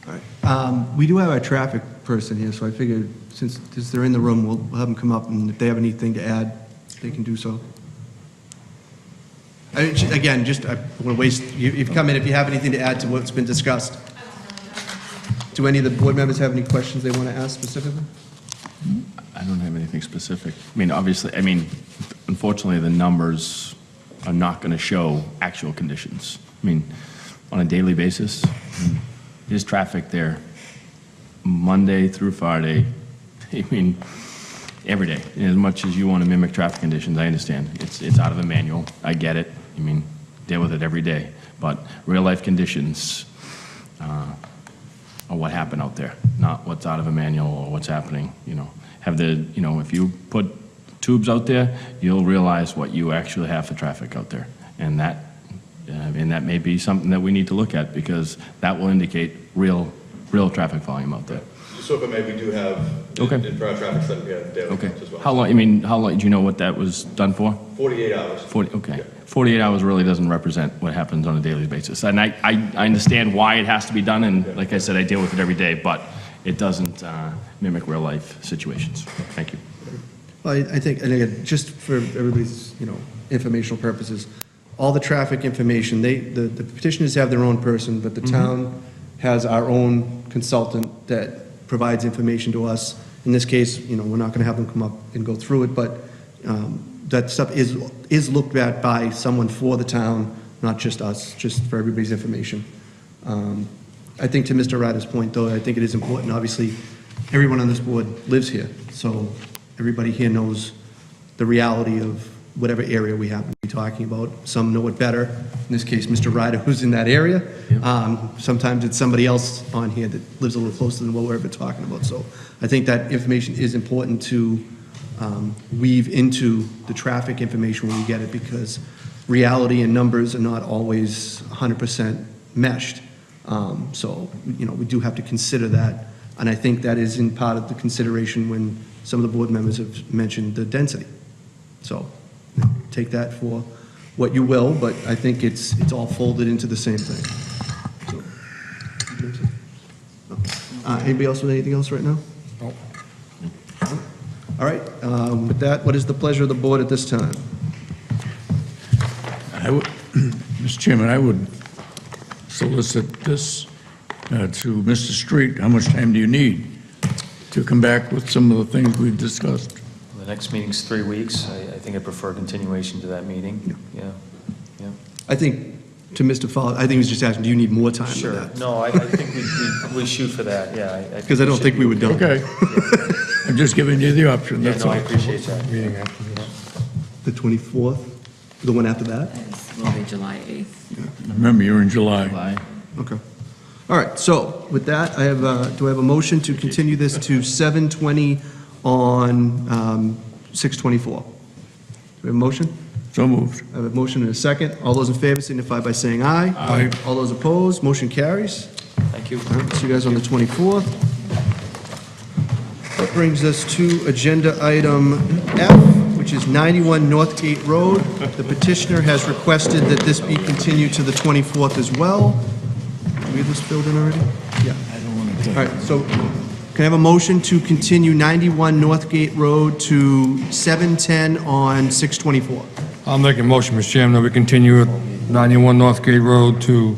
All right. We do have our traffic person here, so I figured since they're in the room, we'll have them come up, and if they have anything to add, they can do so. Again, just, I want to waste, you've come in, if you have anything to add to what's been discussed. Do any of the board members have any questions they want to ask specifically? I don't have anything specific. I mean, obviously, unfortunately, the numbers are not going to show actual conditions. I mean, on a daily basis, there's traffic there Monday through Friday. I mean, every day. And as much as you want to mimic traffic conditions, I understand. It's out of the manual. I get it. I mean, deal with it every day. But real-life conditions are what happened out there, not what's out of a manual or what's happening. If you put tubes out there, you'll realize what you actually have for traffic out there. And that may be something that we need to look at, because that will indicate real traffic volume out there. So if I may, we do have, in our traffic study, we have daily counts as well. How long, do you know what that was done for? 48 hours. 48 hours really doesn't represent what happens on a daily basis. And I understand why it has to be done, and like I said, I deal with it every day, but it doesn't mimic real-life situations. Thank you. Well, I think, and again, just for everybody's, informational purposes, all the traffic information, the petitioners have their own person, but the town has our own consultant that provides information to us. In this case, we're not going to have them come up and go through it, but that stuff is looked at by someone for the town, not just us, just for everybody's information. I think to Mr. Ryder's point, though, I think it is important. Obviously, everyone on this board lives here, so everybody here knows the reality of whatever area we happen to be talking about. Some know it better. In this case, Mr. Ryder, who's in that area. Sometimes it's somebody else on here that lives a little closer than what we're ever talking about. So I think that information is important to weave into the traffic information when we get it, because reality and numbers are not always 100% meshed. So, we do have to consider that. And I think that is in part of the consideration when some of the board members have mentioned the density. So take that for what you will, but I think it's all folded into the same thing. So, anybody else with anything else right now? No. All right, with that, what is the pleasure of the board at this time? Mr. Chairman, I would solicit this to Mr. Street. How much time do you need to come back with some of the things we've discussed? The next meeting's 3 weeks. I think I prefer continuation to that meeting. Yeah. I think, to Mr. Fowler, I think he was just asking, do you need more time than that? Sure. No, I think we shoot for that, yeah. Because I don't think we would do it. Okay. I'm just giving you the option, Yeah, that's no, all. I appreciate that. The 24th? The one after that? Will be July 8th. Remember, you're in July. Okay. All right, so with that, do I have a motion to continue this to 7:20 on 6/24? Do we have a motion? So moved. I have a motion and a second. All those in favor signify by saying aye. Aye. All those opposed, motion carries. Thank you. All right, see you guys on the 24th. That brings us to agenda item F, which is 91 Northgate Road. The petitioner has requested that this be continued to the 24th as well. Did we have this filled in already? Yeah. I don't want to. All right, so can I have a motion to continue 91 Northgate Road to 7:10 on 6/24? I'll make a motion, Mr. Chairman, that we continue at 91 Northgate Road to,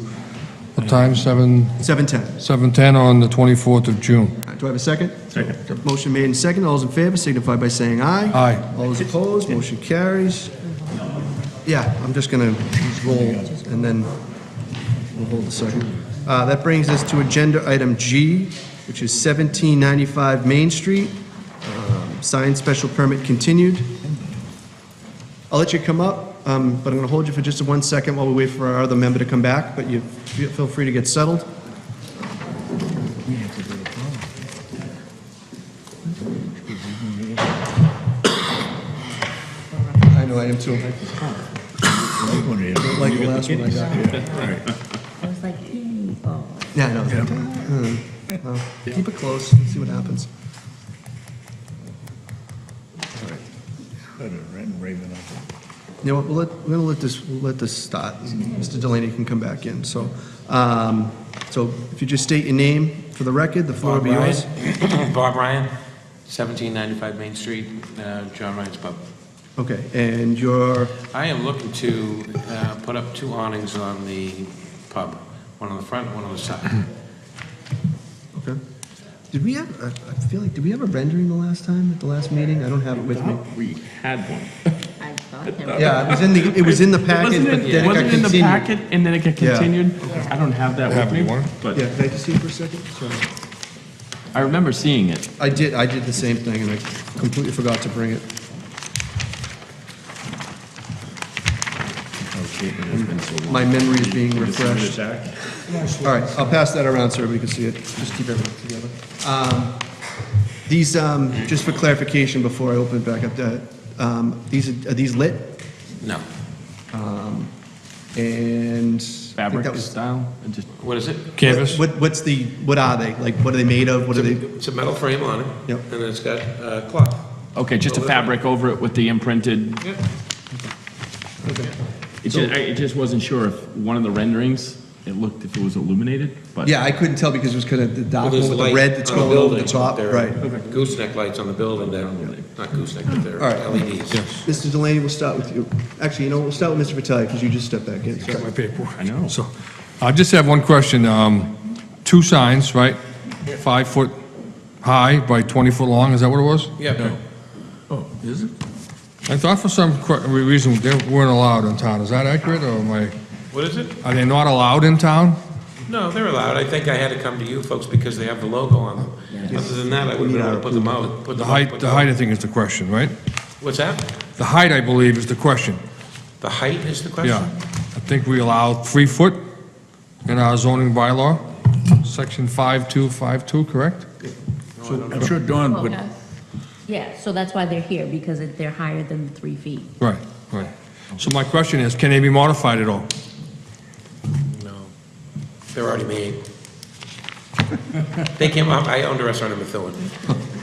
what time, 7:10. 7:10 on the 24th of June. All right, do I have a second? Second. Motion made and second. All those in favor signify by saying aye. Aye. All those opposed, motion carries. Yeah, I'm just going to roll, and then we'll hold a second. That brings us to agenda item G, which is 1795 Main Street. Signed special permit continued. I'll let you come up, but I'm going to hold you for just 1 second while we wait for our other member to come back, but you feel free to get settled. I know, I am too. Don't like the last one I got. I was like, yay, oh. Yeah, I know. Well, keep it close, and see what happens. You know what, we're going to let this start. Mr. Delaney can come back in, so. So if you just state your name for the record, the floor will be yours. Bob Ryan, 1795 Main Street, John Ryan's Pub. Okay, and your, I am looking to put up 2 awnings on the pub, one on the front, one on the side. okay. Did we have, I feel like, did we have a rendering the last time, at the last meeting? I don't have it with me. We had one. I thought there was. Yeah, it was in the packet, but then it got Wasn't it in the continued. packet, and then it got Yeah. continued? I don't have that with me, but Yeah, can I just see it for a second? Sorry. I remember seeing it. I did the same thing, and I completely forgot to bring it. My memory is being refreshed. All right, I'll pass that around so everybody can see it. Just keep everything together. These, just for clarification before I open it back up, are these lit? No. And. Fabric style? Just What is it? Canvas? What are they? Like, what are they made of? What are they? It's a metal frame on it, Yep. and then it's got cloth. Okay, just a fabric over it with the imprinted. Yep. It just wasn't sure if one of the renderings, it looked if it was illuminated, but. Yeah, I couldn't tell because it was kind of the dark Well, there's one with the light red that's on the going over the building. top, They're right. Gooseneck lights on the building, they're not gooseneck, but they're All right. LEDs. Mr. Delaney, we'll start with you. Actually, we'll start with Mr. Vitale because you just stepped back in. Got my paperwork. I know. So, I just have one question. 2 signs, right? 5 foot high by 20 foot long, is that what it was? Yeah. Oh, is it? I thought for some reason they weren't allowed in town. Is that accurate, or am I, What is it? are they not allowed in town? No, they're allowed. I think I had to come to you folks because they have the logo on them. Other than that, I wouldn't be able to put them out. The height, I think, is the question, right? What's that? The height, I believe, is the question. The height is the question? Yeah. I think we allow 3 foot in our zoning bylaw, section 5252, correct? So I'm sure Dawn would, Yes. Yeah, so that's why they're here, because they're higher than 3 feet. Right, right. So my question is, can they be modified at all? No. They're already made. They came up, I owned a restaurant in Methuen.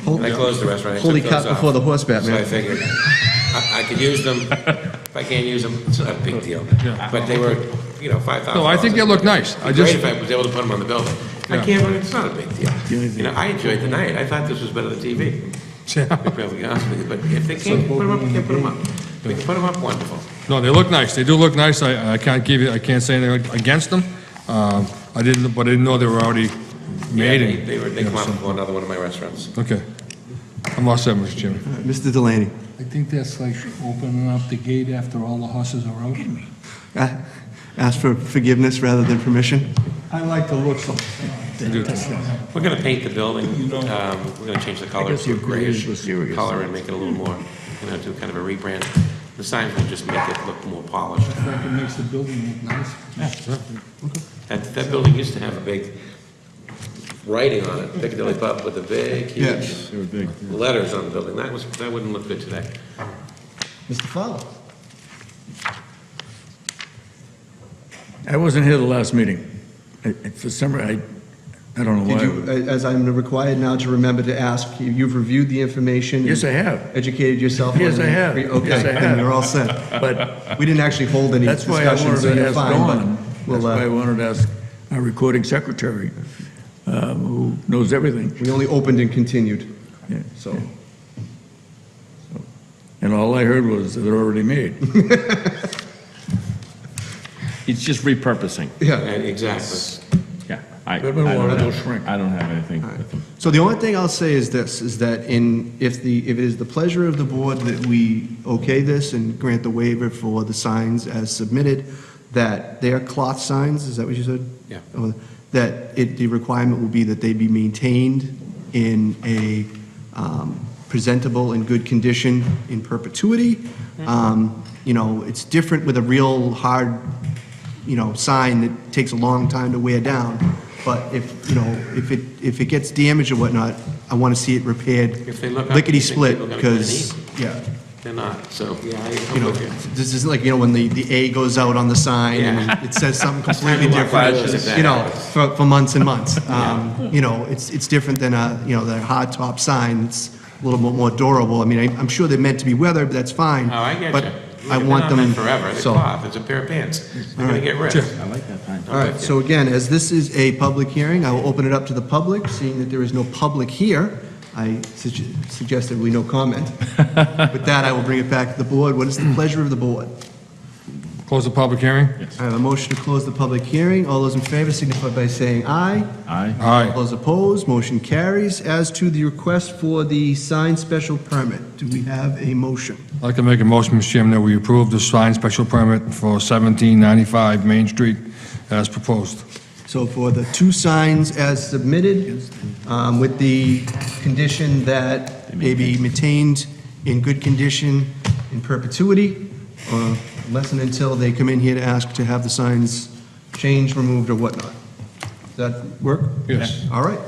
And I closed the restaurant. I Holy took cat those off. before the horse bat, So I man. figured I could use them. If I can't use them, it's not a big deal. But they were, $5,000. No, I think they look nice. I It'd be just, great if I was able to put them on the building. I Yeah. can't, but it's not a big deal. I enjoyed the night. I thought this was better than TV. To be perfectly honest with you, but if they can't put them up, they can't put them up. We can put them up, wonderful. no, they look nice. They do look nice. I can't say anything against them. I didn't know they were already made. Yeah, and, they you know, come out so- for another one of my restaurants. Okay. I'm all set, Mr. Chairman. Mr. Delaney. I think that's like opening up the gate after all the horses are out. Ask for forgiveness rather than permission. I like to look so. We're gonna paint the building, we're gonna change the color guess to a your creators were grayish serious. color and make it a little more, do kind of a rebrand. The signs will just make it look more polished. I think it makes the building look nice. That building used to have a big writing on it, Piccadilly Pub, with the big, Yes. huge letters on the building. That wouldn't look good today. Mr. Fowler. I wasn't here the last meeting. For some reason, I don't know Did why. you, as I'm required now to remember to ask, you've reviewed the information? Yes, I have. Educated yourself? on Yes, I the- have. Okay, Yes, I then have. you're all set. But We didn't actually hold any that's why I discussion, wanted so to you're ask fine, but Dawn. we'll, That's why I wanted to ask our recording secretary, who knows everything. we only opened and continued, Yeah. so. And all I heard was that they're already made. It's just repurposing. Yeah. Exactly. Yeah. I Good one, don't water, they'll have- shrink. I don't have anything with them. So the only thing I'll say is this, is that if it is the pleasure of the board that we okay this and grant the waiver for the signs as submitted, that they are cloth signs, is that what you said? Yeah. That the requirement will be that they be maintained in a presentable and good condition in perpetuity. It's different with a real hard, sign that takes a long time to wear down. But if it gets damaged or whatnot, I want to see it repaired If they look up, lickety you think split, people are gonna come and because, yeah, They're not, so, yeah, I'm with you. this isn't like, when the A goes out on the sign and Yeah. it says something completely It's time to different, walk by if that happens. for months and months. It's different than the hard top sign. It's a little bit more durable. I mean, I'm sure they're meant to be weathered, but that's fine. Oh, I get But you. I They've want been on them. that forever, they're so- cloth, it's a pair of pants. They're gonna get ripped. I like that time. All right, so again, as this is a public hearing, I will open it up to the public, seeing that there is no public here. I suggest there will be no comment. With that, I will bring it back to the board. What is the pleasure of the board? Close the public hearing? I have a motion to close the public hearing. All those in favor signify by saying aye. Aye. All those opposed, motion carries. As to the request for the signed special permit, do we have a motion? I'd like to make a motion, Mr. Chairman, that we approve the signed special permit for 1795 Main Street as proposed. So for the two signs as submitted, with the condition that they be maintained in good condition in perpetuity, unless and until they come in here to ask to have the signs changed, removed, or whatnot. Does that work? Yes. All right.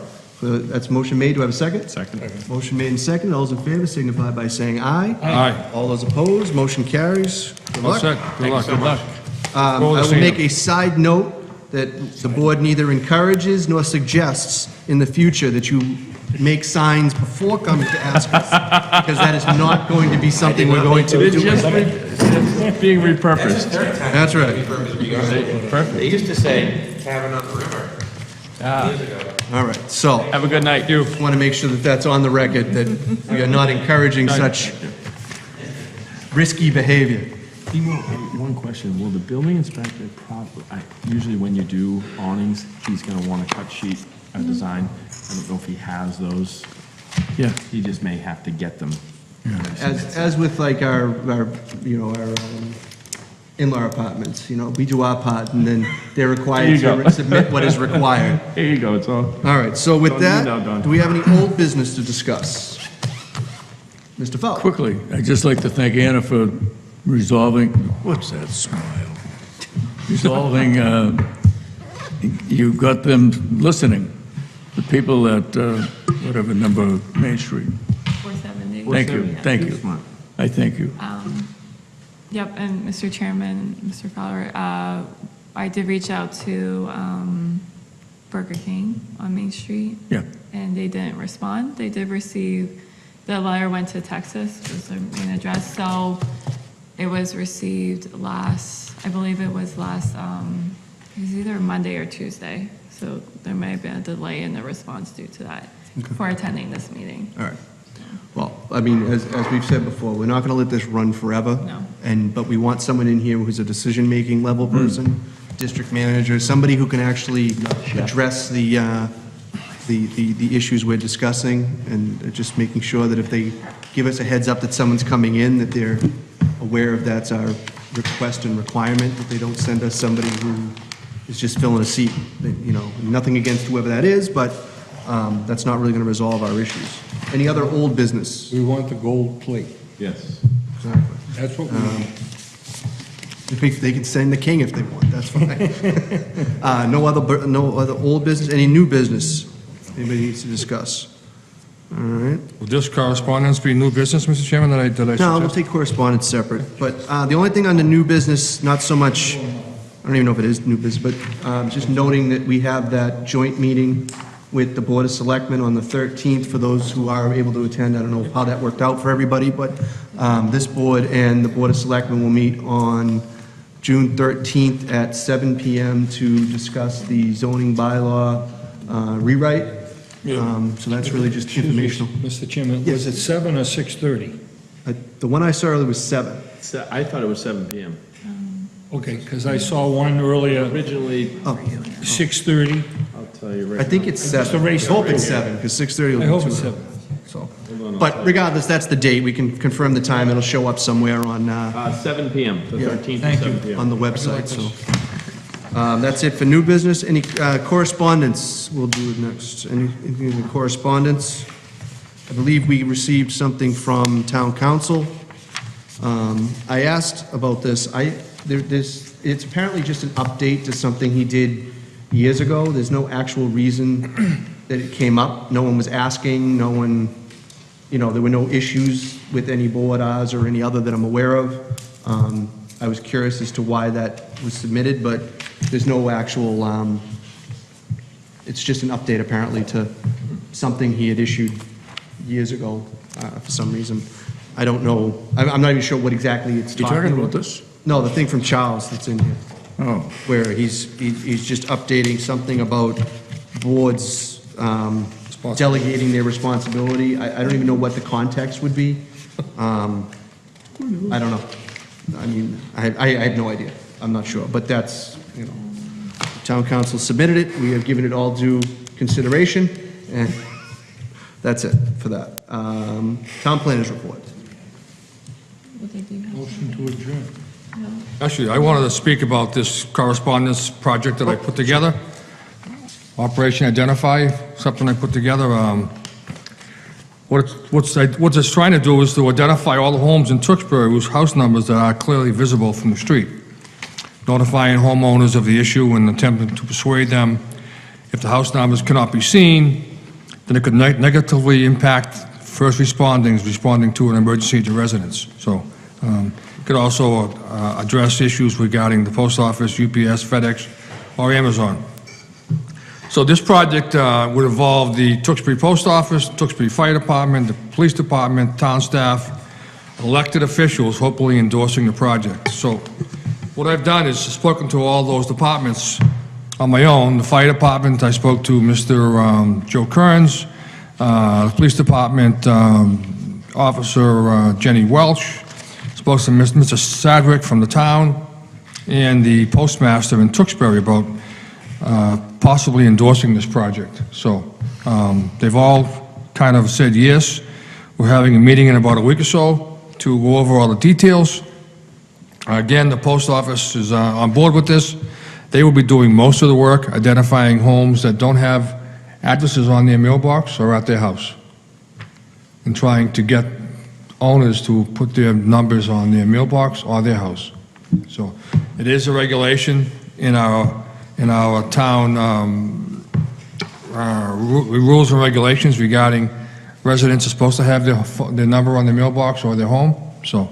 So that's motion made. Do I have a second? Second. Motion made and second. All those in favor signify by saying aye. Aye. All those opposed, motion carries. Good All luck. set. Good luck. Good luck. I will make a side note that the board neither encourages nor suggests in the future that you make signs before coming to ask us, because that is not going to be something we're going to It's do. just being repurposed. That's right. Perfect. They used to say, cabin on the river. Years ago. All right, so Have a good night, you. want to make sure that that's on the record, that we are not encouraging such risky behavior. One question, will the building inspector usually when you do awnings, he's gonna want a cut sheet, a design? I don't know if he has those. Yeah. He just may have to get them. As with like our in-law apartments, we do our part, and then they're required to submit what is required. Here you go, it's all. All right, so with Don't you know, that, Don? do we have any old business to discuss? Mr. Fowler? Quickly, I'd just like to thank Anna for resolving, what's that smile? Resolving, you got them listening, the people at, whatever number, Main Street. 470. Thank you. I thank you. Yep, and Mr. Chairman, Mr. Fowler, I did reach out to Burger King on Main Street. Yeah. And they didn't respond. They did receive, the letter went to Texas, was their main address, so it was received I believe it was last, it was either Monday or Tuesday, so there may have been a delay in the response due to that for attending this meeting. All right. Well, I mean, as we've said before, we're not going to let this run forever. No. But we want someone in here who's a decision-making level person, district manager, somebody who can actually address the issues we're discussing, and just making sure that if they give us a heads up that someone's coming in, that they're aware of that's our request and requirement, that they don't send us somebody who is just filling a seat. Nothing against whoever that is, but that's not really going to resolve our issues. Any other old business? We want the gold plate. Yes. Exactly. That's what we want. They can send the king if they want, that's fine. No other old business, any new business anybody needs to discuss? All right. Will this correspondence be new business, Mr. Chairman, that I No, we'll suggest? take correspondence separate, but the only thing on the new business, not so much, I don't even know if it is new business, but just noting that we have that joint meeting with the Board of Selectmen on the 13th, for those who are able to attend. I don't know how that worked out for everybody, but this board and the Board of Selectmen will meet on June 13th at 7 PM to discuss the zoning bylaw rewrite. So that's really just informational. Mr. Chairman, was it 7 or 6:30? The one I saw earlier was 7. I thought it was 7 PM. Okay, because I saw one earlier, Originally, 6:30. I'll tell you right I think now. it's Just 7. I erase it hope right it's here. 7, because 6:30 will I be hope too it's early. 7. So, Hold on, I'll but tell you. regardless, that's the date. We can confirm the time. It'll show up somewhere on, 7 PM, the Yeah, 13th thank at you. 7 PM. on the website, so. That's it for new business. Any correspondence? We'll do it next. Anything in correspondence? I believe we received something from town council. I asked about this. It's apparently just an update to something he did years ago. There's no actual reason that it came up. No one was asking, no one, there were no issues with any board, ours, or any other that I'm aware of. I was curious as to why that was submitted, but there's no actual, it's just an update apparently to something he had issued years ago for some reason. I don't know, I'm not even sure what exactly it's You talking talking about. about this? No, the thing from Charles that's in here, Oh, where he's just updating something about boards, delegating their responsibility. I don't even know what the context would be. I don't know. I mean, I have no idea. I'm not sure, but that's, you know, the town council submitted it. We have given it all due consideration, and that's it for that. Town planners report. Motion to adjourn. Actually, I wanted to speak about this correspondence project that I put together. Operation Identify, something I put together. What it's trying to do is to identify all the homes in Tewksbury whose house numbers that are clearly visible from the street. Notifying homeowners of the issue and attempting to persuade them if the house numbers cannot be seen, then it could negatively impact first responding to an emergency to residents. So it could also address issues regarding the post office, UPS, FedEx, or Amazon. So this project would involve the Tewksbury Post Office, Tewksbury Fire Department, the Police Department, town staff, elected officials, hopefully endorsing the project. So what I've done is spoken to all those departments on my own. The Fire Department, I spoke to Mr. Joe Kearns, the Police Department, Officer Jenny Welch, spoke to Mr. Sadrick from the town, and the postmaster in Tewksbury about possibly endorsing this project. So they've all kind of said yes. We're having a meeting in about a week or so to go over all the details. Again, the post office is on board with this. They will be doing most of the work, identifying homes that don't have addresses on their mailbox or at their house, and trying to get owners to put their numbers on their mailbox or their house. So it is a regulation in our town rules and regulations regarding residents are supposed to have their number on their mailbox or their home. So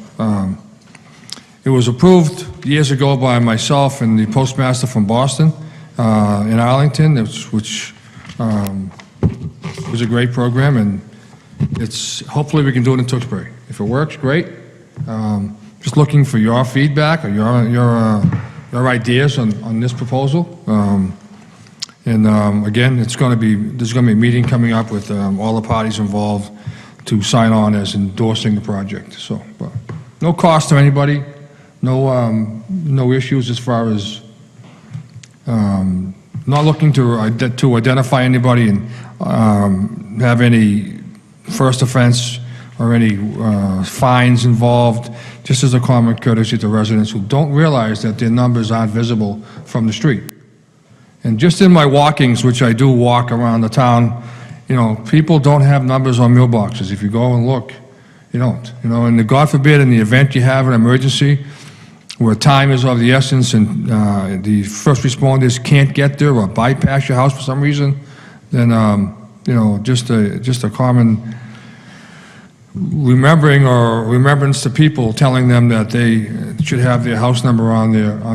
it was approved years ago by myself and the postmaster from Boston in Arlington, which was a great program, and hopefully we can do it in Tewksbury. If it works, great. Just looking for your feedback or your ideas on this proposal. Again, there's going to be a meeting coming up with all the parties involved to sign on as endorsing the project. So, but no cost to anybody, no issues as far as not looking to identify anybody and have any first offense or any fines involved, just as a common courtesy to residents who don't realize that their numbers aren't visible from the street. And just in my walkings, which I do walk around the town, you know, people don't have numbers on mailboxes. If you go and look, you don't. You know, and God forbid, in the event you have an emergency where time is of the essence and the first responders can't get there or bypass your house for some reason, then you know, just a common remembrance to people, telling them that they should have their house number on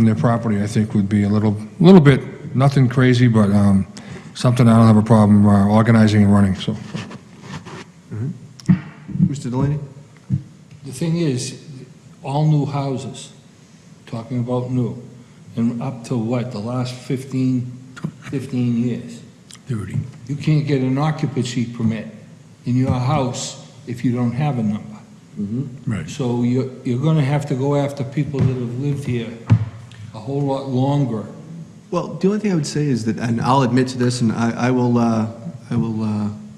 their property, I think would be a little bit, nothing crazy, but something I don't have a problem organizing and running. So, Mr. Delaney? The thing is, all new houses, talking about new, and up to what, the last 15 years? 30. You can't get an occupancy permit in your house if you don't have a number. Right. So you're going to have to go after people that have lived here a whole lot longer. Well, the only thing I would say is that, and I'll admit to this, and I will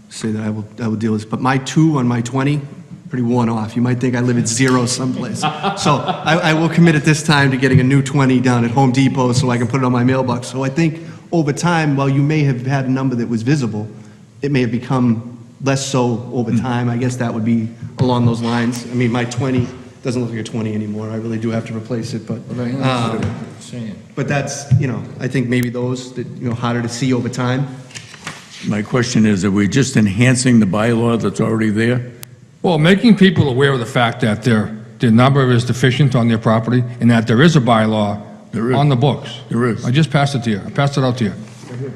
say that I will deal with this, but my 2 on my 20, pretty worn off. You might think I live at 0 someplace. So I will commit at this time to getting a new 20 down at Home Depot so I can put it on my mailbox. So I think over time, while you may have had a number that was visible, it may have become less so over time. I guess that would be along those lines. I mean, my 20 doesn't look like a 20 anymore. I really do have to replace it, but but that's, you know, I think maybe those that, you know, harder to see over time. My question is, are we just enhancing the bylaw that's already there? well, making people aware of the fact that their number is deficient on their property and that there is a bylaw on the books. There is. I just passed it to you. I passed it out to you.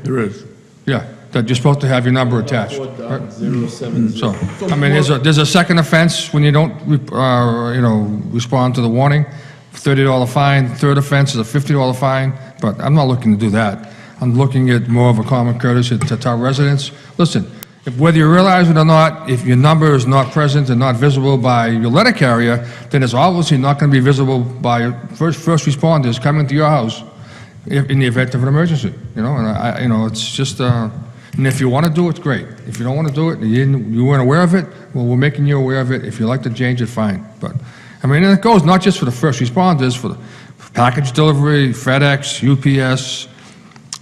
There is. Yeah, that you're supposed to have your number attached. Right? 070. So, I mean, there's a second offense when you don't, respond to the warning, $30 fine. Third offense is a $50 fine, but I'm not looking to do that. I'm looking at more of a common courtesy to our residents. Listen, Whether you realize it or not, if your number is not present and not visible by your letter carrier, then it's obviously not going to be visible by first responders coming to your house in the event of an emergency, you know, and it's just, and if you want to do it, it's great. If you don't want to do it, you weren't aware of it, well, we're making you aware of it. If you like to change it, fine. But, I mean, and it goes not just for the first responders, for the package delivery, FedEx, UPS,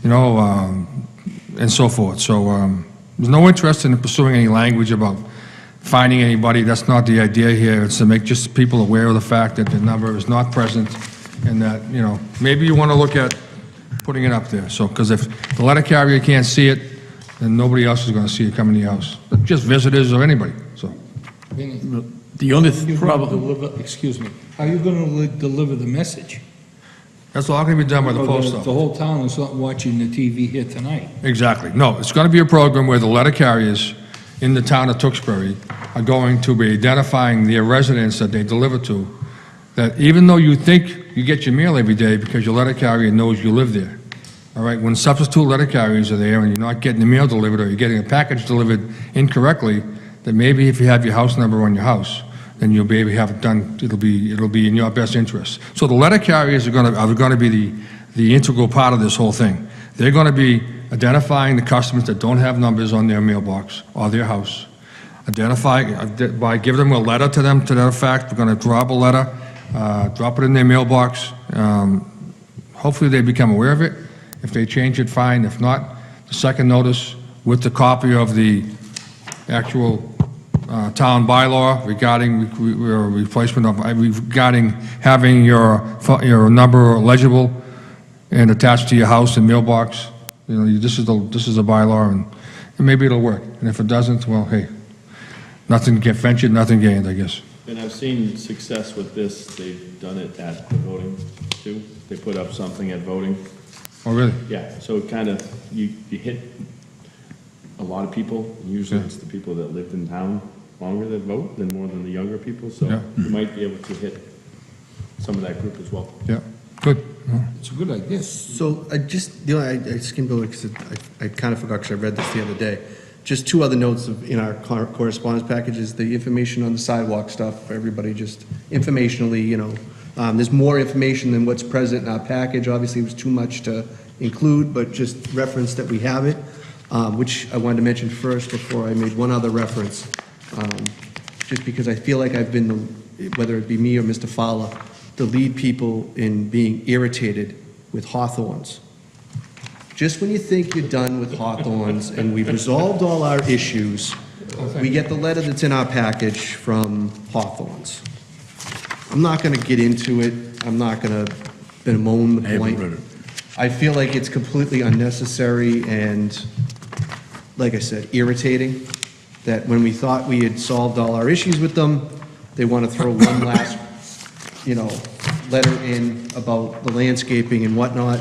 you know, and so forth. So there's no interest in pursuing any language about finding anybody. That's not the idea here. It's to make just people aware of the fact that the number is not present and that, you know, maybe you want to look at putting it up there. So, because if the letter carrier can't see it, then nobody else is going to see it coming to your house. But just visitors or anybody, so. The only problem... Excuse me. How are you going to deliver the message? That's all going to be done by the post The office. whole town is not watching the TV here tonight. Exactly. No, it's going to be a program where the letter carriers in the town of Tewksbury are going to be identifying their residents that they deliver to, that even though you think you get your mail every day because your letter carrier knows you live there, all right, when substitute letter carriers are there and you're not getting the mail delivered or you're getting a package delivered incorrectly, then maybe if you have your house number on your house, then you'll be able to have it done, it'll be in your best interest. So the letter carriers are going to be the integral part of this whole thing. They're going to be identifying the customers that don't have numbers on their mailbox or their house. By giving them a letter to them to that effect. We're going to drop a letter, drop it in their mailbox. Hopefully they become aware of it. If they change it, fine. If not, the second notice with the copy of the actual town bylaw regarding replacement of, regarding having your number legible and attached to your house and mailbox. You know, this is a bylaw, and maybe it'll work. And if it doesn't, well, hey, nothing ventured, nothing gained, I guess. And I've seen success with this. They've done it at the voting too. They put up something at voting. Oh, really? Yeah, so it kind of, you hit a lot of people. Usually it's the people that lived in town longer that vote than more than the younger people, so you might be able to hit some of that group as well. Yeah, good. It's a good idea. So I skimmed over because I kind of forgot because I read this the other day. Just two other notes in our correspondence packages, the information on the sidewalk stuff, for everybody just informationally, you know. There's more information than what's present in our package. Obviously, it was too much to include, but just reference that we have it, which I wanted to mention first before I made one other reference. Just because I feel like I've been, whether it be me or Mr. Fowler, the lead people in being irritated with hawthorns. Just when you think you're done with hawthorns and we've resolved all our issues, we get the letter that's in our package from hawthorns. I'm not going to get into it. I'm not going to bemoan the point. I feel like it's completely unnecessary and, like I said, irritating that when we thought we had solved all our issues with them, they want to throw one last, you know, letter in about the landscaping and whatnot.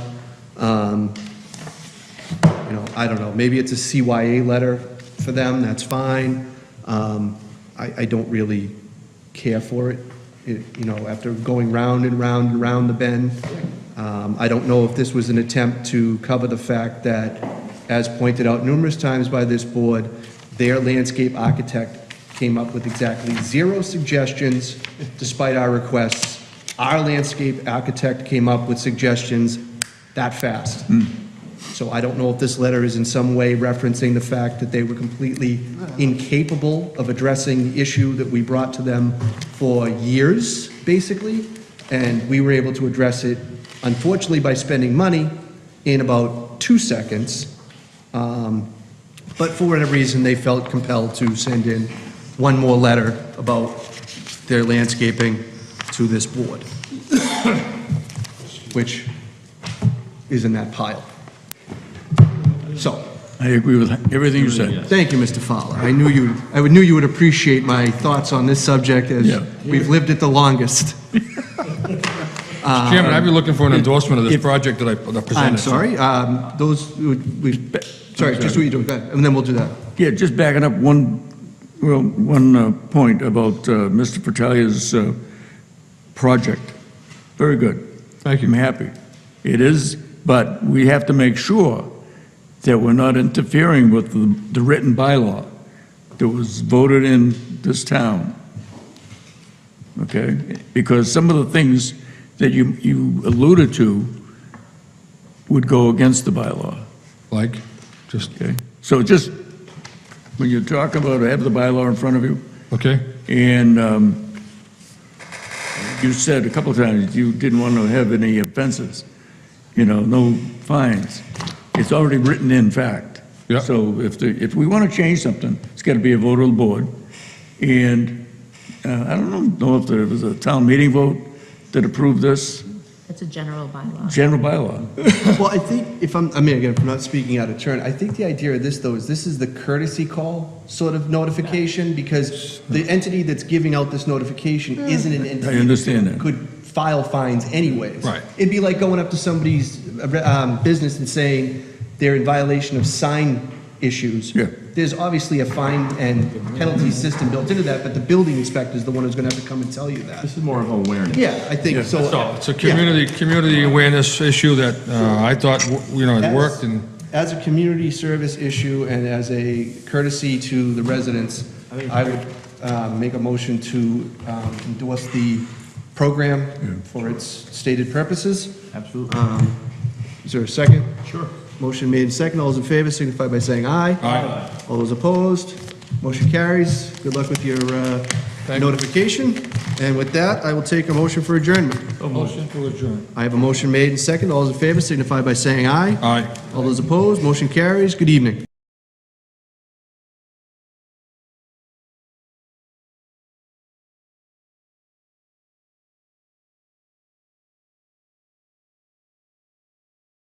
You know, I don't know, maybe it's a CYA letter for them, that's fine. I don't really care for it. You know, after going round and round and round the bend. I don't know if this was an attempt to cover the fact that, as pointed out numerous times by this board, their landscape architect came up with exactly 0 suggestions despite our requests. Our landscape architect came up with suggestions that fast. So I don't know if this letter is in some way referencing the fact that they were completely incapable of addressing the issue that we brought to them for years, basically, and we were able to address it, unfortunately, by spending money in about 2 seconds. But for whatever reason, they felt compelled to send in one more letter about their landscaping to this board, which is in that pile. So. I agree with everything you said. Thank you, Mr. Fowler. I knew you would appreciate my thoughts on this subject as we've lived it the longest. Chairman, I'd be looking for an endorsement of this project that I presented. I'm sorry, sorry, just what you do, go ahead, and then we'll do that. Yeah, just backing up one point about Mr. Fratelli's project. Very good. Thank you. I'm happy. It is, but we have to make sure that we're not interfering with the written bylaw. that was voted in this town, okay? Because some of the things that you alluded to would go against the bylaw. Like, just, Okay, so just, when you talk about, have the bylaw in front of you, okay? and you said a couple of times you didn't want to have any offenses, no fines. It's already written in fact. Yeah. So if we want to change something, it's got to be a vote of the board. And I don't know if there was a town meeting vote that approved this, It's a general bylaw. general bylaw. Well, I think if again, if I'm not speaking out of turn, I think the idea of this, though, is this is the courtesy call sort of notification, because the entity that's giving out this notification isn't an entity. I understand that. Could file fines anyways. Right. It'd be like going up to somebody's business and saying they're in violation of sign issues. Yeah. There's obviously a fine and penalty system built into that, but the building inspector is the one who's gonna have to come and tell you that. This is more of awareness. Yeah, I think so. So it's a community awareness issue that I thought, it worked, and As a community service issue and as a courtesy to the residents, I would make a motion to endorse the program for its stated purposes. Absolutely. Is there a second? Sure. Motion made and second. All those in favor signify by saying aye. Aye. All those opposed, motion carries. Good luck with your notification. And with that, I will take a motion for adjournment. motion to adjourn. I have a motion made and second. All those in favor signify by saying aye. Aye. All those opposed, motion carries. Good evening.